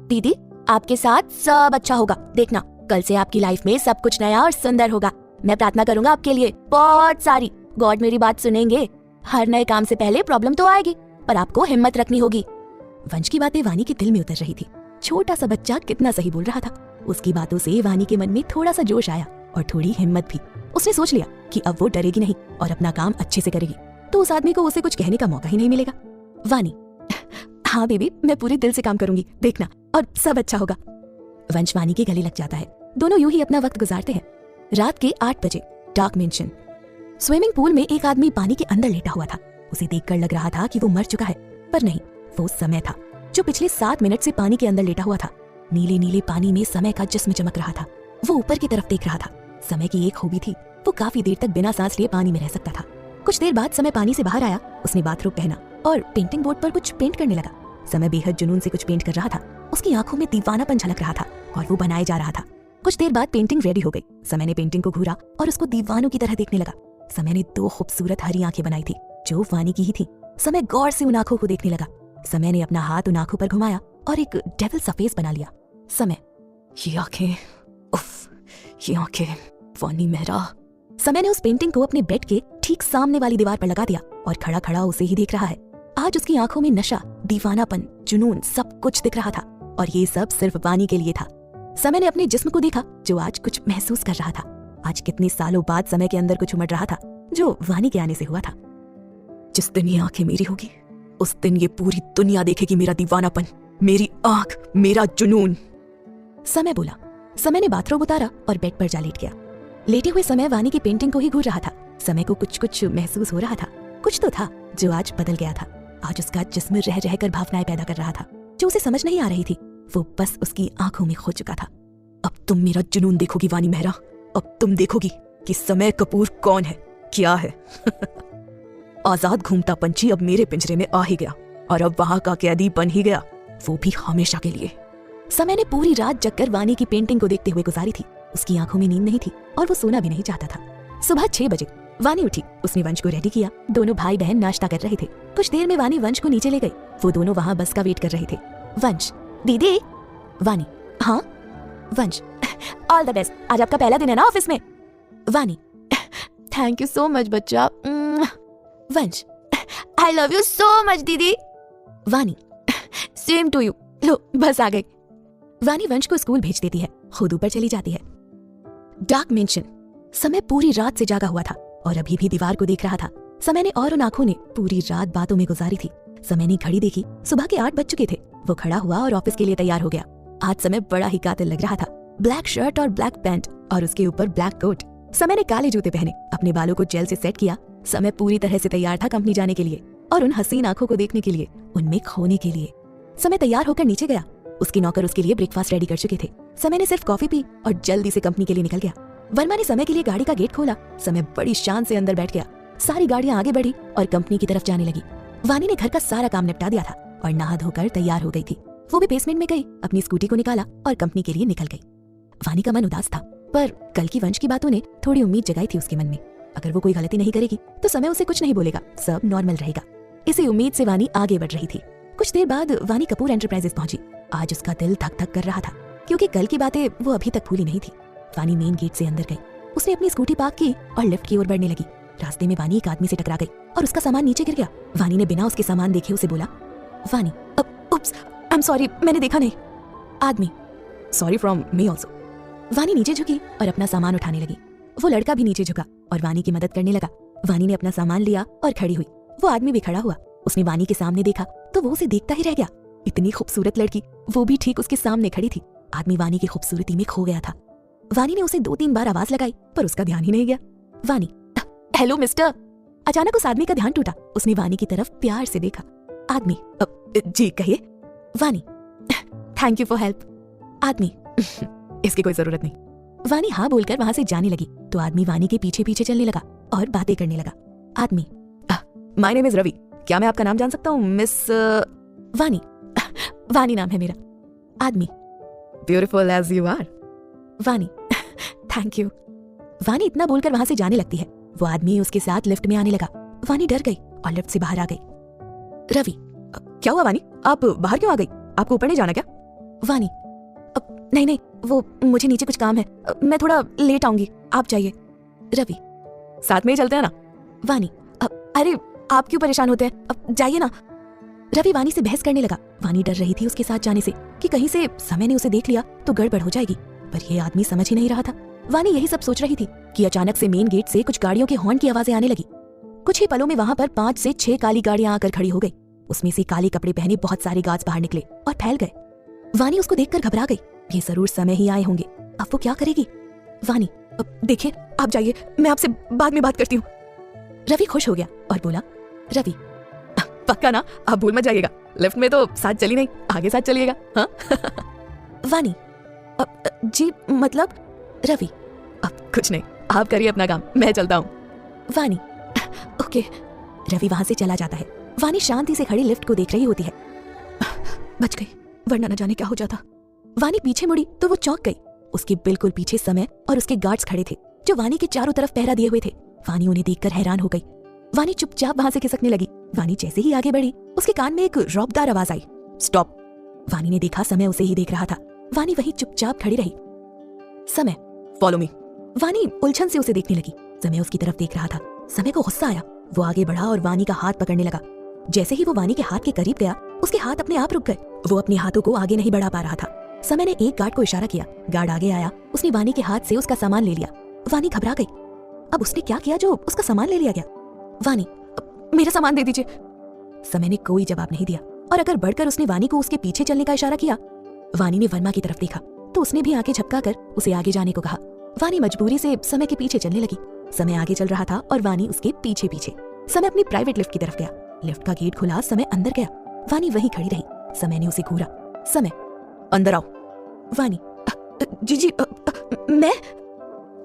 दीदी आपके साथ सब अच्छा होगा, देखना कल से आपकी लाइफ में सब कुछ नया और सुंदर होगा। मैं प्रार्थना करूंगा आपके लिए बहुत सारी। गॉड मेरी बात सुनेंगे। हर नए काम से पहले प्रॉब्लम तो आएगी, पर आपको हिम्मत रखनी होगी। वंश की बातें वानी के दिल में उतर रही थी। छोटा सा बच्चा कितना सही बोल रहा था। उसकी बातों से वानी के मन में थोड़ा सा जोश आया और थोड़ी हिम्मत भी। उसने सोच लिया कि अब वो डरेगी नहीं और अपना काम अच्छे से करेगी, तो उस आदमी को उसे कुछ कहने का मौका ही नहीं मिलेगा। वानी, हाँ बेबी, मैं पूरे दिल से काम करूंगी, देखना और सब अच्छा होगा। वंश वानी के गले लग जाता है। दोनों यूं ही अपना वक्त गुजारते हैं। रात के 8 बजे, डार्क मेंशन। स्विमिंग पूल में एक आदमी पानी के अंदर लेटा हुआ था। उसे देखकर लग रहा था कि वो मर चुका है, पर नहीं, वो समय था जो पिछले 7 मिनट से पानी के अंदर लेटा हुआ था। नीले नीले पानी में समय का जिस्म चमक रहा था। वो ऊपर की तरफ देख रहा था। समय की एक खूबी थी, वो काफी देर तक बिना सांस लिए पानी में रह सकता था। कुछ देर बाद समय पानी से बाहर आया। उसने बाथरोब पहना और पेंटिंग बोर्ड पर कुछ पेंट करने लगा। समय बेहद जुनून से कुछ पेंट कर रहा था। उसकी आंखों में दीवानापन झलक रहा था और वो बनाए जा रहा था। कुछ देर बाद पेंटिंग रेडी हो गई। समय ने पेंटिंग को घूरा और उसको दीवानों की तरह देखने लगा। समय ने 2 खूबसूरत हरी आंखें बनाई थी जो वानी की ही थी। समय गौर से उन आंखों को देखने लगा। समय ने अपना हाथ उन आंखों पर घुमाया और एक डेविल सा फेस बना लिया। समय, ये आंखें, उफ, ये आंखें, वानी मेहरा। समय ने उस पेंटिंग को अपने बेड के ठीक सामने वाली दीवार पर लगा दिया और खड़ा खड़ा उसे ही देख रहा है। आज उसकी आंखों में नशा, दीवानापन, जुनून सब कुछ दिख रहा था और ये सब सिर्फ वानी के लिए था। समय ने अपने जिस्म को देखा जो आज कुछ महसूस कर रहा था। आज कितने सालों बाद समय के अंदर कुछ उमड़ रहा था जो वानी के आने से हुआ था। जिस दिन ये आंखें मेरी होगी उस दिन ये पूरी दुनिया देखेगी मेरा दीवानापन, मेरी आंख, मेरा जुनून। समय बोला। समय ने बाथरोब उतारा और बेड पर जा लेट गया। लेटे हुए समय वानी की पेंटिंग को ही घूर रहा था। समय को कुछ कुछ महसूस हो रहा था। कुछ तो था जो आज बदल गया था। आज उसका जिस्म रह रहकर भावनाएं पैदा कर रहा था जो उसे समझ नहीं आ रही थी। वो बस उसकी आंखों में खो चुका था। अब तुम मेरा जुनून देखोगी वानी मेहरा। अब तुम देखोगी कि समय कपूर कौन है, क्या है। आजाद घूमता पंछी अब मेरे पिंजरे में आ ही गया और अब वहां का कैदी बन ही गया, वो भी हमेशा के लिए। समय ने पूरी रात जगकर वानी की पेंटिंग को देखते हुए गुजारी थी। उसकी आंखों में नींद नहीं थी और वो सोना भी नहीं चाहता था। सुबह 6 बजे वानी उठी। उसने वंश को रेडी किया। दोनों भाई बहन नाश्ता कर रहे थे। कुछ देर में वानी वंश को नीचे ले गई। वो दोनों वहां बस का वेट कर रहे थे। वंश, दीदी। वानी, हाँ। वंश, ऑल द बेस्ट, आज आपका पहला दिन है ना ऑफिस में। वानी, थैंक यू सो मच बच्चा। वंश, I love you so much दीदी। वानी, सेम टू यू। लो बस आ गई। वानी वंश को स्कूल भेज देती है, खुद ऊपर चली जाती है। Dark mention. समय पूरी रात से जागा हुआ था और अभी भी दीवार को देख रहा था। समय ने और उन आंखों ने पूरी रात बातों में गुजारी थी। समय ने घड़ी देखी, सुबह के 8 बज चुके थे। वो खड़ा हुआ और ऑफिस के लिए तैयार हो गया। आज समय बड़ा ही कातिल लग रहा था। ब्लैक शर्ट और ब्लैक पैंट और उसके ऊपर ब्लैक कोट। समय ने काले जूते पहने, अपने बालों को जेल से सेट किया। समय पूरी तरह से तैयार था कंपनी जाने के लिए और उन हसीन आंखों को देखने के लिए, उनमें खोने के लिए। समय तैयार होकर नीचे गया। उसके नौकर उसके लिए ब्रेकफास्ट रेडी कर चुके थे। समय ने सिर्फ कॉफी पी और जल्दी से कंपनी के लिए निकल गया। वर्मा ने समय के लिए गाड़ी का गेट खोला। समय बड़ी शान से अंदर बैठ गया। सारी गाड़ियां आगे बढ़ी और कंपनी की तरफ जाने लगी। वानी ने घर का सारा काम निपटा दिया था और नहा धोकर तैयार हो गई थी। वो भी बेसमेंट में गई, अपनी स्कूटी को निकाला और कंपनी के लिए निकल गई। वानी का मन उदास था, पर कल की वंश की बातों ने थोड़ी उम्मीद जगाई थी उसके मन में। अगर वो कोई गलती नहीं करेगी तो समय उसे कुछ नहीं बोलेगा, सब नॉर्मल रहेगा। इसी उम्मीद से वानी आगे बढ़ रही थी। कुछ देर बाद वानी कपूर एंटरप्राइजेस पहुंची। आज उसका दिल धक धक कर रहा था क्योंकि कल की बातें वो अभी तक भूली नहीं थी। वानी मेन गेट से अंदर गई। उसने अपनी स्कूटी पार्क की और लिफ्ट की ओर बढ़ने लगी। रास्ते में वानी एक आदमी से टकरा गई और उसका सामान नीचे गिर गया। वानी ने बिना उसके सामान देखे उसे बोला, वानी, उप्स, आई एम सॉरी, मैंने देखा नहीं। आदमी, सॉरी फ्रॉम मी ऑल्सो। वानी नीचे झुकी और अपना सामान उठाने लगी। वो लड़का भी नीचे झुका और वानी की मदद करने लगा। वानी ने अपना सामान लिया और खड़ी हुई। वो आदमी भी खड़ा हुआ। उसने वानी के सामने देखा तो वो उसे देखता ही रह गया। इतनी खूबसूरत लड़की, वो भी ठीक उसके सामने खड़ी थी। आदमी वानी की खूबसूरती में खो गया था। वानी ने उसे 2-3 बार आवाज लगाई पर उसका ध्यान ही नहीं गया। वानी, हेलो मिस्टर। अचानक उस आदमी का ध्यान टूटा। उसने वानी की तरफ प्यार से देखा। आदमी, जी कहिए। वानी, थैंक यू फॉर हेल्प। आदमी, इसकी कोई जरूरत नहीं। वानी हाँ बोलकर वहां से जाने लगी तो आदमी वानी के पीछे पीछे चलने लगा और बातें करने लगा। आदमी, माय नेम इज रवि, क्या मैं आपका नाम जान सकता हूँ मिस? वानी, वानी नाम है मेरा। आदमी, ब्यूटीफुल एज यू आर। वानी, थैंक यू। वानी इतना बोलकर वहां से जाने लगती है। वो आदमी उसके साथ लिफ्ट में आने लगा। वानी डर गई और लिफ्ट से बाहर आ गई। रवि, क्या हुआ वानी, आप बाहर क्यों आ गई? आपको ऊपर नहीं जाना क्या? वानी, नहीं, वो मुझे नीचे कुछ काम है, मैं थोड़ा लेट आऊंगी, आप जाइए। रवि, साथ में ही चलते हैं ना। वानी, अरे आप क्यों परेशान होते हैं, अब जाइए ना। रवि वानी से बहस करने लगा। वानी डर रही थी उसके साथ जाने से कि कहीं से समय ने उसे देख लिया तो गड़बड़ हो जाएगी, पर यह आदमी समझ ही नहीं रहा था। वानी यही सब सोच रही थी कि अचानक से मेन गेट से कुछ गाड़ियों के हॉर्न की आवाजें आने लगी। कुछ ही पलों में वहां पर 5 से 6 काली गाड़ियां आकर खड़ी हो गई। उसमें से काले कपड़े पहने बहुत सारे गार्ड्स बाहर निकले और फैल गए। वानी उसको देखकर घबरा गई। ये जरूर समय ही आए होंगे, अब वो क्या करेगी? वानी, देखिए आप जाइए, मैं आपसे बाद में बात करती हूँ। रवि खुश हो गया और बोला, रवि पक्का ना, आप भूल मत जाइएगा, लिफ्ट में तो साथ चली नहीं, आगे साथ चलिएगा, हाँ? वानी, जी मतलब? रवि, अब कुछ नहीं, आप करिए अपना काम, मैं चलता हूँ। वानी, ओके। रवि वहां से चला जाता है। वानी शांति से खड़ी लिफ्ट को देख रही होती है। बच गई, वरना न जाने क्या हो जाता। वानी पीछे मुड़ी तो वो चौंक गई। उसके बिल्कुल पीछे समय और उसके गार्ड्स खड़े थे, जो वानी के चारों तरफ पहरा दिए हुए थे। वानी उन्हें देखकर हैरान हो गई। वानी चुपचाप वहां से खिसकने लगी। वानी जैसे ही आगे बढ़ी, उसके कान में एक रौबदार आवाज आई, स्टॉप। वानी ने देखा समय उसे ही देख रहा था। वानी वहीं चुपचाप खड़ी रही। समय, फॉलो मी। वानी उलझन से उसे देखने लगी। समय उसकी तरफ देख रहा था। समय को गुस्सा आया। वो आगे बढ़ा और वानी का हाथ पकड़ने लगा। जैसे ही वो वानी के हाथ के करीब गया, उसके हाथ अपने आप रुक गए। वो अपने हाथों को आगे नहीं बढ़ा पा रहा था। समय ने एक गार्ड को इशारा किया। गार्ड आगे आया। उसने वानी के हाथ से उसका सामान ले लिया। वानी घबरा गई। अब उसने क्या किया जो उसका सामान ले लिया गया? वानी, मेरा सामान दे दीजिए। समय ने कोई जवाब नहीं दिया और अगर बढ़कर उसने वानी को उसके पीछे चलने का इशारा किया। वानी ने वर्मा की तरफ देखा तो उसने भी आंखें झपकाकर उसे आगे जाने को कहा। वानी मजबूरी से समय के पीछे चलने लगी। समय आगे चल रहा था और वानी उसके पीछे पीछे। समय अपनी प्राइवेट लिफ्ट की तरफ गया। लिफ्ट का गेट खुला, समय अंदर गया। वानी वहीं खड़ी रही। समय ने उसे घूरा। समय, अंदर आओ। वानी, जी मैं।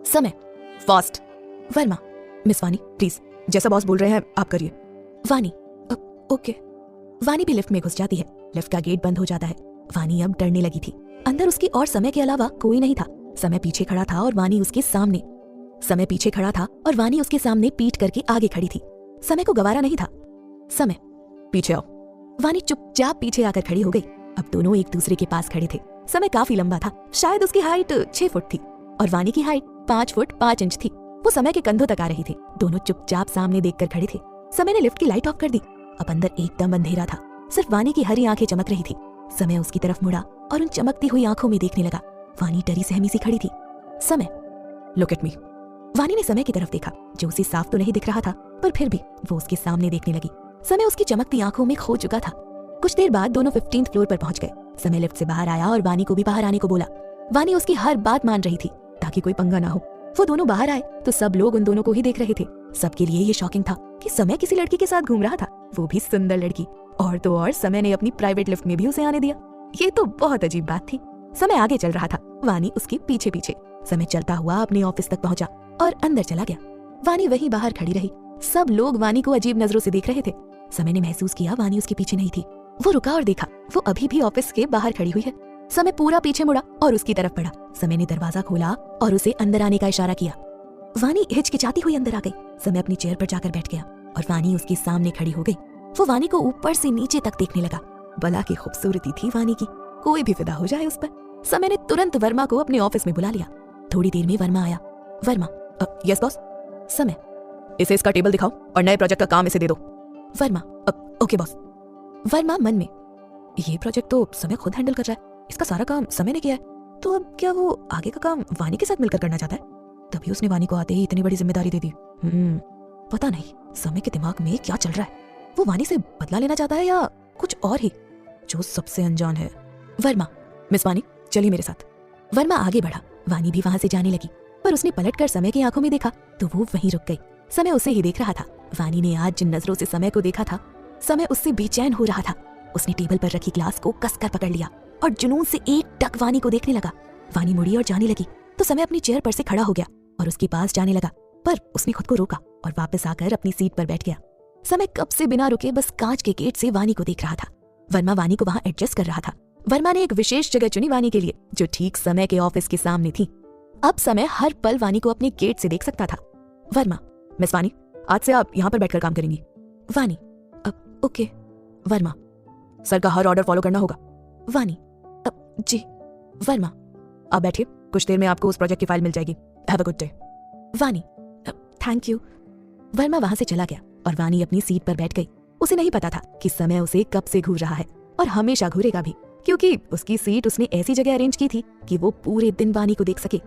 समय, फास्ट। वर्मा, मिस वानी प्लीज, जैसा बॉस बोल रहे हैं आप करिए। वानी, ओके। वानी भी लिफ्ट में घुस जाती है। लिफ्ट का गेट बंद हो जाता है। वानी अब डरने लगी थी। अंदर उसकी और समय के अलावा कोई नहीं था। समय पीछे खड़ा था और वानी उसके सामने। समय पीछे खड़ा था और वानी उसके सामने पीठ करके आगे खड़ी थी। समय को गवारा नहीं था। समय, पीछे आओ। वानी चुपचाप पीछे आकर खड़ी हो गई। अब दोनों एक दूसरे के पास खड़े थे। समय काफी लंबा था। शायद उसकी हाइट 6 फुट थी और वानी की हाइट 5 फुट 5 इंच थी। वो समय के कंधों तक आ रही थी। दोनों चुपचाप सामने देखकर खड़े थे। समय ने लिफ्ट की लाइट ऑफ कर दी। अब अंदर एकदम अंधेरा था। सिर्फ वानी की हरी आंखें चमक रही थी। समय उसकी तरफ मुड़ा और उन चमकती हुई आंखों में देखने लगा। वानी डरी सहमी सी खड़ी थी। समय, लुक एट मी। वानी ने समय की तरफ देखा, जो उसे साफ तो नहीं दिख रहा था, पर फिर भी वो उसके सामने देखने लगी। समय उसकी चमकती आंखों में खो चुका था। कुछ देर बाद दोनों 15th फ्लोर पर पहुंच गए। समय लिफ्ट से बाहर आया और वानी को भी बाहर आने को बोला। वानी उसकी हर बात मान रही थी ताकि कोई पंगा ना हो। वो दोनों बाहर आए तो सब लोग उन दोनों को ही देख रहे थे। सबके लिए ये शॉकिंग था कि समय किसी लड़की के साथ घूम रहा था, वो भी सुंदर लड़की। और तो और समय ने अपनी प्राइवेट लिफ्ट में भी उसे आने दिया। ये तो बहुत अजीब बात थी। समय आगे चल रहा था, वानी उसके पीछे पीछे। समय चलता हुआ अपने ऑफिस तक पहुंचा और अंदर चला गया। वानी वहीं बाहर खड़ी रही। सब लोग वानी को अजीब नजरों से देख रहे थे। समय ने महसूस किया वानी उसके पीछे नहीं थी। वो रुका और देखा, वो अभी भी ऑफिस के बाहर खड़ी हुई है। समय पूरा पीछे मुड़ा और उसकी तरफ बढ़ा। समय ने दरवाजा खोला और उसे अंदर आने का इशारा किया। वानी हिचकिचाती हुई अंदर आ गई। समय अपनी चेयर पर जाकर बैठ गया और वानी उसके सामने खड़ी हो गई। वो वानी को ऊपर से नीचे तक देखने लगा। बला की खूबसूरती थी वानी की, कोई भी फिदा हो जाए उस पर। समय ने तुरंत वर्मा को अपने ऑफिस में बुला लिया। थोड़ी देर में वर्मा आया। Verma, yes boss. समय, इसे इसका टेबल दिखाओ और नए प्रोजेक्ट का काम इसे दे दो। Verma, okay boss. वर्मा मन में, ये प्रोजेक्ट तो समय खुद हैंडल कर रहा है, इसका सारा काम समय ने किया है, तो अब क्या वो आगे का काम वानी के साथ मिलकर करना चाहता है? तभी उसने वानी को आते ही इतनी बड़ी जिम्मेदारी दे दी। पता नहीं समय के दिमाग में क्या चल रहा है। वो वानी से बदला लेना चाहता है या कुछ और ही, जो सबसे अनजान है। वर्मा, मिस वानी चलिए मेरे साथ। वर्मा आगे बढ़ा। वानी भी वहां से जाने लगी, पर उसने पलटकर समय की आंखों में देखा तो वो वहीं रुक गई। समय उसे ही देख रहा था। वानी ने आज जिन नजरों से समय को देखा था, समय उससे बेचैन हो रहा था। उसने टेबल पर रखी ग्लास को कसकर पकड़ लिया और जुनून से एक टक वानी को देखने लगा। वानी मुड़ी और जाने लगी तो समय अपनी चेयर पर से खड़ा हो गया और उसके पास जाने लगा, पर उसने खुद को रोका और वापस आकर अपनी सीट पर बैठ गया। समय कब से बिना रुके बस कांच के गेट से वानी को देख रहा था। वर्मा वानी को वहां एडजस्ट कर रहा था। वर्मा ने एक विशेष जगह चुनी वानी के लिए, जो ठीक समय के ऑफिस के सामने थी। अब समय हर पल वानी को अपने गेट से देख सकता था। वर्मा, मिस वानी आज से आप यहाँ पर बैठकर काम करेंगी। वानी, ओके। वर्मा, सर का हर ऑर्डर फॉलो करना होगा। वानी, जी। वर्मा, आप बैठिए, कुछ देर में आपको उस प्रोजेक्ट की फाइल मिल जाएगी। Have a good day. वानी, थैंक यू। वर्मा वहां से चला गया और वानी अपनी सीट पर बैठ गई। उसे नहीं पता था कि समय उसे कब से घूर रहा है और हमेशा घूरेगा भी, क्योंकि उसकी सीट उसने ऐसी जगह अरेंज की थी कि वो पूरे दिन वानी को देख सके।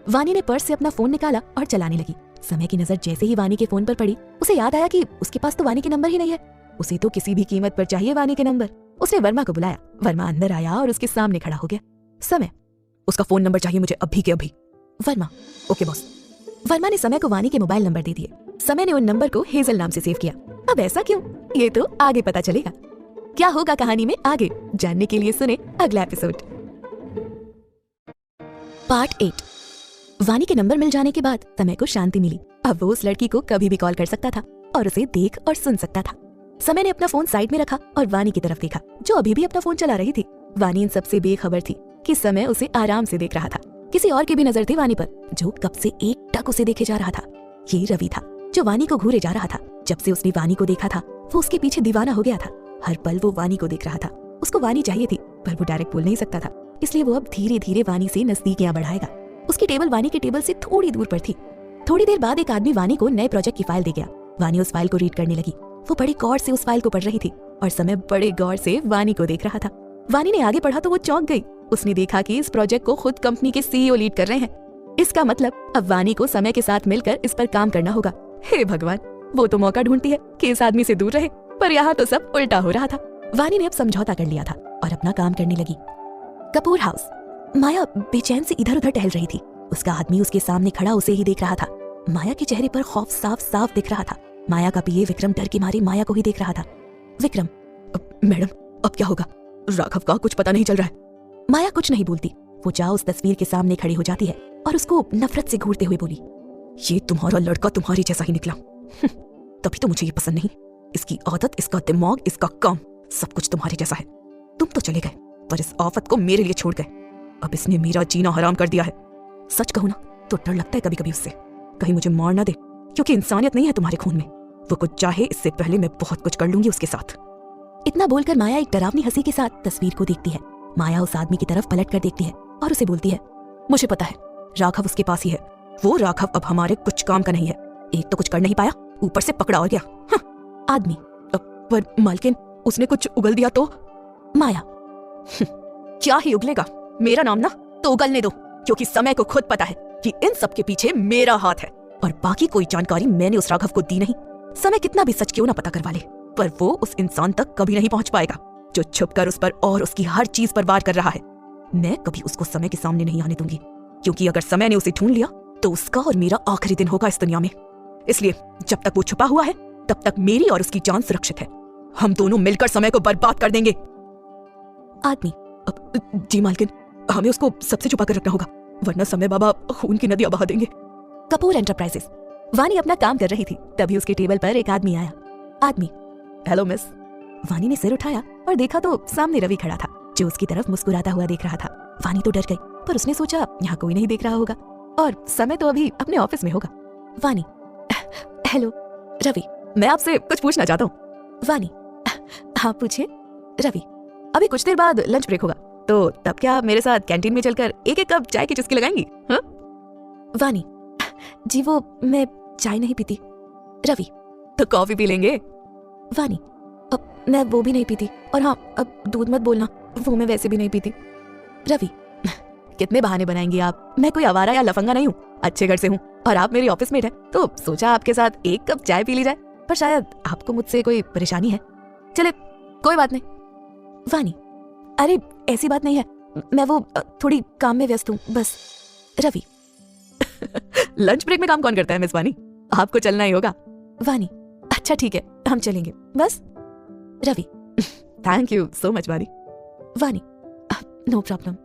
वानी ने पर्स से अपना फोन निकाला और चलाने लगी। समय की नजर जैसे ही वानी के फोन पर पड़ी, उसे याद आया कि उसके पास तो वानी के नंबर ही नहीं है। उसे तो किसी भी कीमत पर चाहिए वानी के नंबर। उसने वर्मा को बुलाया। वर्मा अंदर आया और उसके सामने खड़ा हो गया। समय, उसका फोन नंबर चाहिए मुझे अभी के अभी। Varma, okay boss. वर्मा ने समय को वानी के मोबाइल नंबर दे दिए। समय ने उन नंबर को हेजल नाम से सेव किया। अब ऐसा क्यों, ये तो आगे पता चलेगा। क्या होगा कहानी में आगे, जानने के लिए सुने अगला एपिसोड। पार्ट 8। वानी के नंबर मिल जाने के बाद समय को शांति मिली। अब वो उस लड़की को कभी भी कॉल कर सकता था और उसे देख और सुन सकता था। समय ने अपना फोन साइड में रखा और वानी की तरफ देखा, जो अभी भी अपना फोन चला रही थी। वानी इन सबसे बेखबर थी कि समय उसे आराम से देख रहा था। किसी और की भी नजर थी वानी पर, जो कब से एकटक उसे देखे जा रहा था। ये रवि था, जो वानी को घूरे जा रहा था। जब से उसने वानी को देखा था, वो उसके पीछे दीवाना हो गया था। हर पल वो वानी को देख रहा था। उसको वानी चाहिए थी, पर वो डायरेक्ट बोल नहीं सकता था, इसलिए वो अब धीरे धीरे वानी से नजदीकियां बढ़ाएगा। उसकी टेबल वानी के टेबल से थोड़ी दूर पर थी। थोड़ी देर बाद एक आदमी वानी को नए प्रोजेक्ट की फाइल दे गया। वानी उस फाइल को रीड करने लगी। वो बड़े गौर से उस फाइल को पढ़ रही थी और समय बड़े गौर से वानी को देख रहा था। वानी ने आगे पढ़ा तो वो चौंक गई। उसने देखा कि इस प्रोजेक्ट को खुद कंपनी के सीईओ लीड कर रहे हैं। इसका मतलब अब वानी को समय के साथ मिलकर इस पर काम करना होगा। हे भगवान, वो तो मौका ढूंढती है कि इस आदमी से दूर रहे, पर यहाँ तो सब उल्टा हो रहा था। वानी ने अब समझौता कर लिया था और अपना काम करने लगी। कपूर हाउस। माया बेचैन से इधर उधर टहल रही थी। उसका आदमी उसके सामने खड़ा उसे ही देख रहा था। माया के चेहरे पर खौफ साफ साफ दिख रहा था। माया का पीए विक्रम डर के मारे माया को ही देख रहा था। विक्रम, मैडम अब क्या होगा? राघव का कुछ पता नहीं चल रहा है। माया कुछ नहीं बोलती। वो जा उस तस्वीर के सामने खड़ी हो जाती है और उसको नफरत से घूरते हुए बोली, ये तुम्हारा लड़का तुम्हारी जैसा ही निकला। तभी तो मुझे ये पसंद नहीं। इसकी आदत, इसका दिमाग, इसका काम, सब कुछ तुम्हारे जैसा है। तुम तो चले गए, पर इस आफत को मेरे लिए छोड़ गए। अब इसने मेरा जीना हराम कर दिया है। सच कहूं ना तो डर लगता है कभी कभी उससे, कहीं मुझे मार ना दे, क्योंकि इंसानियत नहीं है तुम्हारे खून में। वो कुछ चाहे, इससे पहले मैं बहुत कुछ कर लूंगी उसके साथ। इतना बोलकर माया एक डरावनी हंसी के साथ तस्वीर को देखती है। माया उस आदमी की तरफ पलट कर देखती है और उसे बोलती है, मुझे पता है राघव उसके पास ही है। वो राघव अब हमारे कुछ काम का नहीं है। एक तो कुछ कर नहीं पाया, ऊपर से पकड़ा और गया। आदमी, पर मालकिन उसने कुछ उगल दिया तो? माया, क्या ही उगलेगा, मेरा नाम ना तो उगलने दो, क्योंकि समय को खुद पता है कि इन सब के पीछे मेरा हाथ है और बाकी कोई जानकारी मैंने उस राघव को दी नहीं। समय कितना भी सच क्यों ना पता करवा ले, पर वो उस इंसान तक कभी नहीं पहुंच पाएगा जो छुपकर उस पर और उसकी हर चीज पर वार कर रहा है। मैं कभी उसको समय के सामने नहीं आने दूंगी, क्योंकि अगर समय ने उसे ढूंढ लिया तो उसका और मेरा आखिरी दिन होगा इस दुनिया में। इसलिए जब तक वो छुपा हुआ है तब तक मेरी और उसकी जान सुरक्षित है। हम दोनों मिलकर समय को बर्बाद कर देंगे। आदमी, जी मालकिन, हमें उसको सबसे छुपा कर रखना होगा, वरना समय बाबा खून की नदियां बहा देंगे। कपूर एंटरप्राइजेस। वानी अपना काम कर रही थी, तभी उसके टेबल पर एक आदमी आया। आदमी, हेलो मिस। वानी ने सिर उठाया और देखा तो सामने रवि खड़ा था, जो उसकी तरफ मुस्कुराता हुआ देख रहा था। वानी तो डर गई, पर उसने सोचा यहाँ कोई नहीं देख रहा होगा और समय तो अभी अपने ऑफिस में होगा। वानी, हेलो रवि, मैं आपसे कुछ पूछना चाहता हूँ। वानी, हाँ पूछिए। रवि, अभी कुछ देर बाद लंच ब्रेक होगा, तो तब क्या मेरे साथ कैंटीन में चलकर एक एक कप चाय की चुस्की लगाएंगी? हाँ? वानी, जी वो मैं चाय नहीं पीती। रवि, तो कॉफी पी लेंगे। वानी, अब मैं वो भी नहीं पीती, और हाँ अब दूध मत बोलना, वो मैं वैसे भी नहीं पीती। रवि, कितने बहाने बनाएंगी आप, मैं कोई आवारा या लफंगा नहीं हूँ, अच्छे घर से हूँ और आप मेरी ऑफिस मेट है, तो सोचा आपके साथ एक कप चाय पी ली जाए, पर शायद आपको मुझसे कोई परेशानी है। चले कोई बात नहीं। वानी, अरे ऐसी बात नहीं है, मैं वो थोड़ी काम में व्यस्त हूँ बस। रवि, लंच ब्रेक में काम कौन करता है मिस वानी, आपको चलना ही होगा। वानी, अच्छा ठीक है हम चलेंगे बस। Ravi, thank you so much Vani. Vani, no problem.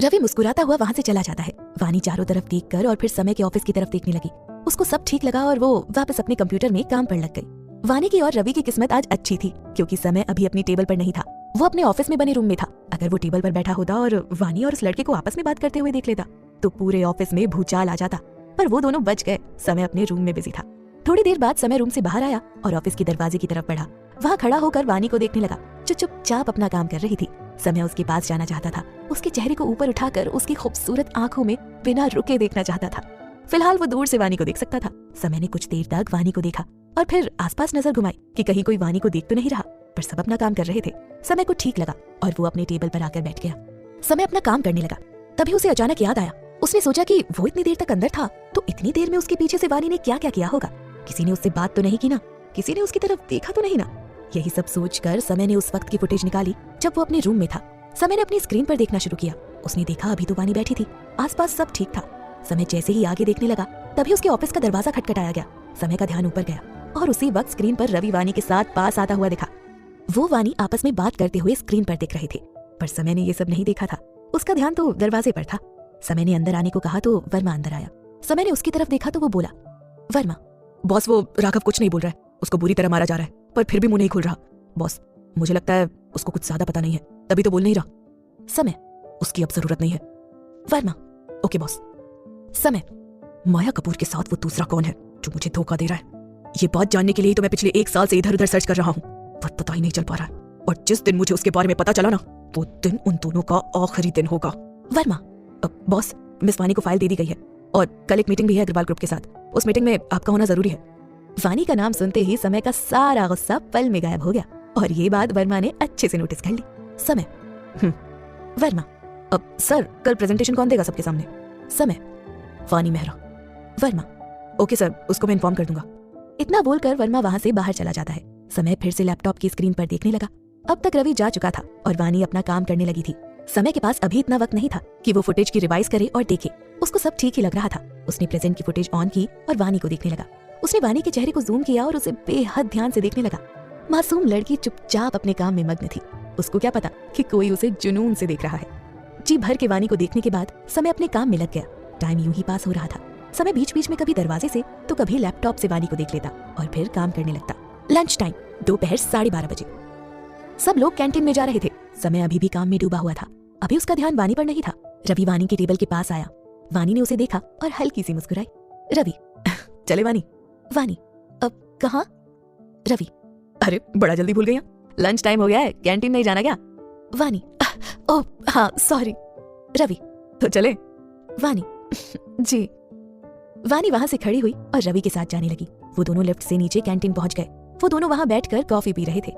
Ravi मुस्कुराता हुआ वहां से चला जाता है। वानी चारों तरफ देखकर और फिर समय के ऑफिस की तरफ देखने लगी। उसको सब ठीक लगा और वो वापस अपने कंप्यूटर में काम पर लग गई। वानी की और रवि की किस्मत आज अच्छी थी, क्योंकि समय अभी अपनी टेबल पर नहीं था, वो अपने ऑफिस में बने रूम में था। अगर वो टेबल पर बैठा होता और वानी और उस लड़के को आपस में बात करते हुए देख लेता तो पूरे ऑफिस में भूचाल आ जाता, पर वो दोनों बच गए। समय अपने रूम में बिजी था। थोड़ी देर बाद समय रूम से बाहर आया और ऑफिस की दरवाजे की तरफ बढ़ा। वहाँ खड़ा होकर वानी को देखने लगा, जो चुपचाप अपना काम कर रही थी। समय उसके पास जाना चाहता था, उसके चेहरे को ऊपर उठाकर उसकी खूबसूरत आंखों में बिना रुके देखना चाहता था। फिलहाल वो दूर से वानी को देख सकता था। समय ने कुछ देर तक वानी को देखा और फिर आसपास नजर घुमाई कि कहीं कोई वानी को देख तो नहीं रहा, पर सब अपना काम कर रहे थे। समय को ठीक लगा और वो अपने टेबल पर आकर बैठ गया। समय अपना काम करने लगा, तभी उसे अचानक याद आया। उसने सोचा कि वो इतनी देर तक अंदर था, तो इतनी देर में उसके पीछे से वानी ने क्या क्या किया होगा। किसी ने उससे बात तो नहीं की ना, किसी ने उसकी तरफ देखा तो नहीं ना। यही सब सोचकर समय ने उस वक्त की फुटेज निकाली जब वो अपने रूम में था। समय ने अपनी स्क्रीन पर देखना शुरू किया। उसने देखा अभी तो वानी बैठी थी, आसपास सब ठीक था। समय जैसे ही आगे देखने लगा तभी उसके ऑफिस का दरवाजा खटखटाया गया। समय का ध्यान ऊपर गया और उसी वक्त स्क्रीन पर रवि वानी के साथ पास आता हुआ दिखा। वो वानी आपस में बात करते हुए स्क्रीन पर दिख रहे थे, पर समय ने ये सब नहीं देखा था। उसका ध्यान तो दरवाजे पर था। समय ने अंदर आने को कहा तो वर्मा अंदर आया। समय ने उसकी तरफ देखा तो वो बोला, वर्मा। बॉस, वो राघव कुछ नहीं बोल रहा है, उसको बुरी तरह मारा जा रहा है, पर फिर भी मुंह नहीं खुल रहा। बॉस, मुझे लगता है उसको कुछ ज्यादा पता नहीं है, तभी तो बोल नहीं रहा। समय, उसकी अब जरूरत नहीं है। वर्मा। Okay boss. समय, माया कपूर के साथ वो दूसरा कौन है जो मुझे धोखा दे रहा है? ये बात जानने के लिए तो मैं पिछले 1 साल से इधर उधर सर्च कर रहा हूँ, पर पता ही नहीं चल पा रहा है। और जिस दिन मुझे उसके बारे में पता चला ना, वो दिन उन दोनों का आखिरी दिन होगा। वर्मा। बॉस, मिस वानी को फाइल दे दी गई है और कल एक मीटिंग भी है अग्रवाल ग्रुप के साथ। उस मीटिंग में आपका होना जरूरी है। वानी का नाम सुनते ही समय का सारा गुस्सा पल में गायब हो गया और ये बात वर्मा ने अच्छे से नोटिस कर ली। समय। वर्मा। अब सर, कल प्रेजेंटेशन कौन देगा सबके सामने? समय। वानी मेहरा। वर्मा। ओके सर, उसको मैं इन्फॉर्म कर दूंगा। इतना बोलकर वर्मा वहां से बाहर चला जाता है। समय फिर से लैपटॉप की स्क्रीन पर देखने लगा। अब तक रवि जा चुका था और वानी अपना काम करने लगी थी। समय के पास अभी इतना वक्त नहीं था कि वो फुटेज की रिवाइज करे और देखे। उसको सब ठीक ही लग रहा था। उसने प्रेजेंट की फुटेज ऑन की और वानी को देखने लगा। उसने वानी के चेहरे को जूम किया और उसे बेहद ध्यान से देखने लगा। मासूम लड़की चुपचाप अपने काम में मग्न थी। उसको क्या पता कि कोई उसे जुनून से देख रहा है। जी भर के वानी को देखने के बाद समय अपने काम में लग गया। टाइम यूं ही पास हो रहा था। समय बीच बीच में कभी दरवाजे से तो कभी लैपटॉप से वानी को देख लेता और फिर काम करने लगता। लंच टाइम, दोपहर 12:30 बजे। सब लोग कैंटीन में जा रहे थे। समय अभी भी काम में डूबा हुआ था। अभी उसका ध्यान वानी पर नहीं था। रवि वानी के टेबल के पास आया। वानी ने उसे देखा और हल्की सी मुस्कुराई। रवि। चले वानी। वानी। अब कहाँ? रवि। अरे बड़ा जल्दी भूल गई। लंच टाइम हो गया है, कैंटीन नहीं जाना क्या? वानी। ओह हाँ, सॉरी। रवि। तो चले। वानी। जी। वानी वहां से खड़ी हुई और रवि के साथ जाने लगी। वो दोनों लिफ्ट से नीचे कैंटीन पहुंच गए। वो दोनों वहां बैठकर कॉफी पी रहे थे।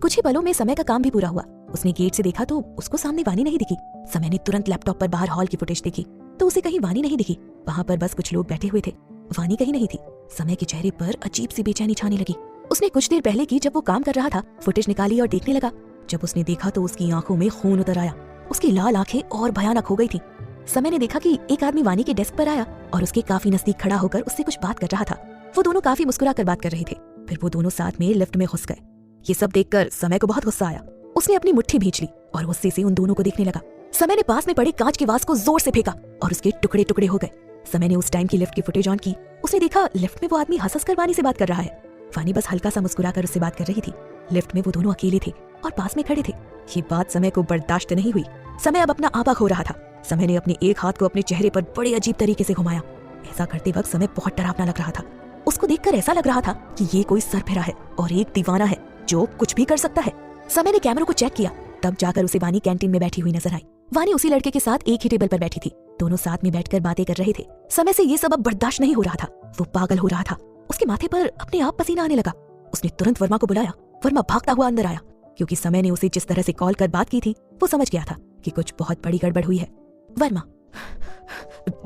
कुछ ही पलों में समय का काम भी पूरा हुआ। उसने गेट से देखा तो उसको सामने वानी नहीं दिखी। समय ने तुरंत लैपटॉप पर बाहर हॉल की फुटेज देखी तो उसे कहीं वानी नहीं दिखी। वहां पर बस कुछ लोग बैठे हुए थे। वानी कहीं नहीं थी। समय के चेहरे पर अजीब सी बेचैनी छाने लगी। उसने कुछ देर पहले की जब वो काम कर रहा था फुटेज निकाली और देखने लगा। जब उसने देखा तो उसकी आंखों में खून उतर आया। उसकी लाल आंखें और भयानक हो गई थी। समय ने देखा कि एक आदमी वानी के डेस्क पर आया और उसके काफी नजदीक खड़ा होकर उससे कुछ बात कर रहा था। वो दोनों काफी मुस्कुराकर बात कर रहे थे। फिर वो दोनों साथ में लिफ्ट में घुस गए। ये सब देखकर समय को बहुत गुस्सा आया। उसने अपनी मुट्ठी भींच ली और गुस्से से उन दोनों को देखने लगा। समय ने पास में पड़े कांच के वास को जोर से फेंका और उसके टुकड़े टुकड़े हो गए। समय ने उस टाइम की लिफ्ट की फुटेज ऑन की। उसने देखा लिफ्ट में वो आदमी हंस कर वानी से बात कर रहा है। वानी बस हल्का सा मुस्कुराकर उससे बात कर रही थी। लिफ्ट में वो दोनों अकेले थे और पास में खड़े थे। ये बात समय को बर्दाश्त नहीं हुई। समय अब अपना आपा खो रहा था। समय ने अपने एक हाथ को अपने चेहरे पर बड़े अजीब तरीके से घुमाया। ऐसा करते वक्त समय बहुत डरावना लग रहा था। उसको देखकर ऐसा लग रहा था कि ये कोई सरफिरा है और एक दीवाना है जो कुछ भी कर सकता है। समय ने कैमरों को चेक किया, तब जाकर उसे वानी कैंटीन में बैठी हुई नजर आई। वानी उसी लड़के के साथ एक ही टेबल पर बैठी थी। दोनों साथ में बैठकर बातें कर रहे थे। समय से ये सब अब बर्दाश्त नहीं हो रहा था। वो पागल हो रहा था। उसके माथे पर अपने आप पसीना आने लगा। उसने तुरंत वर्मा को बुलाया। वर्मा भागता हुआ अंदर आया। क्योंकि समय ने उसे जिस तरह से कॉल कर बात की थी वो समझ गया था कि कुछ बहुत बड़ी गड़बड़ हुई है। वर्मा।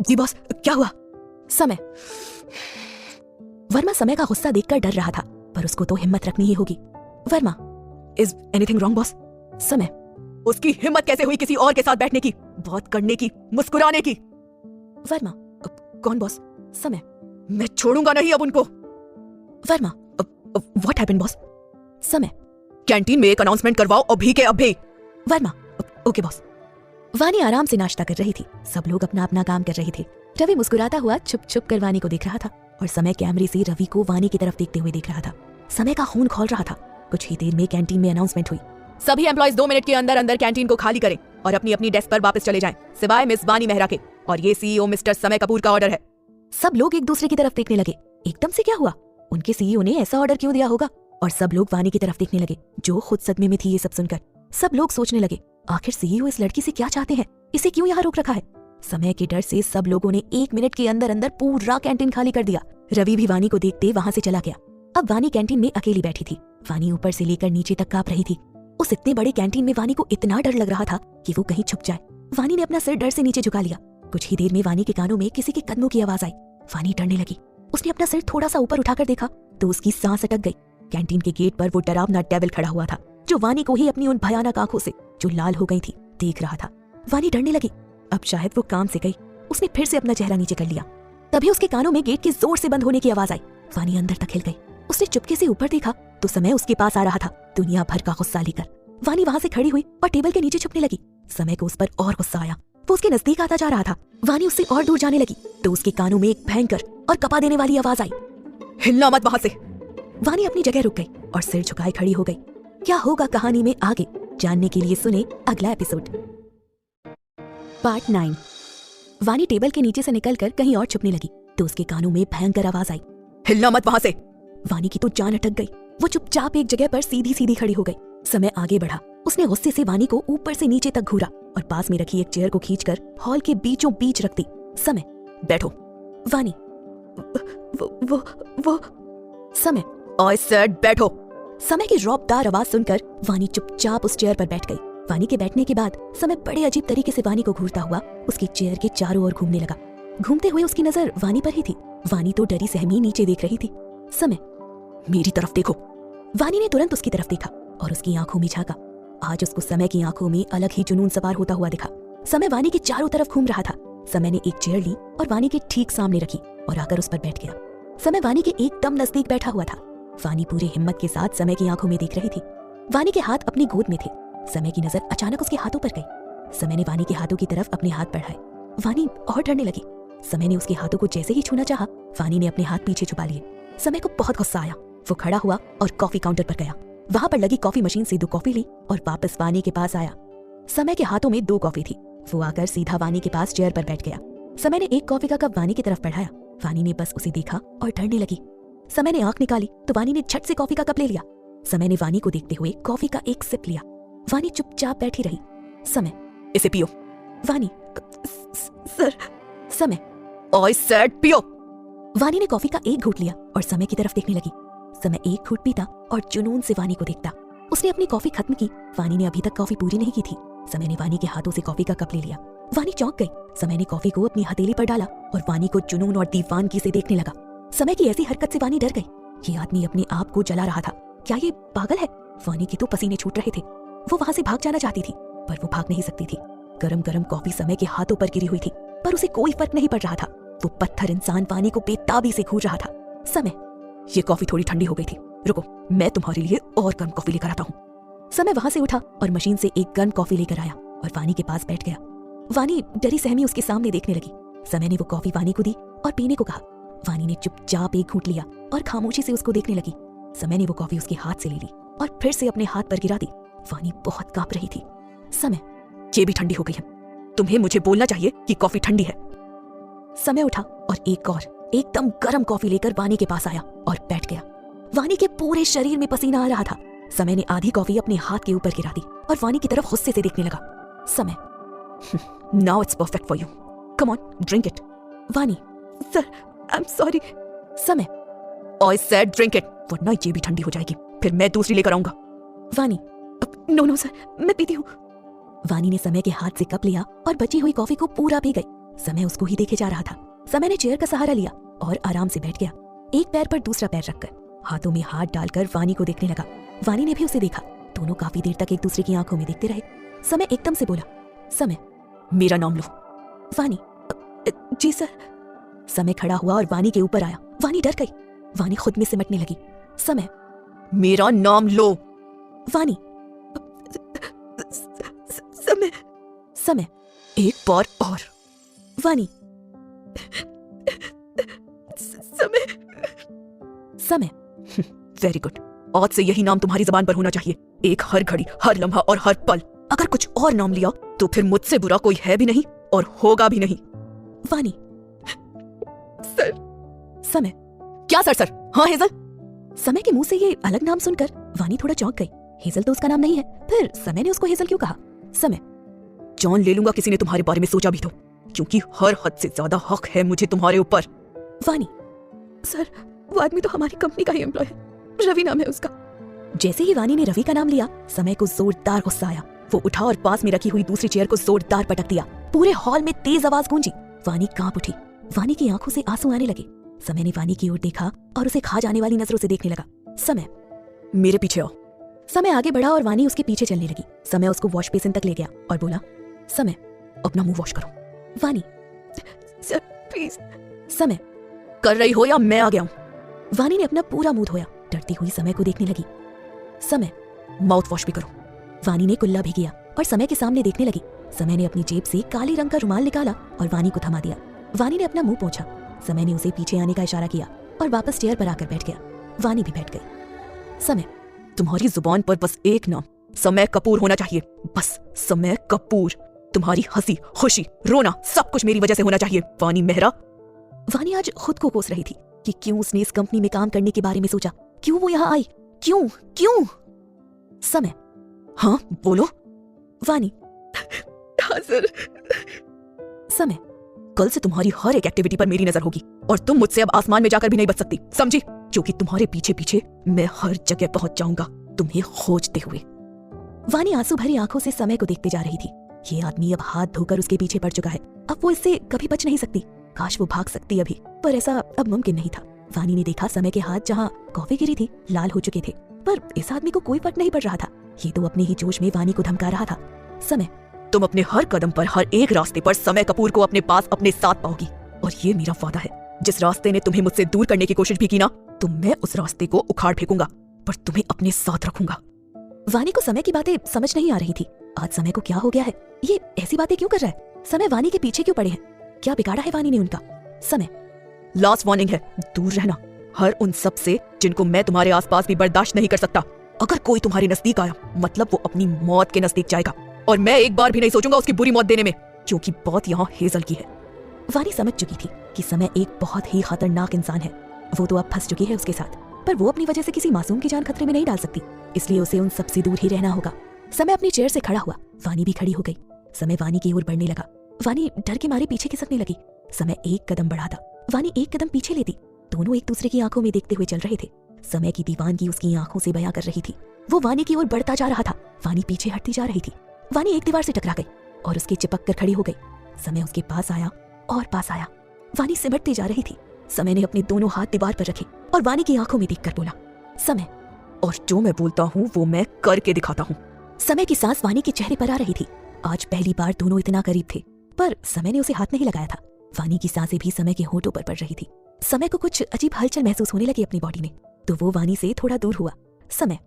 जी बॉस, क्या हुआ? समय। वर्मा समय का गुस्सा देखकर डर रहा था, पर उसको तो हिम्मत रखनी ही होगी। Verma. Is anything wrong boss? समय। उसकी हिम्मत कैसे हुई किसी और के साथ बैठने की, बात करने की, मुस्कुराने की? वर्मा। कौन बॉस? समय। मैं छोड़ूंगा नहीं अब उनको। Varma. What happened boss? Samay. Canteen में एक अनाउंसमेंट करवाओ अभी के अभी। वर्मा। Okay boss. वानी आराम से नाश्ता कर रही थी। सब लोग अपना अपना काम कर रहे थे। रवि मुस्कुराता हुआ छुप छुप कर वानी को देख रहा था और समय कैमरे से रवि को वानी की तरफ देखते हुए देख रहा था। समय का खून खौल रहा था। कुछ ही देर में कैंटीन में अनाउंसमेंट हुई। सभी एम्प्लॉइज 2 मिनट के अंदर अंदर कैंटीन को खाली करें और अपनी अपनी डेस्क पर वापस चले जाएं, सिवाय मिस वानी मेहरा के। और ये सीईओ मिस्टर समय कपूर का ऑर्डर है। सब लोग एक दूसरे की तरफ देखने लगे। एकदम से क्या हुआ? उनके सीईओ ने ऐसा ऑर्डर क्यों दिया होगा? और सब लोग वानी की तरफ देखने लगे, जो खुद सदमे में थी ये सब सुनकर। सब लोग सोचने लगे, आखिर सीईओ इस लड़की से क्या चाहते हैं? इसे क्यों यहाँ रोक रखा है? समय के डर से सब लोगों ने 1 मिनट के अंदर अंदर पूरा कैंटीन खाली कर दिया। रवि भी वानी को देखते वहां से चला गया। अब वानी कैंटीन में अकेली बैठी थी। वानी ऊपर से लेकर नीचे तक कांप रही थी। उस इतने बड़े कैंटीन में वानी को इतना डर लग रहा था कि वो कहीं छुप जाए। वानी ने अपना सिर डर से नीचे झुका लिया। कुछ ही देर में वानी के कानों में किसी के कदमों की आवाज आई। वानी डरने लगी। उसने अपना सिर थोड़ा सा ऊपर उठाकर देखा तो उसकी सांस अटक गई। कैंटीन के गेट पर वो डरावना डेविल खड़ा हुआ था, जो वानी को ही अपनी उन भयानक आंखों से, जो लाल हो गई थी, देख रहा था। वानी डरने लगी। अब शायद वो काम से गई। उसने फिर से अपना चेहरा नीचे कर लिया। तभी उसके कानों में गेट के जोर से बंद होने की आवाज आई। वानी अंदर तक हिल गई। उसने चुपके से ऊपर देखा तो समय उसके पास आ रहा था, दुनिया भर का गुस्सा लेकर। वानी वहां से खड़ी हुई और टेबल के नीचे छुपने लगी। समय को उस पर और गुस्सा आया। वो उसके नजदीक आता जा रहा था। वानी उससे और दूर जाने लगी तो उसके कानों में एक भयंकर और कपा देने वाली आवाज आई, हिलना मत वहां से। वानी अपनी जगह रुक गई और सिर झुकाए खड़ी हो गई। क्या होगा कहानी में आगे, जानने के लिए सुने अगला एपिसोड। पार्ट 9। वानी टेबल के नीचे से निकलकर कहीं और छुपने लगी तो उसके कानों में भयंकर आवाज आई, हिलना मत वहां से। वानी की तो जान अटक गई। वो चुपचाप एक जगह पर सीधी सीधी खड़ी हो गई। समय आगे बढ़ा। उसने गुस्से से वानी को ऊपर से नीचे तक घूरा और पास में रखी एक चेयर को खींचकर हॉल के बीचों बीच रख दी। समय, बैठो। वानी, वो समय, आई सेड बैठो। समय की रौबदार आवाज सुनकर वानी चुपचाप उस चेयर पर बैठ गई। वानी के बैठने के बाद समय बड़े अजीब तरीके से वानी को घूरता हुआ उसकी चेयर के चारों ओर घूमने लगा। घूमते हुए उसकी नजर वानी पर ही थी। वानी तो डरी सहमी नीचे देख रही थी। समय, मेरी तरफ देखो। वानी ने तुरंत उसकी तरफ देखा और उसकी आंखों में झांका। आज उसको समय की आंखों में अलग ही जुनून सवार होता हुआ दिखा। समय वानी के चारों तरफ घूम रहा था। समय ने एक चेयर ली और वानी के ठीक सामने रखी और आकर उस पर बैठ गया। समय वानी के एकदम नजदीक बैठा हुआ था। वानी पूरी हिम्मत के साथ समय की आंखों में देख रही थी। वानी के हाथ अपनी गोद में थे। समय की नजर अचानक उसके हाथों पर गई। समय ने वानी के हाथों की तरफ अपने हाथ बढ़ाए। वानी और डरने लगी। समय ने उसके हाथों को जैसे ही छूना चाहा, वानी ने अपने हाथ पीछे छुपा लिए। समय को बहुत गुस्सा आया। वो खड़ा हुआ और कॉफी काउंटर पर गया। वहां पर लगी कॉफी मशीन से 2 कॉफी ली और वापस वानी के पास आया। समय के हाथों में 2 कॉफी थी। वो आकर सीधा वानी के पास चेयर पर बैठ गया। समय ने एक कॉफी का कप वानी की तरफ बढ़ाया। वानी ने बस उसे देखा और डरने लगी। समय ने आंख निकाली तो वानी ने झट से कॉफी का कप ले लिया। समय ने वानी को देखते हुए कॉफी का एक सिप लिया। वानी चुपचाप बैठी रही। समय, इसे पियो। वानी, सर। समय, आई सेड पियो। वानी ने कॉफी का एक घूंट लिया और समय की तरफ देखने लगी। समय एक घूंट पीता और जुनून से वानी को देखता। उसने अपनी कॉफी खत्म की। वानी ने अभी तक कॉफी पूरी नहीं की थी। समय ने वानी के हाथों से कॉफी का कप ले लिया। वानी चौंक गई। समय ने कॉफी को अपनी हथेली पर डाला और वानी को जुनून और दीवानगी से देखने लगा। समय की ऐसी हरकत से वानी डर गई। ये आदमी अपने आप को जला रहा था। क्या ये पागल है? वानी के तो पसीने छूट रहे थे। वो वहां से भाग जाना चाहती थी पर वो भाग नहीं सकती थी। गरम गरम कॉफी समय के हाथों पर गिरी हुई थी पर उसे कोई फर्क नहीं पड़ रहा था। वो पत्थर इंसान वानी को बेताबी से घूर रहा था। समय, ये कॉफी थोड़ी ठंडी हो गई थी, रुको मैं तुम्हारे लिए और गर्म कॉफी लेकर आता हूँ। समय वहां से उठा और मशीन से एक गर्म कॉफी लेकर आया और वानी के पास बैठ गया। वानी डरी सहमी उसके सामने देखने लगी। समय ने वो कॉफी वानी को दी और पीने को कहा। वानी ने चुपचाप एक घूंट लिया और खामोशी से उसको देखने लगी। समय ने वो कॉफी उसके हाथ से ले ली और फिर से अपने हाथ पर गिरा दी। वानी बहुत कांप रही थी। समय, ये भी ठंडी हो गई है। तुम्हें मुझे बोलना चाहिए कि कॉफी ठंडी है। समय उठा और एक और एकदम गर्म कॉफी लेकर वानी के पास आया और बैठ गया। वानी के पूरे शरीर में पसीना आ रहा था। समय ने आधी कॉफी अपने हाथ के ऊपर गिरा दी और वानी की तरफ गुस्से से देखने लगा। समय, now it's perfect for you, come on drink it. वानी, सर आई एम सॉरी। समय, आई सेड ड्रिंक इट, वरना ये भी ठंडी हो जाएगी, फिर मैं दूसरी लेकर आऊंगा। वानी, नो सर मैं पीती हूँ। वानी ने समय के हाथ से कप लिया और बची हुई कॉफी को पूरा पी गई। समय उसको ही देखे जा रहा था। समय ने चेयर का सहारा लिया और आराम से बैठ गया। एक पैर पर दूसरा पैर रखकर हाथों में हाथ डालकर वानी को देखने लगा। वानी ने भी उसे देखा। दोनों काफी देर तक एक दूसरे की आंखों में देखते रहे। समय एकदम से बोला, समय, मेरा नाम लो। वानी, जी सर। समय खड़ा हुआ और वानी के ऊपर आया। वानी डर गई। वानी खुद में सिमटने लगी। समय, मेरा नाम लो। वानी, समय, एक बार और। वानी, समय, वेरी गुड। आज से यही नाम तुम्हारी जबान पर होना चाहिए, एक हर घड़ी, हर लम्हा और हर पल। अगर कुछ और नाम लिया तो फिर मुझसे बुरा कोई है भी नहीं और होगा भी नहीं। वानी, सर। समय, क्या सर? हाँ हेजल। समय के मुंह से ये अलग नाम सुनकर वानी थोड़ा चौंक गई। हेजल तो उसका नाम नहीं है, फिर समय ने उसको हेजल क्यों कहा? समय, जान ले लूंगा किसी ने तुम्हारे बारे में सोचा भी तो, क्योंकि हर हद से ज्यादा हक है मुझे तुम्हारे ऊपर। वानी, सर वो आदमी तो हमारी कंपनी का ही एम्प्लॉय है, रवि नाम है उसका। जैसे ही वानी ने रवि का नाम लिया, समय को जोरदार गुस्सा आया। वो उठा और पास में रखी हुई दूसरी चेयर को जोरदार पटक दिया। पूरे हॉल में तेज आवाज गूंजी। वानी कांप उठी। वानी की आंखों से आंसू आने लगे। समय ने वानी की ओर देखा और उसे खा जाने वाली नजरों से देखने लगा। समय, मेरे पीछे आओ। समय आगे बढ़ा और वानी उसके पीछे चलने लगी। समय उसको वॉश बेसिन तक ले गया और बोला, समय, अपना मुंह वॉश करो। वानी, सर प्लीज। समय, कर रही हो या मैं आ गया हूं? वानी ने अपना पूरा मुंह धोया, डरती हुई समय को देखने लगी। समय, माउथ वॉश भी करो। वानी ने कुल्ला भी किया और समय के सामने देखने लगी। समय ने अपनी जेब से काले रंग का रुमाल निकाला और वानी को थमा दिया। वानी ने अपना मुंह पोंछा। समय ने उसे पीछे आने का इशारा किया और वापस चेयर पर आकर बैठ गया। वानी भी बैठ गई। समय, तुम्हारी जुबान पर बस एक नाम, समय कपूर होना चाहिए, बस समय कपूर। तुम्हारी हंसी, खुशी, रोना सब कुछ मेरी वजह से होना चाहिए, वानी मेहरा। वानी आज खुद को कोस रही थी कि क्यों उसने इस कंपनी में काम करने के बारे में सोचा, क्यों वो यहाँ आई, क्यों क्यों। समय, हाँ बोलो। वानी, हाँ सर। समय, कल से तुम्हारी हर एक एक्टिविटी पर मेरी नजर होगी और तुम मुझसे अब आसमान में जाकर भी नहीं बच सकती, समझी? क्योंकि तुम्हारे पीछे पीछे मैं हर जगह पहुंच जाऊंगा, तुम्हें खोजते हुए। वानी आंसू भरी आंखों से समय को देखते जा रही थी। ये आदमी अब हाथ धोकर उसके पीछे पड़ चुका है, अब वो इससे कभी बच नहीं सकती। काश वो भाग सकती अभी, पर ऐसा अब मुमकिन नहीं था। वानी ने देखा समय के हाथ जहाँ कॉफी गिरी थी लाल हो चुके थे, पर इस आदमी को कोई फर्क नहीं पड़ रहा था। ये तो अपने ही जोश में वानी को धमका रहा था। समय, तुम अपने हर कदम पर, हर एक रास्ते पर समय कपूर को अपने पास अपने साथ पाओगी, और ये मेरा वादा है, जिस रास्ते ने तुम्हें मुझसे दूर करने की कोशिश भी की ना, तो मैं उस रास्ते को उखाड़ फेंकूंगा, पर तुम्हें अपने साथ रखूंगा। वानी को समय की बातें समझ नहीं आ रही थी। आज समय को क्या हो गया है, ये ऐसी बातें क्यों कर रहा है? समय वानी के पीछे क्यों पड़े हैं? क्या बिगाड़ा है वानी ने उनका? समय, लास्ट वार्निंग है, दूर रहना हर उन सब से जिनको मैं तुम्हारे आसपास भी बर्दाश्त नहीं कर सकता। अगर कोई तुम्हारे नजदीक आया, मतलब वो अपनी मौत के नजदीक जाएगा, और मैं एक बार भी नहीं सोचूंगा उसकी बुरी मौत देने में, क्योंकि बात यहाँ हेजल की है। वानी समझ चुकी थी कि समय एक बहुत ही खतरनाक इंसान है। वो तो अब फंस चुकी है उसके साथ, पर वो अपनी वजह से किसी मासूम की जान खतरे में नहीं डाल सकती, इसलिए उसे उन सबसे दूर ही रहना होगा। समय अपनी चेयर से खड़ा हुआ, वानी भी खड़ी हो गई। समय वानी की ओर बढ़ने लगा। वानी डर के मारे पीछे खिसकने लगी। समय एक कदम बढ़ाता, वानी एक कदम पीछे लेती। दोनों एक दूसरे की आंखों में देखते हुए चल रहे थे। समय की दीवानगी उसकी आंखों से बयां कर रही थी। वो वानी की ओर बढ़ता जा रहा था, वानी पीछे हटती जा रही थी। वानी एक दीवार से टकरा गई और उसके चिपक कर खड़ी हो गई। समय उसके पास आया और पास आया। वानी सिमटती जा रही थी। समय ने अपने दोनों हाथ दीवार पर रखे और वानी की आंखों में देखकर बोला, समय, और जो मैं बोलता हूँ वो मैं करके दिखाता हूँ। समय की सांस वानी के चेहरे पर आ रही थी। आज पहली बार दोनों इतना करीब थे, पर समय ने उसे हाथ नहीं लगाया था। वानी की सांसें भी समय के होठों पर पड़ रही थी। समय को कुछ अजीब हलचल महसूस होने लगी अपनी बॉडी में, तो वो वानी से थोड़ा दूर हुआ। समय,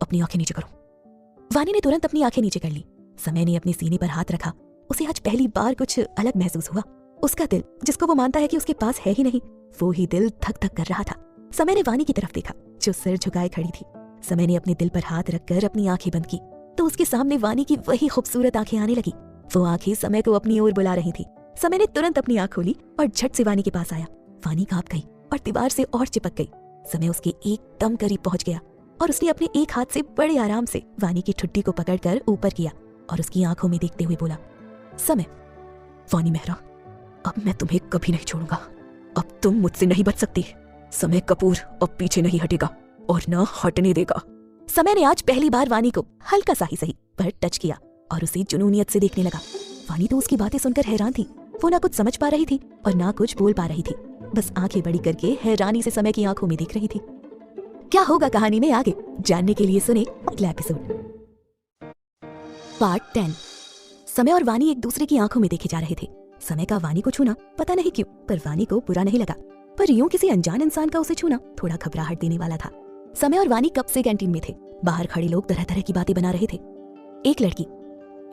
अपनी आंखें नीचे करो। वानी ने तुरंत अपनी आंखें नीचे कर ली। समय ने अपने सीने पर हाथ रखा। उसे आज पहली बार कुछ अलग महसूस हुआ। उसका दिल, जिसको वो मानता है कि उसके पास है ही नहीं, वो ही दिल धक धक कर रहा था। समय ने वानी की तरफ देखा, जो सिर झुकाए खड़ी थी। समय ने अपने दिल पर हाथ रखकर अपनी आंखें बंद की, तो उसके सामने वानी की वही खूबसूरत आंखें आने लगी। वो आंखें समय को अपनी ओर बुला रही थी। समय ने तुरंत अपनी आंख खोली और झट से वानी के पास आया। वानी कांप गई और दीवार से और चिपक गई। समय उसके एकदम करीब पहुंच गया और उसने अपने एक हाथ से बड़े आराम से वानी की ठुड्डी को पकड़कर ऊपर किया और उसकी आंखों में देखते हुए बोला, समय, वानी मेहरा, अब मैं तुम्हें कभी नहीं छोड़ूंगा। अब तुम मुझसे नहीं बच सकती। समय कपूर अब पीछे नहीं हटेगा और न हटने देगा। समय ने आज पहली बार वानी को हल्का सा ही सही पर टच किया और उसे जुनूनियत से देखने लगा। वानी तो उसकी बातें सुनकर हैरान थी। वो ना कुछ समझ पा रही थी और ना कुछ बोल पा रही थी, बस आंखें बड़ी करके हैरानी से समय की आंखों में देख रही थी। क्या होगा कहानी में आगे जानने के लिए सुने अगला एपिसोड। पार्ट 10। समय और वानी एक दूसरे की आंखों में देखे जा रहे थे। समय का वानी को छूना पता नहीं क्यों, पर वानी को बुरा नहीं लगा, पर यूं किसी अनजान इंसान का उसे छूना थोड़ा घबराहट देने वाला था। समय और वानी कब से कैंटीन में थे। बाहर खड़े लोग तरह तरह की बातें बना रहे थे। एक लड़की,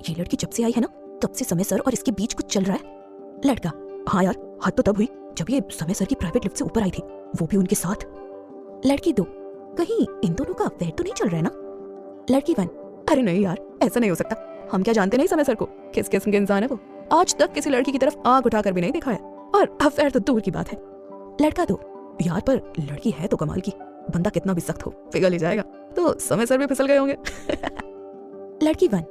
ये लड़की जब से आई है ना, तब से समय सर और इसके बीच कुछ चल रहा है। लड़का, हाँ यार, हद तो तब हुई जब ये समय सर की प्राइवेट लिफ्ट से ऊपर आई थी, वो भी उनके साथ। लड़की 2, कहीं इन दोनों का अफेयर तो नहीं चल रहा है ना। लड़की 1, अरे नहीं यार, ऐसा नहीं हो सकता, हम क्या जानते नहीं समय सर को, किस किस्म के इंसान है वो, आज तक किसी लड़की की तरफ आंख उठाकर भी नहीं देखा है, और अफेयर तो दूर की बात है। लड़का 2, यार पर लड़की है तो कमाल की, बंदा कितना भी सख्त हो पिघल ही जाएगा, तो समय सर भी फिसल गए होंगे। लड़की 1,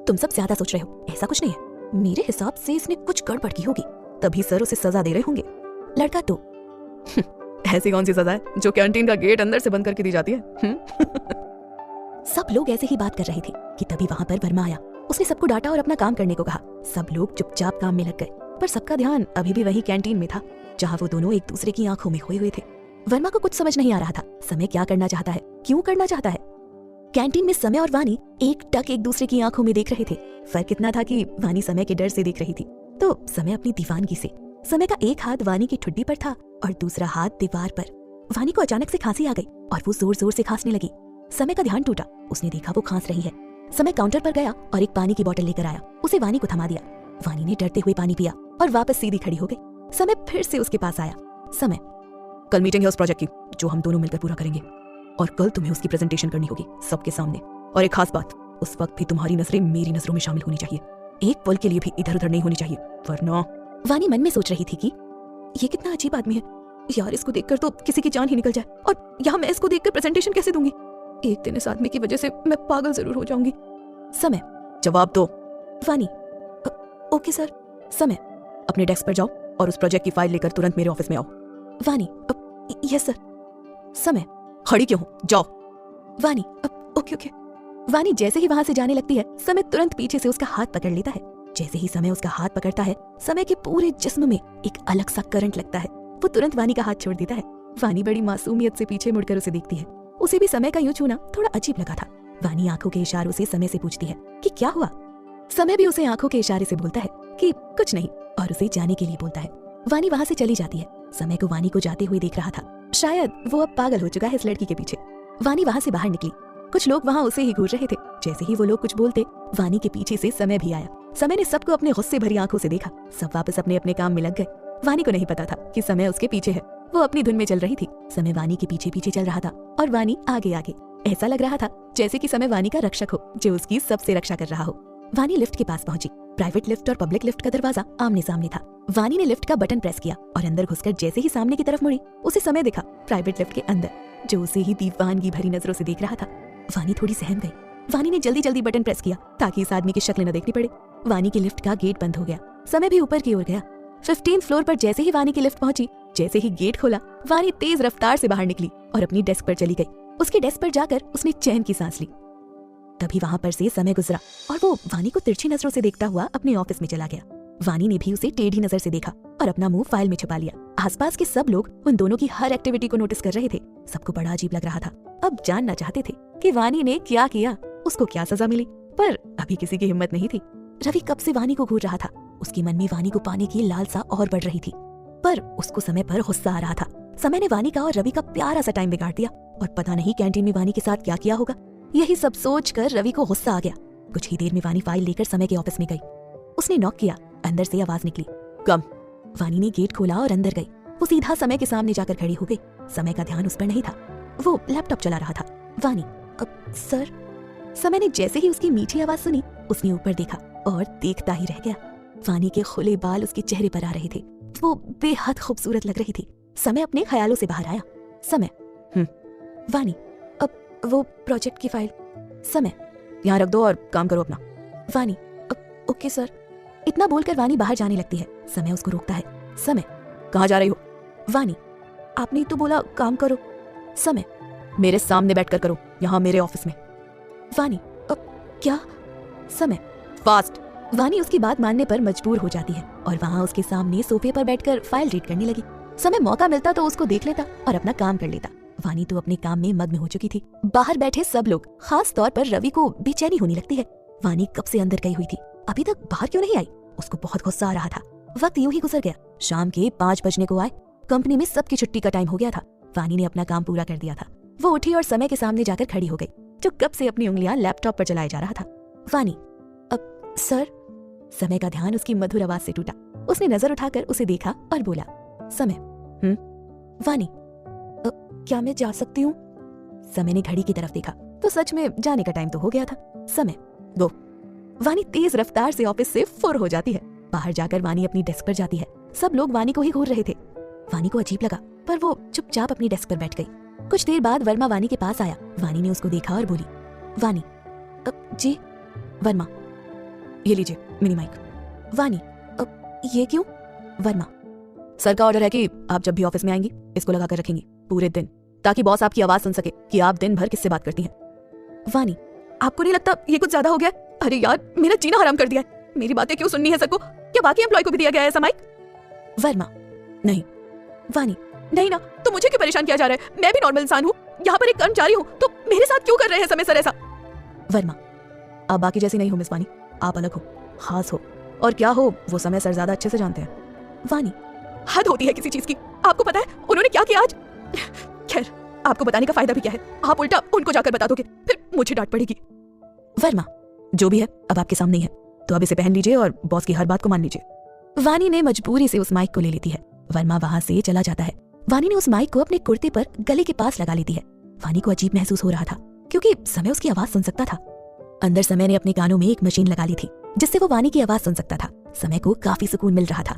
तुम सब ज्यादा सोच रहे हो, ऐसा कुछ नहीं है, मेरे हिसाब से इसने कुछ गड़बड़ की होगी, तभी सर उसे सजा दे रहे होंगे। लड़का 2, ऐसी कौन सी सजा है जो कैंटीन का गेट अंदर से बंद करके दी जाती है? सब लोग ऐसे ही बात कर रहे थे कि तभी वहां पर वर्मा आया। उसने सबको डांटा और अपना काम करने को कहा। सब लोग चुपचाप काम में लग गए, पर सबका ध्यान अभी भी वही कैंटीन में था जहां वो दोनों एक दूसरे की आंखों में खोए हुए थे। वर्मा को कुछ समझ नहीं आ रहा था, समय क्या करना चाहता है, क्यों करना चाहता है। कैंटीन में समय और वानी एक टक एक दूसरे की आंखों में देख रहे थे। फर्क इतना था कि वानी समय के डर से देख रही थी, तो समय अपनी दीवानगी से। समय का एक हाथ वानी की ठुड्डी पर था और दूसरा हाथ दीवार पर। वानी को अचानक से खांसी आ गई और वो जोर जोर से खांसने लगी। समय का ध्यान टूटा। उसने देखा वो खांस रही है। समय काउंटर पर गया और एक पानी की बोतल लेकर आया। उसे वानी को थमा दिया। वानी ने डरते हुए पानी पिया और वापस सीधी खड़ी हो गई। समय फिर से उसके पास आया। समय, कल मीटिंग है उस प्रोजेक्ट की जो हम दोनों मिलकर पूरा करेंगे, और कल तुम्हें उसकी प्रेजेंटेशन करनी होगी सबके सामने। और एक खास बात, उस वक्त भी तुम्हारी नजरें मेरी नजरों में शामिल होनी चाहिए। एक पल के लिए भी इधर उधर नहीं होनी चाहिए, वरना। वानी मन में सोच रही थी कि ये कितना अजीब आदमी है यार, इसको देखकर तो किसी की जान ही निकल जाए, और यहाँ मैं इसको देखकर प्रेजेंटेशन कैसे दूंगी? एक दिन इस आदमी की वजह से मैं पागल जरूर हो जाऊंगी। समय, जवाब दो। वानी, ओके सर। समय, अपने डेस्क पर जाओ और उस प्रोजेक्ट की फाइल लेकर तुरंत मेरे ऑफिस में आओ। वानी, यस सर। समय, खड़ी क्यों हो, जाओ। वानी, ओके ओके। वानी जैसे ही वहां से जाने लगती है, समय तुरंत पीछे से उसका हाथ पकड़ लेता है। जैसे ही समय उसका हाथ पकड़ता है, समय के पूरे जिस्म में एक अलग सा करंट लगता है। वो तुरंत वानी का हाथ छोड़ देता है। वानी बड़ी मासूमियत से पीछे मुड़कर उसे देखती है। उसे भी समय का यूं छूना थोड़ा अजीब लगा था। वानी आंखों के इशारों से समय से पूछती है कि क्या हुआ। समय भी उसे आंखों के इशारे से बोलता है कि कुछ नहीं, और उसे जाने के लिए बोलता है। वानी वहां से चली जाती है। समय को वानी को जाते हुए देख रहा था। शायद वो अब पागल हो चुका है इस लड़की के पीछे। वानी वहां से बाहर निकली। कुछ लोग वहां उसे ही घूर रहे थे। जैसे ही वो लोग कुछ बोलते, वानी के पीछे से समय भी आया। समय ने सबको अपने गुस्से भरी आंखों से देखा। सब वापस अपने अपने काम में लग गए। वानी को नहीं पता था कि समय उसके पीछे है। वो अपनी धुन में चल रही थी। समय वानी के पीछे पीछे चल रहा था और वानी आगे आगे। ऐसा लग रहा था जैसे कि समय वानी का रक्षक हो जो उसकी सबसे रक्षा कर रहा हो। वानी लिफ्ट के पास पहुंची। प्राइवेट लिफ्ट और पब्लिक लिफ्ट का दरवाजा आमने सामने था। वानी ने लिफ्ट का बटन प्रेस किया और अंदर घुसकर जैसे ही सामने की तरफ मुड़ी, उसे समय दिखा प्राइवेट लिफ्ट के अंदर, जो उसे ही दीवानगी भरी नजरों से देख रहा था। वानी थोड़ी सहम गई। वानी ने जल्दी जल्दी बटन प्रेस किया ताकि इस आदमी की शक्ल न देखनी पड़े। वानी की लिफ्ट का गेट बंद हो गया। समय भी ऊपर की ओर गया। 15th फ्लोर पर जैसे ही वानी की लिफ्ट पहुंची, जैसे ही गेट खोला, वानी तेज रफ्तार से बाहर निकली और अपनी डेस्क पर चली गई। उसके डेस्क पर जाकर उसने चैन की सांस ली। तभी वहां पर से समय गुजरा और वो वानी को तिरछी नजरों से देखता हुआ अपने ऑफिस में चला गया। वानी ने भी उसे टेढ़ी नजर से देखा और अपना मुंह फाइल में छुपा लिया। आसपास के सब लोग उन दोनों की हर एक्टिविटी को नोटिस कर रहे थे। सबको बड़ा अजीब लग रहा था। अब जानना चाहते थे कि वानी ने क्या किया, उसको क्या सजा मिली, पर अभी किसी की हिम्मत नहीं थी। रवि कब से वानी को घूर रहा था। उसके मन में वानी को पाने की लालसा और बढ़ रही थी, पर उसको समय पर गुस्सा आ रहा था। समय ने वानी का और रवि का प्यारा सा टाइम बिगाड़ दिया और पता नहीं कैंटीन में वानी के साथ क्या किया होगा। यही सब सोचकर रवि को गुस्सा आ गया। कुछ ही देर में वानी फाइल लेकर समय के ऑफिस में गई। उसने नॉक किया। अंदर से आवाज निकली, कम। वानी ने गेट खोला और अंदर गई। वो सीधा समय के सामने जाकर खड़ी हो गई। समय का ध्यान उस पर नहीं था। वो लैपटॉप चला रहा था। वानी, अब सर। समय ने जैसे ही उसकी मीठी आवाज सुनी, उसने ऊपर देखा और देखता ही रह गया। वानी के खुले बाल उसके चेहरे पर आ रहे थे। वो बेहद खूबसूरत लग रही थी। समय अपने ख्यालों से बाहर आया। समय, वानी, अब वो प्रोजेक्ट की फाइल। समय, यहाँ रख दो और काम करो अपना। वानी, अब ओके सर। इतना बोलकर वानी बाहर जाने लगती है। समय उसको रोकता है। समय, कहाँ जा रही हो? वानी, आपने ही तो बोला काम करो। समय, मेरे सामने बैठकर करो, यहाँ मेरे ऑफिस में। वानी, अब क्या? समय, फास्ट। वानी उसकी बात मानने पर मजबूर हो जाती है और वहाँ उसके सामने सोफे पर बैठकर फाइल रीड करने लगी। समय मौका मिलता तो उसको देख लेता और अपना काम कर लेता। वानी तो अपने काम में मग्न हो चुकी थी। बाहर बैठे सब लोग, खास तौर पर रवि को बेचैनी होने लगती है। वानी कब से अंदर गई हुई थी, अभी तक बाहर क्यों नहीं आई? उसको बहुत गुस्सा आ रहा था। वक्त यूं ही गुजर गया। शाम के 5 बजने को आए। कंपनी में सबकी छुट्टी का टाइम हो गया था। वानी ने अपना काम पूरा कर दिया था। वो उठी और समय के सामने जाकर खड़ी हो गई, जो कब से अपनी उंगलियां लैपटॉप पर चलाए जा रहा था। वानी, अब सर। समय का ध्यान उसकी मधुर आवाज से टूटा। उसने नजर उठाकर उसे देखा और बोला, समय। वानी, क्या मैं जा सकती हूँ? समय ने घड़ी की तरफ देखा तो सच में जाने का टाइम तो हो गया था। समय, गो। वानी तेज रफ्तार से ऑफिस से फुर हो जाती है। बाहर जाकर वानी अपनी डेस्क पर जाती है। सब लोग वानी को ही घूर रहे थे। वानी को अजीब लगा, पर वो चुपचाप अपनी डेस्क पर बैठ गई। कुछ देर बाद वर्मा वानी के पास आया। वानी ने उसको देखा और बोली, वानी, जी। वर्मा, ये लीजिए मिनी माइक। वानी, अब ये क्यों? वर्मा, सर का ऑर्डर है कि आप जब भी ऑफिस में आएंगी इसको लगा कर रखेंगी पूरे दिन, ताकि बॉस आपकी आवाज सुन सके कि आप दिन भर किससे बात करती हैं। वानी, आपको नहीं लगता ये कुछ ज्यादा हो गया? अरे यार, मेरा जीना हराम कर दिया है। मेरी बातें क्यों सुननी है सबको? क्या बाकी एम्प्लॉय को भी दिया गया है ऐसा माइक? वर्मा, नहीं। वानी, नहीं ना, तो मुझे क्यों परेशान किया जा रहा है? मैं भी नॉर्मल इंसान हूँ, यहाँ पर एक कर्मचारी हूँ, तो मेरे साथ क्यों कर रहे हैं समय सर ऐसा? वर्मा, आप बाकी जैसी नहीं हो मिस वानी, आप अलग हो, खास हो, और क्या हो वो समय सर ज्यादा अच्छे से जानते हैं। वानी, हद होती है किसी चीज की। आपको पता है उन्होंने क्या किया आज? खैर, आपको बताने का फायदा भी क्या है, आप उल्टा उनको जाकर बता दोगे, फिर मुझे डांट पड़ेगी। वर्मा, जो भी है अब आपके सामने ही है, तो अब इसे पहन लीजिए और बॉस की हर बात को मान लीजिए। वानी ने मजबूरी से उस माइक को ले लेती है। वर्मा वहां से चला जाता है। वानी ने उस माइक को अपने कुर्ते पर गले के पास लगा लेती है। वानी को अजीब महसूस हो रहा था क्योंकि समय उसकी आवाज सुन सकता था। अंदर समय ने अपने कानों में एक मशीन लगा ली थी जिससे वो वानी की आवाज सुन सकता था। समय को काफी सुकून मिल रहा था।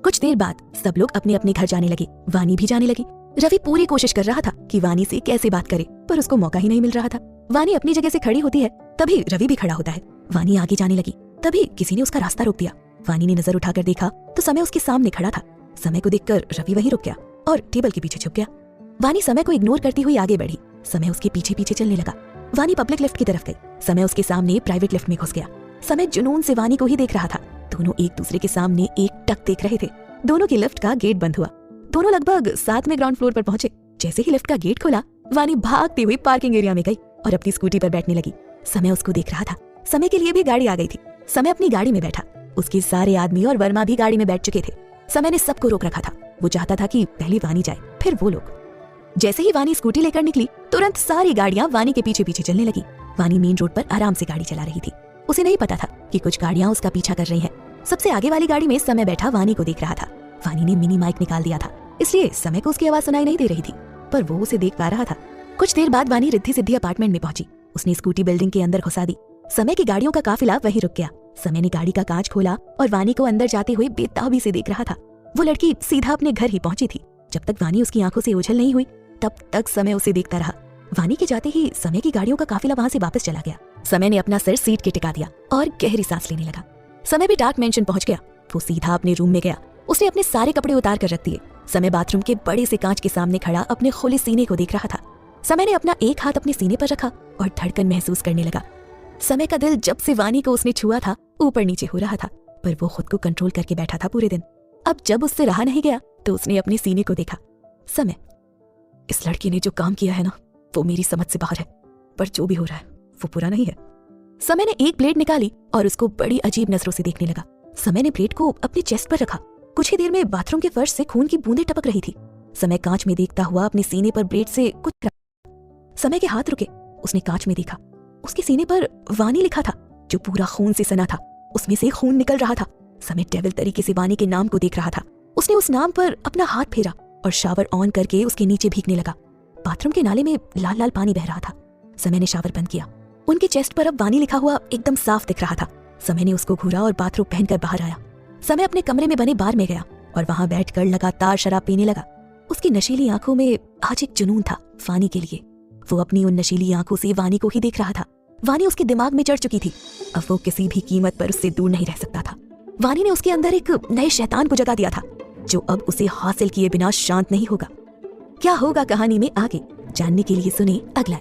कुछ देर बाद सब लोग अपने अपने घर जाने लगे। वानी भी जाने लगी। रवि पूरी कोशिश कर रहा था कि वानी से कैसे बात करे, पर उसको मौका ही नहीं मिल रहा था। वानी अपनी जगह से खड़ी होती है, तभी रवि भी खड़ा होता है। वानी आगे जाने लगी, तभी किसी ने उसका रास्ता रोक दिया। वानी ने नजर उठाकर देखा तो समय उसके सामने खड़ा था। समय को देखकर रवि वहीं रुक गया और टेबल के पीछे छुप गया। वानी समय को इग्नोर करती हुई आगे बढ़ी। समय उसके पीछे पीछे चलने लगा। वानी पब्लिक लिफ्ट की तरफ गई। समय उसके सामने प्राइवेट लिफ्ट में घुस गया। समय जुनून से वानी को ही देख रहा था। दोनों एक दूसरे के सामने एक टक देख रहे थे। दोनों की लिफ्ट का गेट बंद हुआ। दोनों लगभग साथ में ग्राउंड फ्लोर पर पहुंचे। जैसे ही लिफ्ट का गेट खोला, वानी भागती हुई पार्किंग एरिया में गई और अपनी स्कूटी पर बैठने लगी। समय उसको देख रहा था। समय के लिए भी गाड़ी आ गई थी। समय अपनी गाड़ी में बैठा। उसके सारे आदमी और वर्मा भी गाड़ी में बैठ चुके थे। समय ने सबको रोक रखा था। वो चाहता था कि पहले वानी जाए, फिर वो लोग। जैसे ही वानी स्कूटी लेकर निकली, तुरंत सारी गाड़ियां वानी के पीछे पीछे चलने लगी। वानी मेन रोड पर आराम से गाड़ी चला रही थी। उसे नहीं पता था कि कुछ गाड़ियां उसका पीछा कर रही हैं। सबसे आगे वाली गाड़ी में समय बैठा वानी को देख रहा था। वानी ने मिनी माइक निकाल दिया था, इसलिए समय को उसकी आवाज सुनाई नहीं दे रही थी, पर वो उसे देख पा रहा था। कुछ देर बाद वानी रिद्धि सिद्धि अपार्टमेंट में पहुंची। उसने स्कूटी बिल्डिंग के अंदर घुसा दी। समय की गाड़ियों का काफिला वहीं रुक गया। समय ने गाड़ी का कांच खोला और वानी को अंदर जाते हुए बेताबी से देख रहा था। वो लड़की सीधा अपने घर ही पहुंची थी। जब तक वानी उसकी आंखों से ओझल नहीं हुई, तब तक समय उसे देखता रहा। वानी के जाते ही समय की गाड़ियों का काफिला वहां से वापस चला गया। समय ने अपना सिर सीट के टिका दिया और गहरी सांस लेने लगा। समय भी डार्क मेंशन पहुंच गया। वो सीधा अपने रूम में गया। उसने अपने सारे कपड़े उतार कर रख दिए। समय बाथरूम के बड़े से कांच के सामने खड़ा अपने खुले सीने को देख रहा था। समय ने अपना एक हाथ अपने सीने पर रखा और धड़कन महसूस करने लगा। समय का दिल जब से वानी को उसने छुआ था ऊपर नीचे हो रहा था, पर वो खुद को कंट्रोल करके बैठा था पूरे दिन। अब जब उससे रहा नहीं गया तो उसने अपने सीने को देखा। समय, इस लड़की ने जो काम किया है ना, वो मेरी समझ से बाहर है, पर जो भी हो रहा है वो बुरा नहीं है। समय ने एक प्लेट निकाली और उसको बड़ी अजीब नजरों से देखने लगा। समय ने प्लेट को अपने चेस्ट पर रखा। कुछ ही देर में बाथरूम के फर्श से खून की बूंदें टपक रही थी। समय कांच में देखता हुआ अपने सीने पर ब्लेड से कुछ समय के हाथ रुके। उसने कांच में देखा। उसके सीने पर वानी लिखा था, जो पूरा खून से सना था। उसमें से खून निकल रहा था। समय डेविल तरीके से वानी के नाम को देख रहा था। उसने उस नाम पर अपना हाथ फेरा और शावर ऑन करके उसके नीचे भीगने लगा। बाथरूम के नाले में लाल लाल पानी बह रहा था। समय ने शावर बंद किया। उनके चेस्ट पर अब वानी लिखा हुआ एकदम साफ दिख रहा था। समय ने उसको घूरा और बाथरूम पहनकर बाहर आया। समय अपने कमरे में बने बार में गया और वहां बैठकर लगातार शराब पीने लगा। उसकी नशीली आंखों में आज एक जुनून था वानी के लिए। वो अपनी उन नशीली आंखों से वानी को ही देख रहा था। वानी उसके दिमाग में चढ़ चुकी थी। अब वो किसी भी कीमत पर उससे दूर नहीं रह सकता था। वानी ने उसके अंदर एक नए शैतान को जगा दिया था, जो अब उसे हासिल किए बिना शांत नहीं होगा। क्या होगा कहानी में आगे जानने के लिए सुने अगला